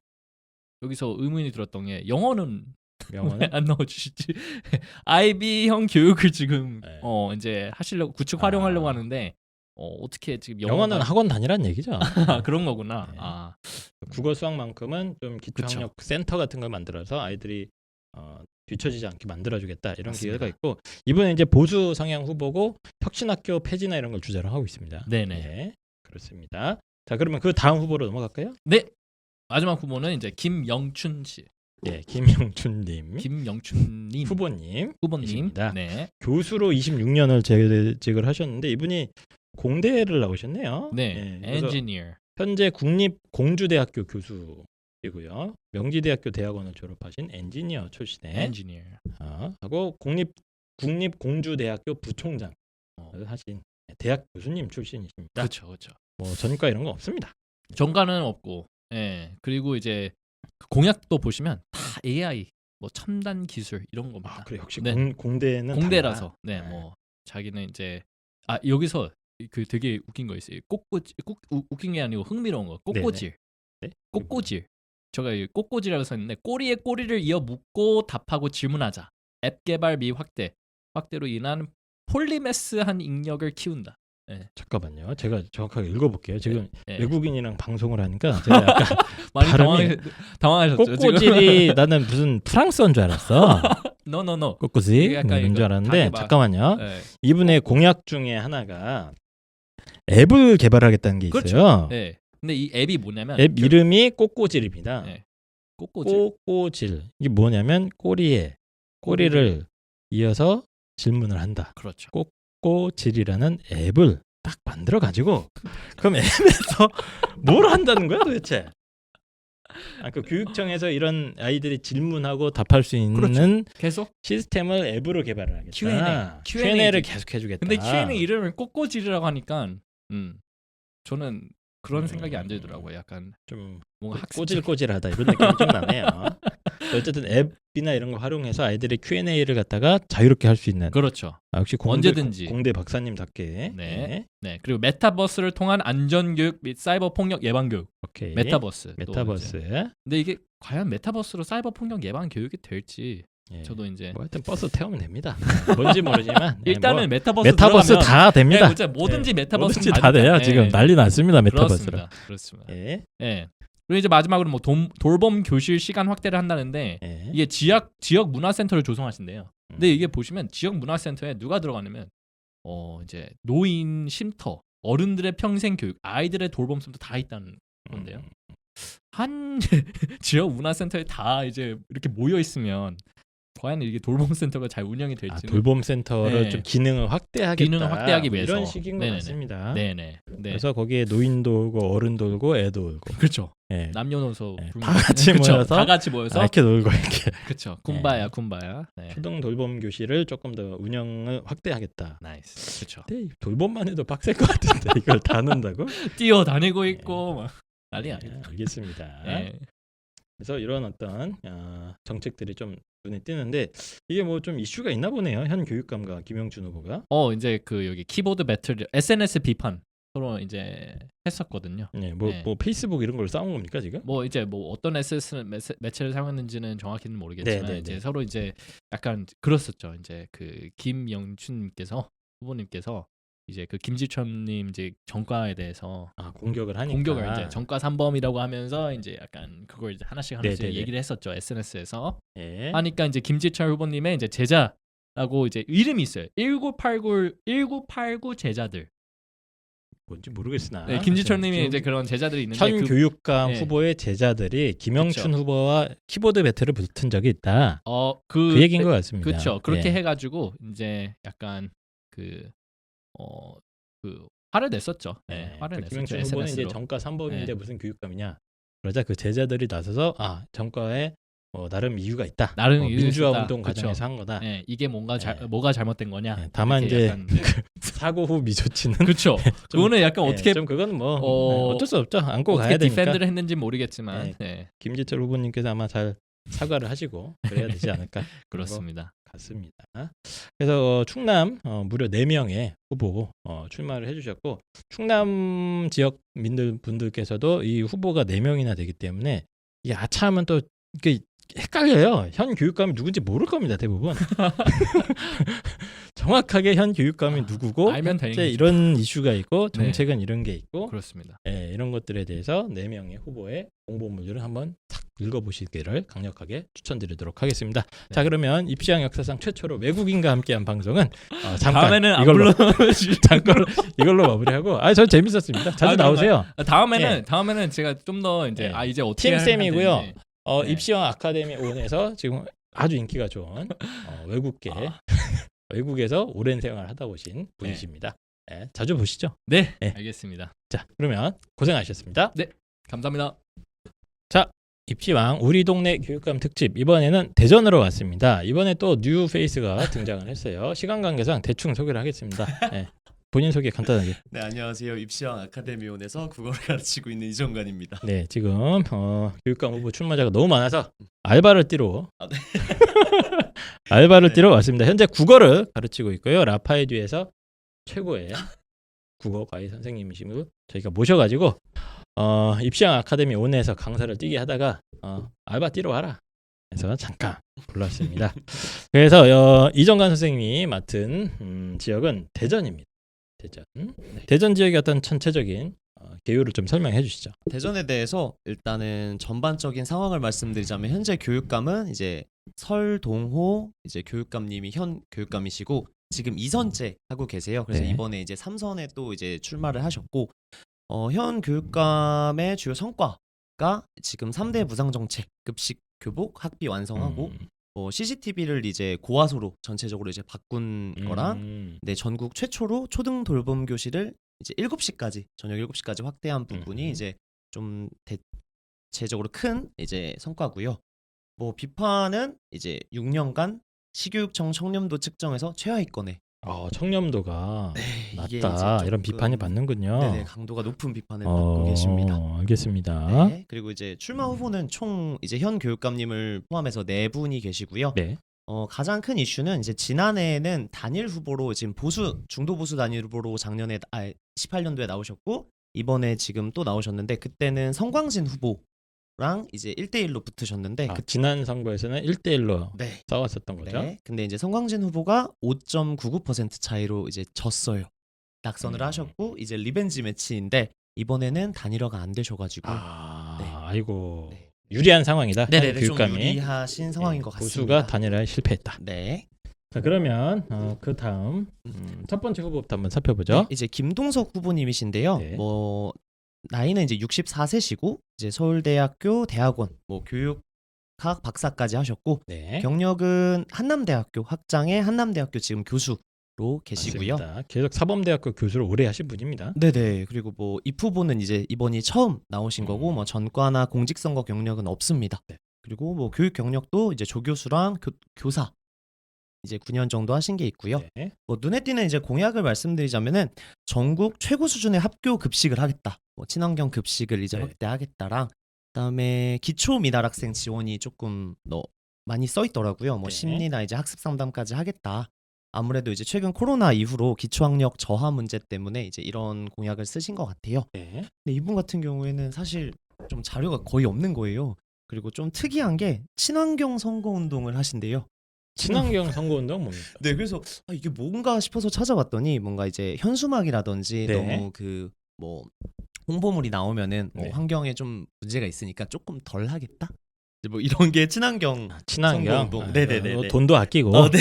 Speaker 3: 여기서 의문이 들었던 게 영어는 왜 안 넣어주시지? IB형 교육을 지금
Speaker 1: 네.
Speaker 3: 이제 하시려고 구축 활용하려고 하는데 어떻게 지금
Speaker 1: 영어는 학원 다니란 얘기죠.
Speaker 3: 그런 거구나.
Speaker 1: 네.
Speaker 3: 아,
Speaker 1: 국어 수학만큼은 좀 기초학력 센터 같은 걸 만들어서 아이들이 뒤처지지 않게 만들어주겠다 이런
Speaker 3: 맞습니다.
Speaker 1: 기회가 있고 이번에 이제 보수 성향 후보고 혁신학교 폐지나 이런 걸 주제로 하고 있습니다.
Speaker 3: 네네.
Speaker 1: 네, 그렇습니다. 자 그러면 그 다음 후보로 넘어갈까요?
Speaker 3: 네. 마지막 후보는 이제 김영춘 씨.
Speaker 1: 네, 김영춘님.
Speaker 3: 김영춘님
Speaker 1: 후보님.
Speaker 3: 후보님.
Speaker 1: 이십니다.
Speaker 3: 네.
Speaker 1: 교수로 26년을 재직을 하셨는데 이분이 공대를 나오셨네요.
Speaker 3: 네.
Speaker 1: 그래서
Speaker 3: 엔지니어.
Speaker 1: 현재 국립공주대학교 교수이고요. 명지대학교 대학원을 졸업하신 엔지니어 출신의
Speaker 3: 엔지니어.
Speaker 1: 하고 국립공주대학교 부총장 하신 대학 교수님 출신이십니다.
Speaker 3: 그렇죠. 그렇죠.
Speaker 1: 뭐 전과 이런 거 없습니다.
Speaker 3: 전과는 없고. 예. 그리고 이제 그 공약도 보시면 다 AI 뭐 첨단 기술 이런 겁니다.
Speaker 1: 아, 그래 역시
Speaker 3: 네.
Speaker 1: 공대는
Speaker 3: 공대라서.
Speaker 1: 달라.
Speaker 3: 네. 뭐 자기는 이제 여기서 그 되게 웃긴 거 있어요. 웃긴 게 아니고 흥미로운 거. 꽃꽂이를.
Speaker 1: 네?
Speaker 3: 꽃꽂이. 제가 이 꽃꽂이라고 썼는데 꼬리에 꼬리를 이어 묶고 답하고 질문하자. 앱 개발 미 확대로 인한 폴리메스한 인력을 키운다. 네.
Speaker 1: 잠깐만요. 제가 정확하게 읽어볼게요. 지금
Speaker 3: 네.
Speaker 1: 외국인이랑 방송을 하니까 제가 약간
Speaker 3: 많이
Speaker 1: 발음이
Speaker 3: 당황하셨죠.
Speaker 1: 꽃꽂이리 나는 무슨 프랑스어인 줄 알았어.
Speaker 3: No.
Speaker 1: 꽃꽂이
Speaker 3: 이게 약간
Speaker 1: 이런 줄 알았는데
Speaker 3: 막-
Speaker 1: 잠깐만요.
Speaker 3: 네.
Speaker 1: 이분의 공약 중에 하나가 앱을 개발하겠다는 게 있어요.
Speaker 3: 그렇죠. 네. 근데 이 앱이 뭐냐면
Speaker 1: 앱 이름이 꼬꼬질입니다.
Speaker 3: 네. 꽃꽂이.
Speaker 1: 꼬꼬질 이게 뭐냐면 꼬리를 이어서 질문을 한다.
Speaker 3: 그렇죠.
Speaker 1: 꼬꼬질이라는 앱을 딱 만들어 가지고 그럼 앱에서 뭘 한다는 거야 도대체? 그 교육청에서 이런 아이들이 질문하고 답할 수 있는
Speaker 3: 그렇죠. 계속.
Speaker 1: 시스템을 앱으로 개발을 하겠다.
Speaker 3: Q&A.
Speaker 1: Q&A를 계속 해주겠다.
Speaker 3: 근데 Q&A 이름을 꽃꽂이라고 하니까 저는 그런 생각이 안 들더라고요. 약간
Speaker 1: 좀
Speaker 3: 뭔가
Speaker 1: 꼬질꼬질하다 이런 느낌이 좀 나네요. 어쨌든 앱이나 이런 거 활용해서 아이들이 Q&A를 갖다가 자유롭게 할 수 있는.
Speaker 3: 그렇죠.
Speaker 1: 역시
Speaker 3: 언제든지.
Speaker 1: 공대 박사님답게.
Speaker 3: 네. 네. 그리고 메타버스를 통한 안전 교육 및 사이버 폭력 예방 교육.
Speaker 1: 오케이.
Speaker 3: 메타버스. 또
Speaker 1: 메타버스.
Speaker 3: 이제. 근데 이게 과연 메타버스로 사이버 폭력 예방 교육이 될지
Speaker 1: 예.
Speaker 3: 저도 이제
Speaker 1: 뭐 하여튼 버스 태우면 됩니다. 뭔지 모르지만
Speaker 3: 일단은
Speaker 1: 뭐
Speaker 3: 메타버스 들어가면
Speaker 1: 다 됩니다.
Speaker 3: 진짜 뭐든지
Speaker 1: 예,
Speaker 3: 메타버스
Speaker 1: 뭐든지 다 돼요. 지금 난리 났습니다. 메타버스로.
Speaker 3: 그렇습니다.
Speaker 1: 예.
Speaker 3: 예. 그리고 이제 마지막으로 뭐 돌봄 교실 시간 확대를 한다는데
Speaker 1: 예.
Speaker 3: 이게 지역 문화센터를 조성하신대요. 근데 이게 보시면 지역 문화센터에 누가 들어가냐면 이제 노인 쉼터, 어른들의 평생 교육, 아이들의 돌봄 센터 다 있다는 건데요. 한 지역 문화센터에 다 이제 이렇게 모여 있으면 과연 이게 돌봄 센터가 잘 운영이 될지
Speaker 1: 돌봄 센터를
Speaker 3: 네.
Speaker 1: 좀 기능을 확대하겠다.
Speaker 3: 기능을 확대하기 위해서
Speaker 1: 이런 식인 것
Speaker 3: 네네네.
Speaker 1: 같습니다.
Speaker 3: 네네. 네.
Speaker 1: 그래서 거기에 노인도 오고 어른도 오고 애도 오고.
Speaker 3: 그렇죠.
Speaker 1: 예.
Speaker 3: 남녀노소
Speaker 1: 네,
Speaker 3: 불문-
Speaker 1: 다 같이
Speaker 3: 그쵸.
Speaker 1: 모여서
Speaker 3: 다 같이 모여서
Speaker 1: 이렇게 놀고 이렇게
Speaker 3: 그렇죠. 쿰바야. 네.
Speaker 1: 초등 돌봄 교실을 조금 더 운영을 확대하겠다.
Speaker 3: 나이스. 그렇죠.
Speaker 1: 근데 돌봄만 해도 빡셀 것 같은데 이걸 다 넣는다고?
Speaker 3: 뛰어다니고 있고 막 난리
Speaker 1: 네,
Speaker 3: 아니다.
Speaker 1: 알겠습니다.
Speaker 3: 네.
Speaker 1: 그래서 이런 어떤 정책들이 좀 눈에 띄는데 이게 뭐 좀 이슈가 있나 보네요. 현 교육감과 김영준 후보가.
Speaker 3: 이제 그 여기 키보드 배틀 SNS 비판 서로 이제 했었거든요.
Speaker 1: 네, 뭐 페이스북 이런 걸 싸운 겁니까 지금?
Speaker 3: 뭐 이제 뭐 어떤 SNS 매체를 사용했는지는 정확히는 모르겠지만
Speaker 1: 네.
Speaker 3: 이제 서로 이제 약간 그랬었죠. 이제 그 김영춘님께서 후보님께서 이제 그 김지천님 이제 전과에 대해서
Speaker 1: 공격을 하니까.
Speaker 3: 공격을 이제 전과 3범이라고 하면서 이제 약간 그걸 이제 하나씩
Speaker 1: 네네네.
Speaker 3: 얘기를 했었죠. SNS에서
Speaker 1: 예.
Speaker 3: 하니까 이제 김지철 후보님의 이제 제자라고 이제 이름이 있어요. 1989 제자들.
Speaker 1: 뭔지 모르겠으나.
Speaker 3: 네, 김지철님이 이제 그런 제자들이 있는데
Speaker 1: 현 교육감
Speaker 3: 네.
Speaker 1: 후보의 제자들이 김영춘
Speaker 3: 그쵸.
Speaker 1: 후보와 키보드 배틀을 붙은 적이 있다.
Speaker 3: 그
Speaker 1: 그 얘기인 것 같습니다.
Speaker 3: 그렇죠. 그렇게
Speaker 1: 예.
Speaker 3: 해가지고 이제 약간 그 화를 냈었죠. 네, 화를 냈었죠.
Speaker 1: 김영춘 후보는 이제
Speaker 3: SNS로.
Speaker 1: 전과 3범인데
Speaker 3: 네.
Speaker 1: 무슨 교육감이냐. 그러자 그 제자들이 나서서 전과에 나름 이유가 있다.
Speaker 3: 나름 이유가
Speaker 1: 민주화
Speaker 3: 있다.
Speaker 1: 운동
Speaker 3: 그쵸.
Speaker 1: 과정에서 한 거다.
Speaker 3: 네, 이게 뭔가
Speaker 1: 네.
Speaker 3: 뭐가 잘못된 거냐.
Speaker 1: 네, 다만
Speaker 3: 이렇게
Speaker 1: 이제
Speaker 3: 약간,
Speaker 1: 사고 후 미소치는
Speaker 3: 그렇죠. 그거는 약간 어떻게
Speaker 1: 좀 그건 뭐
Speaker 3: 어,
Speaker 1: 어쩔 수 없죠. 안고
Speaker 3: 어떻게
Speaker 1: 가야 되니까.
Speaker 3: 디펜드를 했는지 모르겠지만
Speaker 1: 네.
Speaker 3: 네,
Speaker 1: 김지철 후보님께서 아마 잘 사과를 하시고 그래야 되지 않을까.
Speaker 3: 그렇습니다.
Speaker 1: 같습니다. 그래서 충남 무려 4명의 후보 출마를 해주셨고 충남 지역 분들께서도 이 후보가 4명이나 되기 때문에 이게 아차하면 또 이게 헷갈려요. 현 교육감이 누군지 모를 겁니다. 대부분. 정확하게 현 교육감이 누구고
Speaker 3: 알면 되는
Speaker 1: 실제
Speaker 3: 거죠.
Speaker 1: 이런 이슈가 있고 정책은 이런 게 있고
Speaker 3: 그렇습니다.
Speaker 1: 이런 것들에 대해서 4명의 후보의 공보물들을 한번 탁 읽어보시기를 강력하게 추천드리도록 하겠습니다.
Speaker 3: 네.
Speaker 1: 자 그러면 입시왕 역사상 최초로 외국인과 함께한 방송은 잠깐
Speaker 3: 다음에는 안
Speaker 1: 이걸로
Speaker 3: 잠깐
Speaker 1: 이걸로 마무리하고 전 재밌었습니다. 자주 나오세요.
Speaker 3: 다음에는 제가 좀 더 이제
Speaker 1: 네.
Speaker 3: 이제 어떻게
Speaker 1: TM
Speaker 3: 해야
Speaker 1: 쌤이고요.
Speaker 3: 되는지. 네.
Speaker 1: 입시왕 아카데미 온에서 지금 아주 인기가 좋은 외국에서 오랜 생활을 하다 오신 분이십니다. 네, 자주 보시죠.
Speaker 3: 네,
Speaker 1: 네.
Speaker 3: 알겠습니다.
Speaker 1: 자 그러면 고생하셨습니다.
Speaker 3: 감사합니다.
Speaker 1: 입시왕 우리 동네 교육감 특집 이번에는 대전으로 왔습니다. 이번에 또 뉴 페이스가 등장을 했어요. 시간 관계상 대충 소개를 하겠습니다. 네. 본인 소개 간단하게.
Speaker 4: 네, 안녕하세요. 입시왕 아카데미온에서 국어를 가르치고 있는 이정관입니다.
Speaker 1: 네, 지금 교육감 후보 출마자가 너무 많아서 알바를 뛰러
Speaker 4: 네.
Speaker 1: 알바를
Speaker 4: 네.
Speaker 1: 뛰러 왔습니다. 현재 국어를 가르치고 있고요. 라파에듀에서 최고의 국어 과외 선생님이시고 저희가 모셔가지고 입시왕 아카데미 온에서 강사를 뛰게 하다가 알바 뛰러 와라. 그래서 잠깐 불렀습니다. 그래서 이정관 선생님이 맡은 지역은 대전입니다. 대전 지역의 어떤 전체적인 개요를 좀 설명해 주시죠.
Speaker 4: 대전에 대해서 일단은 전반적인 상황을 말씀드리자면 현재 교육감은 이제 설동호 이제 교육감님이 현 교육감이시고 지금 2선째 하고 계세요. 그래서
Speaker 1: 네.
Speaker 4: 이번에 이제 3선에 또 이제 출마를 하셨고 현 교육감의 주요 성과가 지금 3대 무상 정책, 급식, 교복, 학비 완성하고 CCTV를 이제 고화소로 전체적으로 이제 바꾼 거랑 네, 전국 최초로 초등 돌봄 교실을 이제 7시까지 저녁 7시까지 확대한 부분이 이제 좀 대체적으로 큰 이제 성과고요. 뭐 비판은 이제 6년간 시교육청 청렴도 측정에서 최하위권에
Speaker 1: 청렴도가
Speaker 4: 이게
Speaker 1: 낮다
Speaker 4: 이제
Speaker 1: 이런
Speaker 4: 조금,
Speaker 1: 비판이 받는군요.
Speaker 4: 네네, 강도가 높은 비판을 받고 계십니다.
Speaker 1: 알겠습니다.
Speaker 4: 네, 그리고 이제 출마 후보는 총 이제 현 교육감님을 포함해서 4분이 계시고요.
Speaker 1: 네.
Speaker 4: 가장 큰 이슈는 이제 지난해에는 단일 후보로 지금 중도 보수 단일 후보로 작년에 18년도에 나오셨고 이번에 지금 또 나오셨는데 그때는 성광진 후보 교수랑 이제 1대1로 붙으셨는데
Speaker 1: 지난 선거에서는 1대1로
Speaker 4: 네.
Speaker 1: 싸웠었던 거죠.
Speaker 4: 네. 근데 이제 성광진 후보가 5.99% 차이로 이제 졌어요. 낙선을 하셨고 이제 리벤지 매치인데 이번에는 단일화가 안 되셔가지고 네.
Speaker 1: 아이고
Speaker 4: 네.
Speaker 1: 유리한 상황이다.
Speaker 4: 네네네, 좀
Speaker 1: 교육감이
Speaker 4: 유리하신 상황인 것 같습니다.
Speaker 1: 보수가 단일화에 실패했다.
Speaker 4: 네.
Speaker 1: 자 그러면 그 다음 첫 번째 후보부터 한번 살펴보죠.
Speaker 4: 네, 이제 김동석 후보님이신데요.
Speaker 1: 네.
Speaker 4: 뭐 나이는 이제 64세시고 이제 서울대학교 대학원 뭐 교육학 박사까지 하셨고
Speaker 1: 네.
Speaker 4: 경력은 한남대학교 학장에 한남대학교 지금 교수로 계시고요.
Speaker 1: 맞습니다. 계속 사범대학교 교수를 오래 하신 분입니다.
Speaker 4: 네네. 그리고 뭐 이 후보는 이제 이번이 처음 나오신 거고 뭐 전과나 공직선거 경력은 없습니다.
Speaker 1: 네.
Speaker 4: 그리고 뭐 교육 경력도 이제 조교수랑 교사 이제 9년 정도 하신 게 있고요.
Speaker 1: 네.
Speaker 4: 뭐 눈에 띄는 이제 공약을 말씀드리자면은 전국 최고 수준의 학교 급식을 하겠다. 뭐 친환경 급식을 이제
Speaker 1: 네.
Speaker 4: 확대하겠다랑 그다음에 기초 미달 학생 지원이 조금 더 많이 써 있더라고요. 뭐
Speaker 1: 네.
Speaker 4: 심리나 이제 학습 상담까지 하겠다. 아무래도 이제 최근 코로나 이후로 기초학력 저하 문제 때문에 이제 이런 공약을 쓰신 것 같아요.
Speaker 1: 네.
Speaker 4: 근데 이분 같은 경우에는 사실 좀 자료가 거의 없는 거예요. 그리고 좀 특이한 게 친환경 선거운동을 하신대요.
Speaker 1: 친환경 선거운동 뭡니까?
Speaker 4: 네, 그래서 이게 뭔가 싶어서 찾아봤더니 뭔가 이제 현수막이라든지
Speaker 1: 네.
Speaker 4: 너무 그 뭐 홍보물이 나오면은 뭐
Speaker 1: 네.
Speaker 4: 환경에 좀 문제가 있으니까 조금 덜 하겠다. 이제 뭐 이런 게 친환경
Speaker 1: 친환경.
Speaker 4: 선거운동. 네네네.
Speaker 1: 돈도 아끼고.
Speaker 4: 네.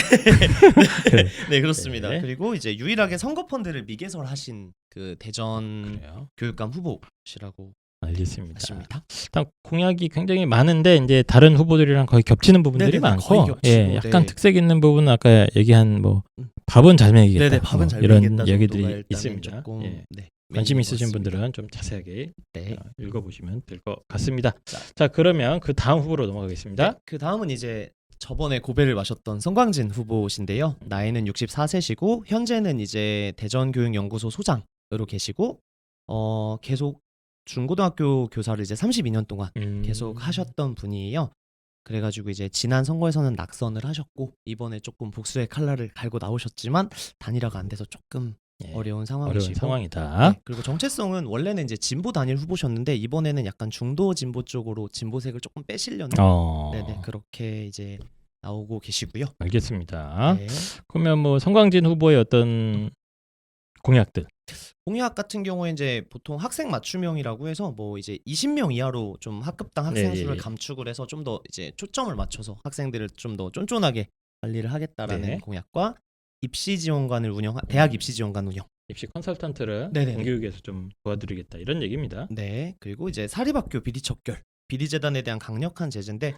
Speaker 4: 네, 그렇습니다.
Speaker 1: 네.
Speaker 4: 그리고 이제 유일하게 선거 펀드를 미개설하신 그 대전
Speaker 1: 그래요.
Speaker 4: 교육감 후보시라고
Speaker 1: 알겠습니다.
Speaker 4: 하십니다.
Speaker 1: 일단 공약이 굉장히 많은데 이제 다른 후보들이랑 거의 겹치는 부분들이
Speaker 4: 네네네,
Speaker 1: 많고,
Speaker 4: 거의 겹치고,
Speaker 1: 예, 약간
Speaker 4: 네.
Speaker 1: 특색 있는 부분은 아까 얘기한 뭐
Speaker 4: 음.
Speaker 1: 밥은 잘 먹이겠다.
Speaker 4: 네네, 밥은 잘
Speaker 1: 이런
Speaker 4: 먹이겠다 정도가
Speaker 1: 얘기들이
Speaker 4: 일단은
Speaker 1: 있습니다.
Speaker 4: 조금,
Speaker 1: 예.
Speaker 4: 네,
Speaker 1: 관심
Speaker 4: 메인인 것
Speaker 1: 있으신
Speaker 4: 같습니다.
Speaker 1: 분들은 좀 자세하게
Speaker 4: 네.
Speaker 1: 읽어보시면 될 것 같습니다. 자 그러면 그 다음 후보로 넘어가겠습니다.
Speaker 4: 네, 그 다음은 이제 저번에 고배를 마셨던 성광진 후보신데요. 나이는 64세시고 현재는 이제 대전교육연구소 소장으로 계시고 계속 중고등학교 교사를 이제 32년 동안 계속 하셨던 분이에요. 그래가지고 이제 지난 선거에서는 낙선을 하셨고 이번에 조금 복수의 칼날을 갈고 나오셨지만 단일화가 안 돼서 조금
Speaker 1: 예,
Speaker 4: 어려운
Speaker 1: 어려운
Speaker 4: 상황이시고
Speaker 1: 상황이다.
Speaker 4: 네, 그리고 정체성은 원래는 이제 진보 단일 후보셨는데 이번에는 약간 중도 진보 쪽으로 진보색을 조금 빼시려는 네네 그렇게 이제 나오고 계시고요.
Speaker 1: 알겠습니다.
Speaker 4: 네.
Speaker 1: 그러면 뭐 성광진 후보의 어떤 공약들.
Speaker 4: 공약 같은 경우에 이제 보통 학생 맞춤형이라고 해서 뭐 이제 20명 이하로 좀 학급당 학생
Speaker 1: 네,
Speaker 4: 수를
Speaker 1: 예.
Speaker 4: 감축을 해서 좀 더 이제 초점을 맞춰서 학생들을 좀 더 쫀쫀하게 관리를 하겠다라는
Speaker 1: 네.
Speaker 4: 공약과 입시 지원관을 대학 입시 지원관 운영.
Speaker 1: 입시 컨설턴트를
Speaker 4: 네네네.
Speaker 1: 공교육에서 좀 도와드리겠다 이런 얘기입니다.
Speaker 4: 네. 그리고 이제 사립학교 비리 척결, 비리재단에 대한 강력한 제재인데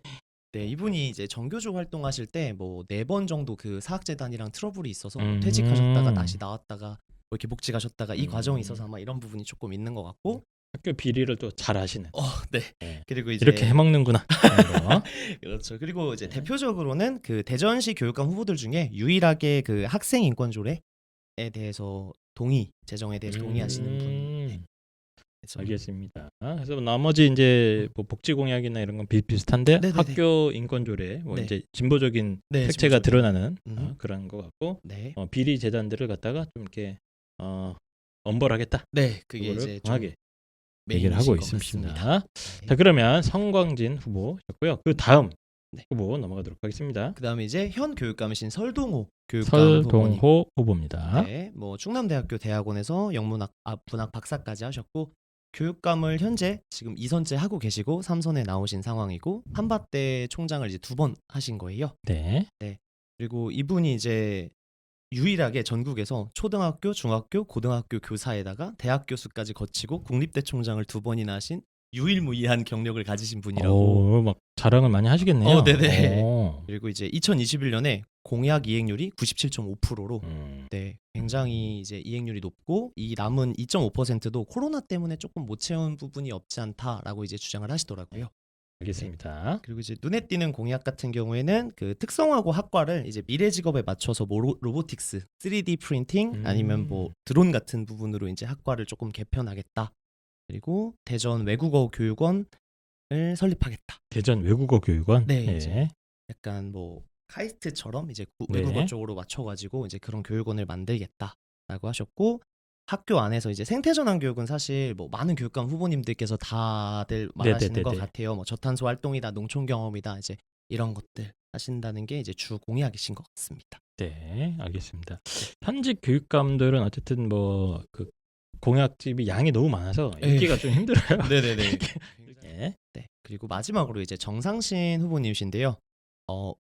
Speaker 4: 네, 이분이 이제 정교조 활동하실 때 뭐 4번 정도 그 사학재단이랑 트러블이 있어서 퇴직하셨다가 다시 나왔다가 뭐 이렇게 복직 하셨다가 이 과정이 있어서 아마 이런 부분이 조금 있는 것 같고
Speaker 1: 학교 비리를 또 잘 아시는.
Speaker 4: 네.
Speaker 1: 네.
Speaker 4: 그리고 이제
Speaker 1: 이렇게 해먹는구나. 이런 거.
Speaker 4: 그렇죠. 그리고 이제
Speaker 1: 네.
Speaker 4: 대표적으로는 그 대전시 교육감 후보들 중에 유일하게 그 학생 인권 조례에 대해서 제정에 대해서 동의하시는 분. 네. 그래서
Speaker 1: 알겠습니다. 그래서 나머지 이제 뭐 복지 공약이나 이런 건 비슷한데
Speaker 4: 네네네.
Speaker 1: 학교 인권 조례 뭐
Speaker 4: 네.
Speaker 1: 이제 진보적인
Speaker 4: 네,
Speaker 1: 색채가
Speaker 4: 진보적인.
Speaker 1: 드러나는
Speaker 4: 음.
Speaker 1: 그런 것 같고
Speaker 4: 네.
Speaker 1: 비리 재단들을 갖다가 좀 이렇게 엄벌하겠다.
Speaker 4: 네, 그게
Speaker 1: 그거를
Speaker 4: 이제 좀
Speaker 1: 강하게 얘기를 하고
Speaker 4: 메인이신 것
Speaker 1: 있습니다.
Speaker 4: 같습니다.
Speaker 1: 자 그러면 성광진 후보였고요. 그 다음
Speaker 4: 네.
Speaker 1: 후보 넘어가도록 하겠습니다.
Speaker 4: 그다음에 이제 현 교육감이신 설동호 교육감 후보님.
Speaker 1: 설동호 후보입니다.
Speaker 4: 네, 뭐 충남대학교 대학원에서 영문학 분학 박사까지 하셨고 교육감을 현재 지금 2선째 하고 계시고 3선에 나오신 상황이고 한밭대 총장을 이제 2번 하신 거예요.
Speaker 1: 네.
Speaker 4: 그리고 이분이 이제 유일하게 전국에서 초등학교, 중학교, 고등학교 교사에다가 대학 교수까지 거치고 국립대 총장을 2번이나 하신 유일무이한 경력을 가지신 분이라고.
Speaker 1: 막 자랑을 많이 하시겠네요.
Speaker 4: 네네. 그리고 이제 2021년에 공약 이행률이 97.5%로 네, 굉장히 이제 이행률이 높고 이 남은 2.5%도 코로나 때문에 조금 못 채운 부분이 없지 않다라고 이제 주장을 하시더라고요.
Speaker 1: 알겠습니다.
Speaker 4: 그리고 이제 눈에 띄는 공약 같은 경우에는 그 특성화고 학과를 이제 미래 직업에 맞춰서 뭐 로보틱스, 3D 프린팅 아니면 뭐 드론 같은 부분으로 이제 학과를 조금 개편하겠다. 그리고 대전 외국어 교육원을 설립하겠다.
Speaker 1: 대전 외국어 교육원.
Speaker 4: 네,
Speaker 1: 예.
Speaker 4: 이제 약간 뭐 카이스트처럼 이제
Speaker 1: 네.
Speaker 4: 외국어 쪽으로 맞춰가지고 이제 그런 교육원을 만들겠다라고 하셨고 학교 안에서 이제 생태전환 교육은 사실 뭐 많은 교육감 후보님들께서 다들 말하시는 것
Speaker 1: 네네네네.
Speaker 4: 같아요. 뭐 저탄소 활동이다, 농촌 경험이다, 이제 이런 것들 하신다는 게 이제 주 공약이신 것 같습니다.
Speaker 1: 네, 알겠습니다. 현직 교육감들은 어쨌든 뭐 그 공약집이 양이 너무 많아서 읽기가 좀 힘들어요.
Speaker 4: 네네네.
Speaker 1: 네.
Speaker 4: 네. 그리고 마지막으로 이제 정상신 후보님이신데요.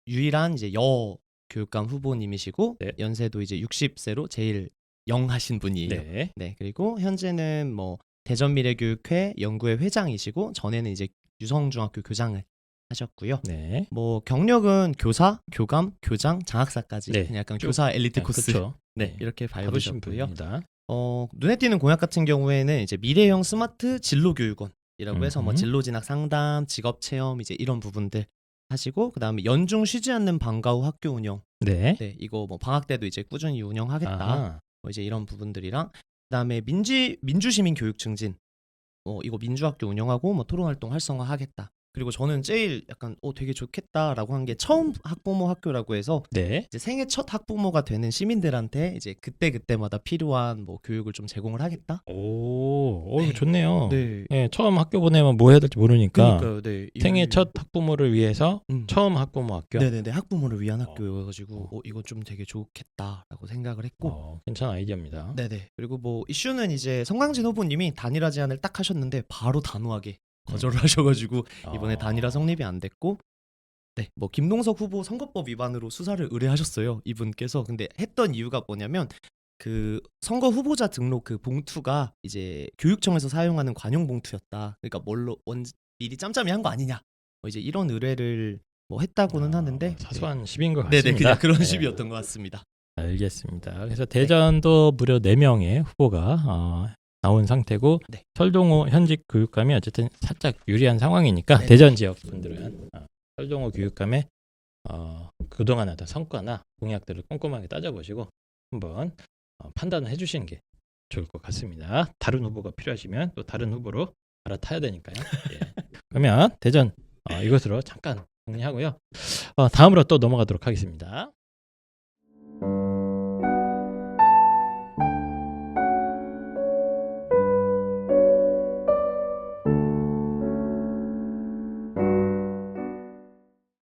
Speaker 4: 유일한 이제 여 교육감 후보님이시고
Speaker 1: 네.
Speaker 4: 연세도 이제 60세로 제일 영하신 분이에요.
Speaker 1: 네.
Speaker 4: 네. 그리고 현재는 뭐 대전미래교육회 연구회 회장이시고 전에는 이제 유성중학교 교장을 하셨고요.
Speaker 1: 네.
Speaker 4: 뭐 경력은 교사, 교감, 교장, 장학사까지
Speaker 1: 네.
Speaker 4: 그냥 약간
Speaker 1: 쭉.
Speaker 4: 교사 엘리트
Speaker 1: 네,
Speaker 4: 코스
Speaker 1: 그렇죠.
Speaker 4: 네, 이렇게
Speaker 1: 받으신
Speaker 4: 밟으셨고요.
Speaker 1: 분입니다.
Speaker 4: 눈에 띄는 공약 같은 경우에는 이제 미래형 스마트 진로교육원이라고 해서 뭐 진로 진학 상담, 직업 체험 이제 이런 부분들 하시고 그다음에 연중 쉬지 않는 방과 후 학교 운영.
Speaker 1: 네.
Speaker 4: 네, 이거 뭐 방학 때도 이제 꾸준히 운영하겠다.
Speaker 1: 아하.
Speaker 4: 뭐 이제 이런 부분들이랑 그다음에 민주시민 교육 증진. 이거 민주학교 운영하고 뭐 토론 활동 활성화하겠다. 그리고 저는 제일 약간 되게 좋겠다라고 한 게 처음 학부모 학교라고 해서
Speaker 1: 네.
Speaker 4: 이제 생애 첫 학부모가 되는 시민들한테 이제 그때마다 필요한 뭐 교육을 좀 제공을 하겠다.
Speaker 1: 오,
Speaker 4: 네.
Speaker 1: 이거 좋네요.
Speaker 4: 네.
Speaker 1: 네, 처음 학교 보내면 뭐 해야 될지 모르니까
Speaker 4: 그러니까요. 네.
Speaker 1: 생애 첫 학부모를 위해서 처음 학부모 학교.
Speaker 4: 네네네. 학부모를 위한 학교여가지고 이거 좀 되게 좋겠다라고 생각을 했고.
Speaker 1: 괜찮은 아이디어입니다.
Speaker 4: 네네. 그리고 뭐 이슈는 이제 성강진 후보님이 단일화 제안을 딱 하셨는데 바로 단호하게 거절을 하셔가지고 이번에 단일화 성립이 안 됐고. 네, 뭐 김동석 후보 선거법 위반으로 수사를 의뢰하셨어요. 이분께서. 근데 했던 이유가 뭐냐면 그 선거 후보자 등록 그 봉투가 이제 교육청에서 사용하는 관용 봉투였다. 그러니까 미리 짬짬이 한 거 아니냐. 뭐 이제 이런 의뢰를 뭐 했다고는 하는데
Speaker 1: 사소한 시비인 것 같습니다.
Speaker 4: 네네, 그냥 그런
Speaker 1: 네.
Speaker 4: 시비였던 것 같습니다.
Speaker 1: 알겠습니다. 그래서 대전도 무려 4명의 후보가 나온 상태고
Speaker 4: 네.
Speaker 1: 설동호 현직 교육감이 어쨌든 살짝 유리한 상황이니까
Speaker 4: 네.
Speaker 1: 대전 지역 분들은 설동호 교육감의 그동안 하던 성과나 공약들을 꼼꼼하게 따져보시고 한번 판단을 해주시는 게 좋을 것 같습니다. 다른 후보가 필요하시면 또 다른 후보로 갈아타야 되니까요. 예. 그러면 대전 이것으로 잠깐 정리하고요. 다음으로 또 넘어가도록 하겠습니다.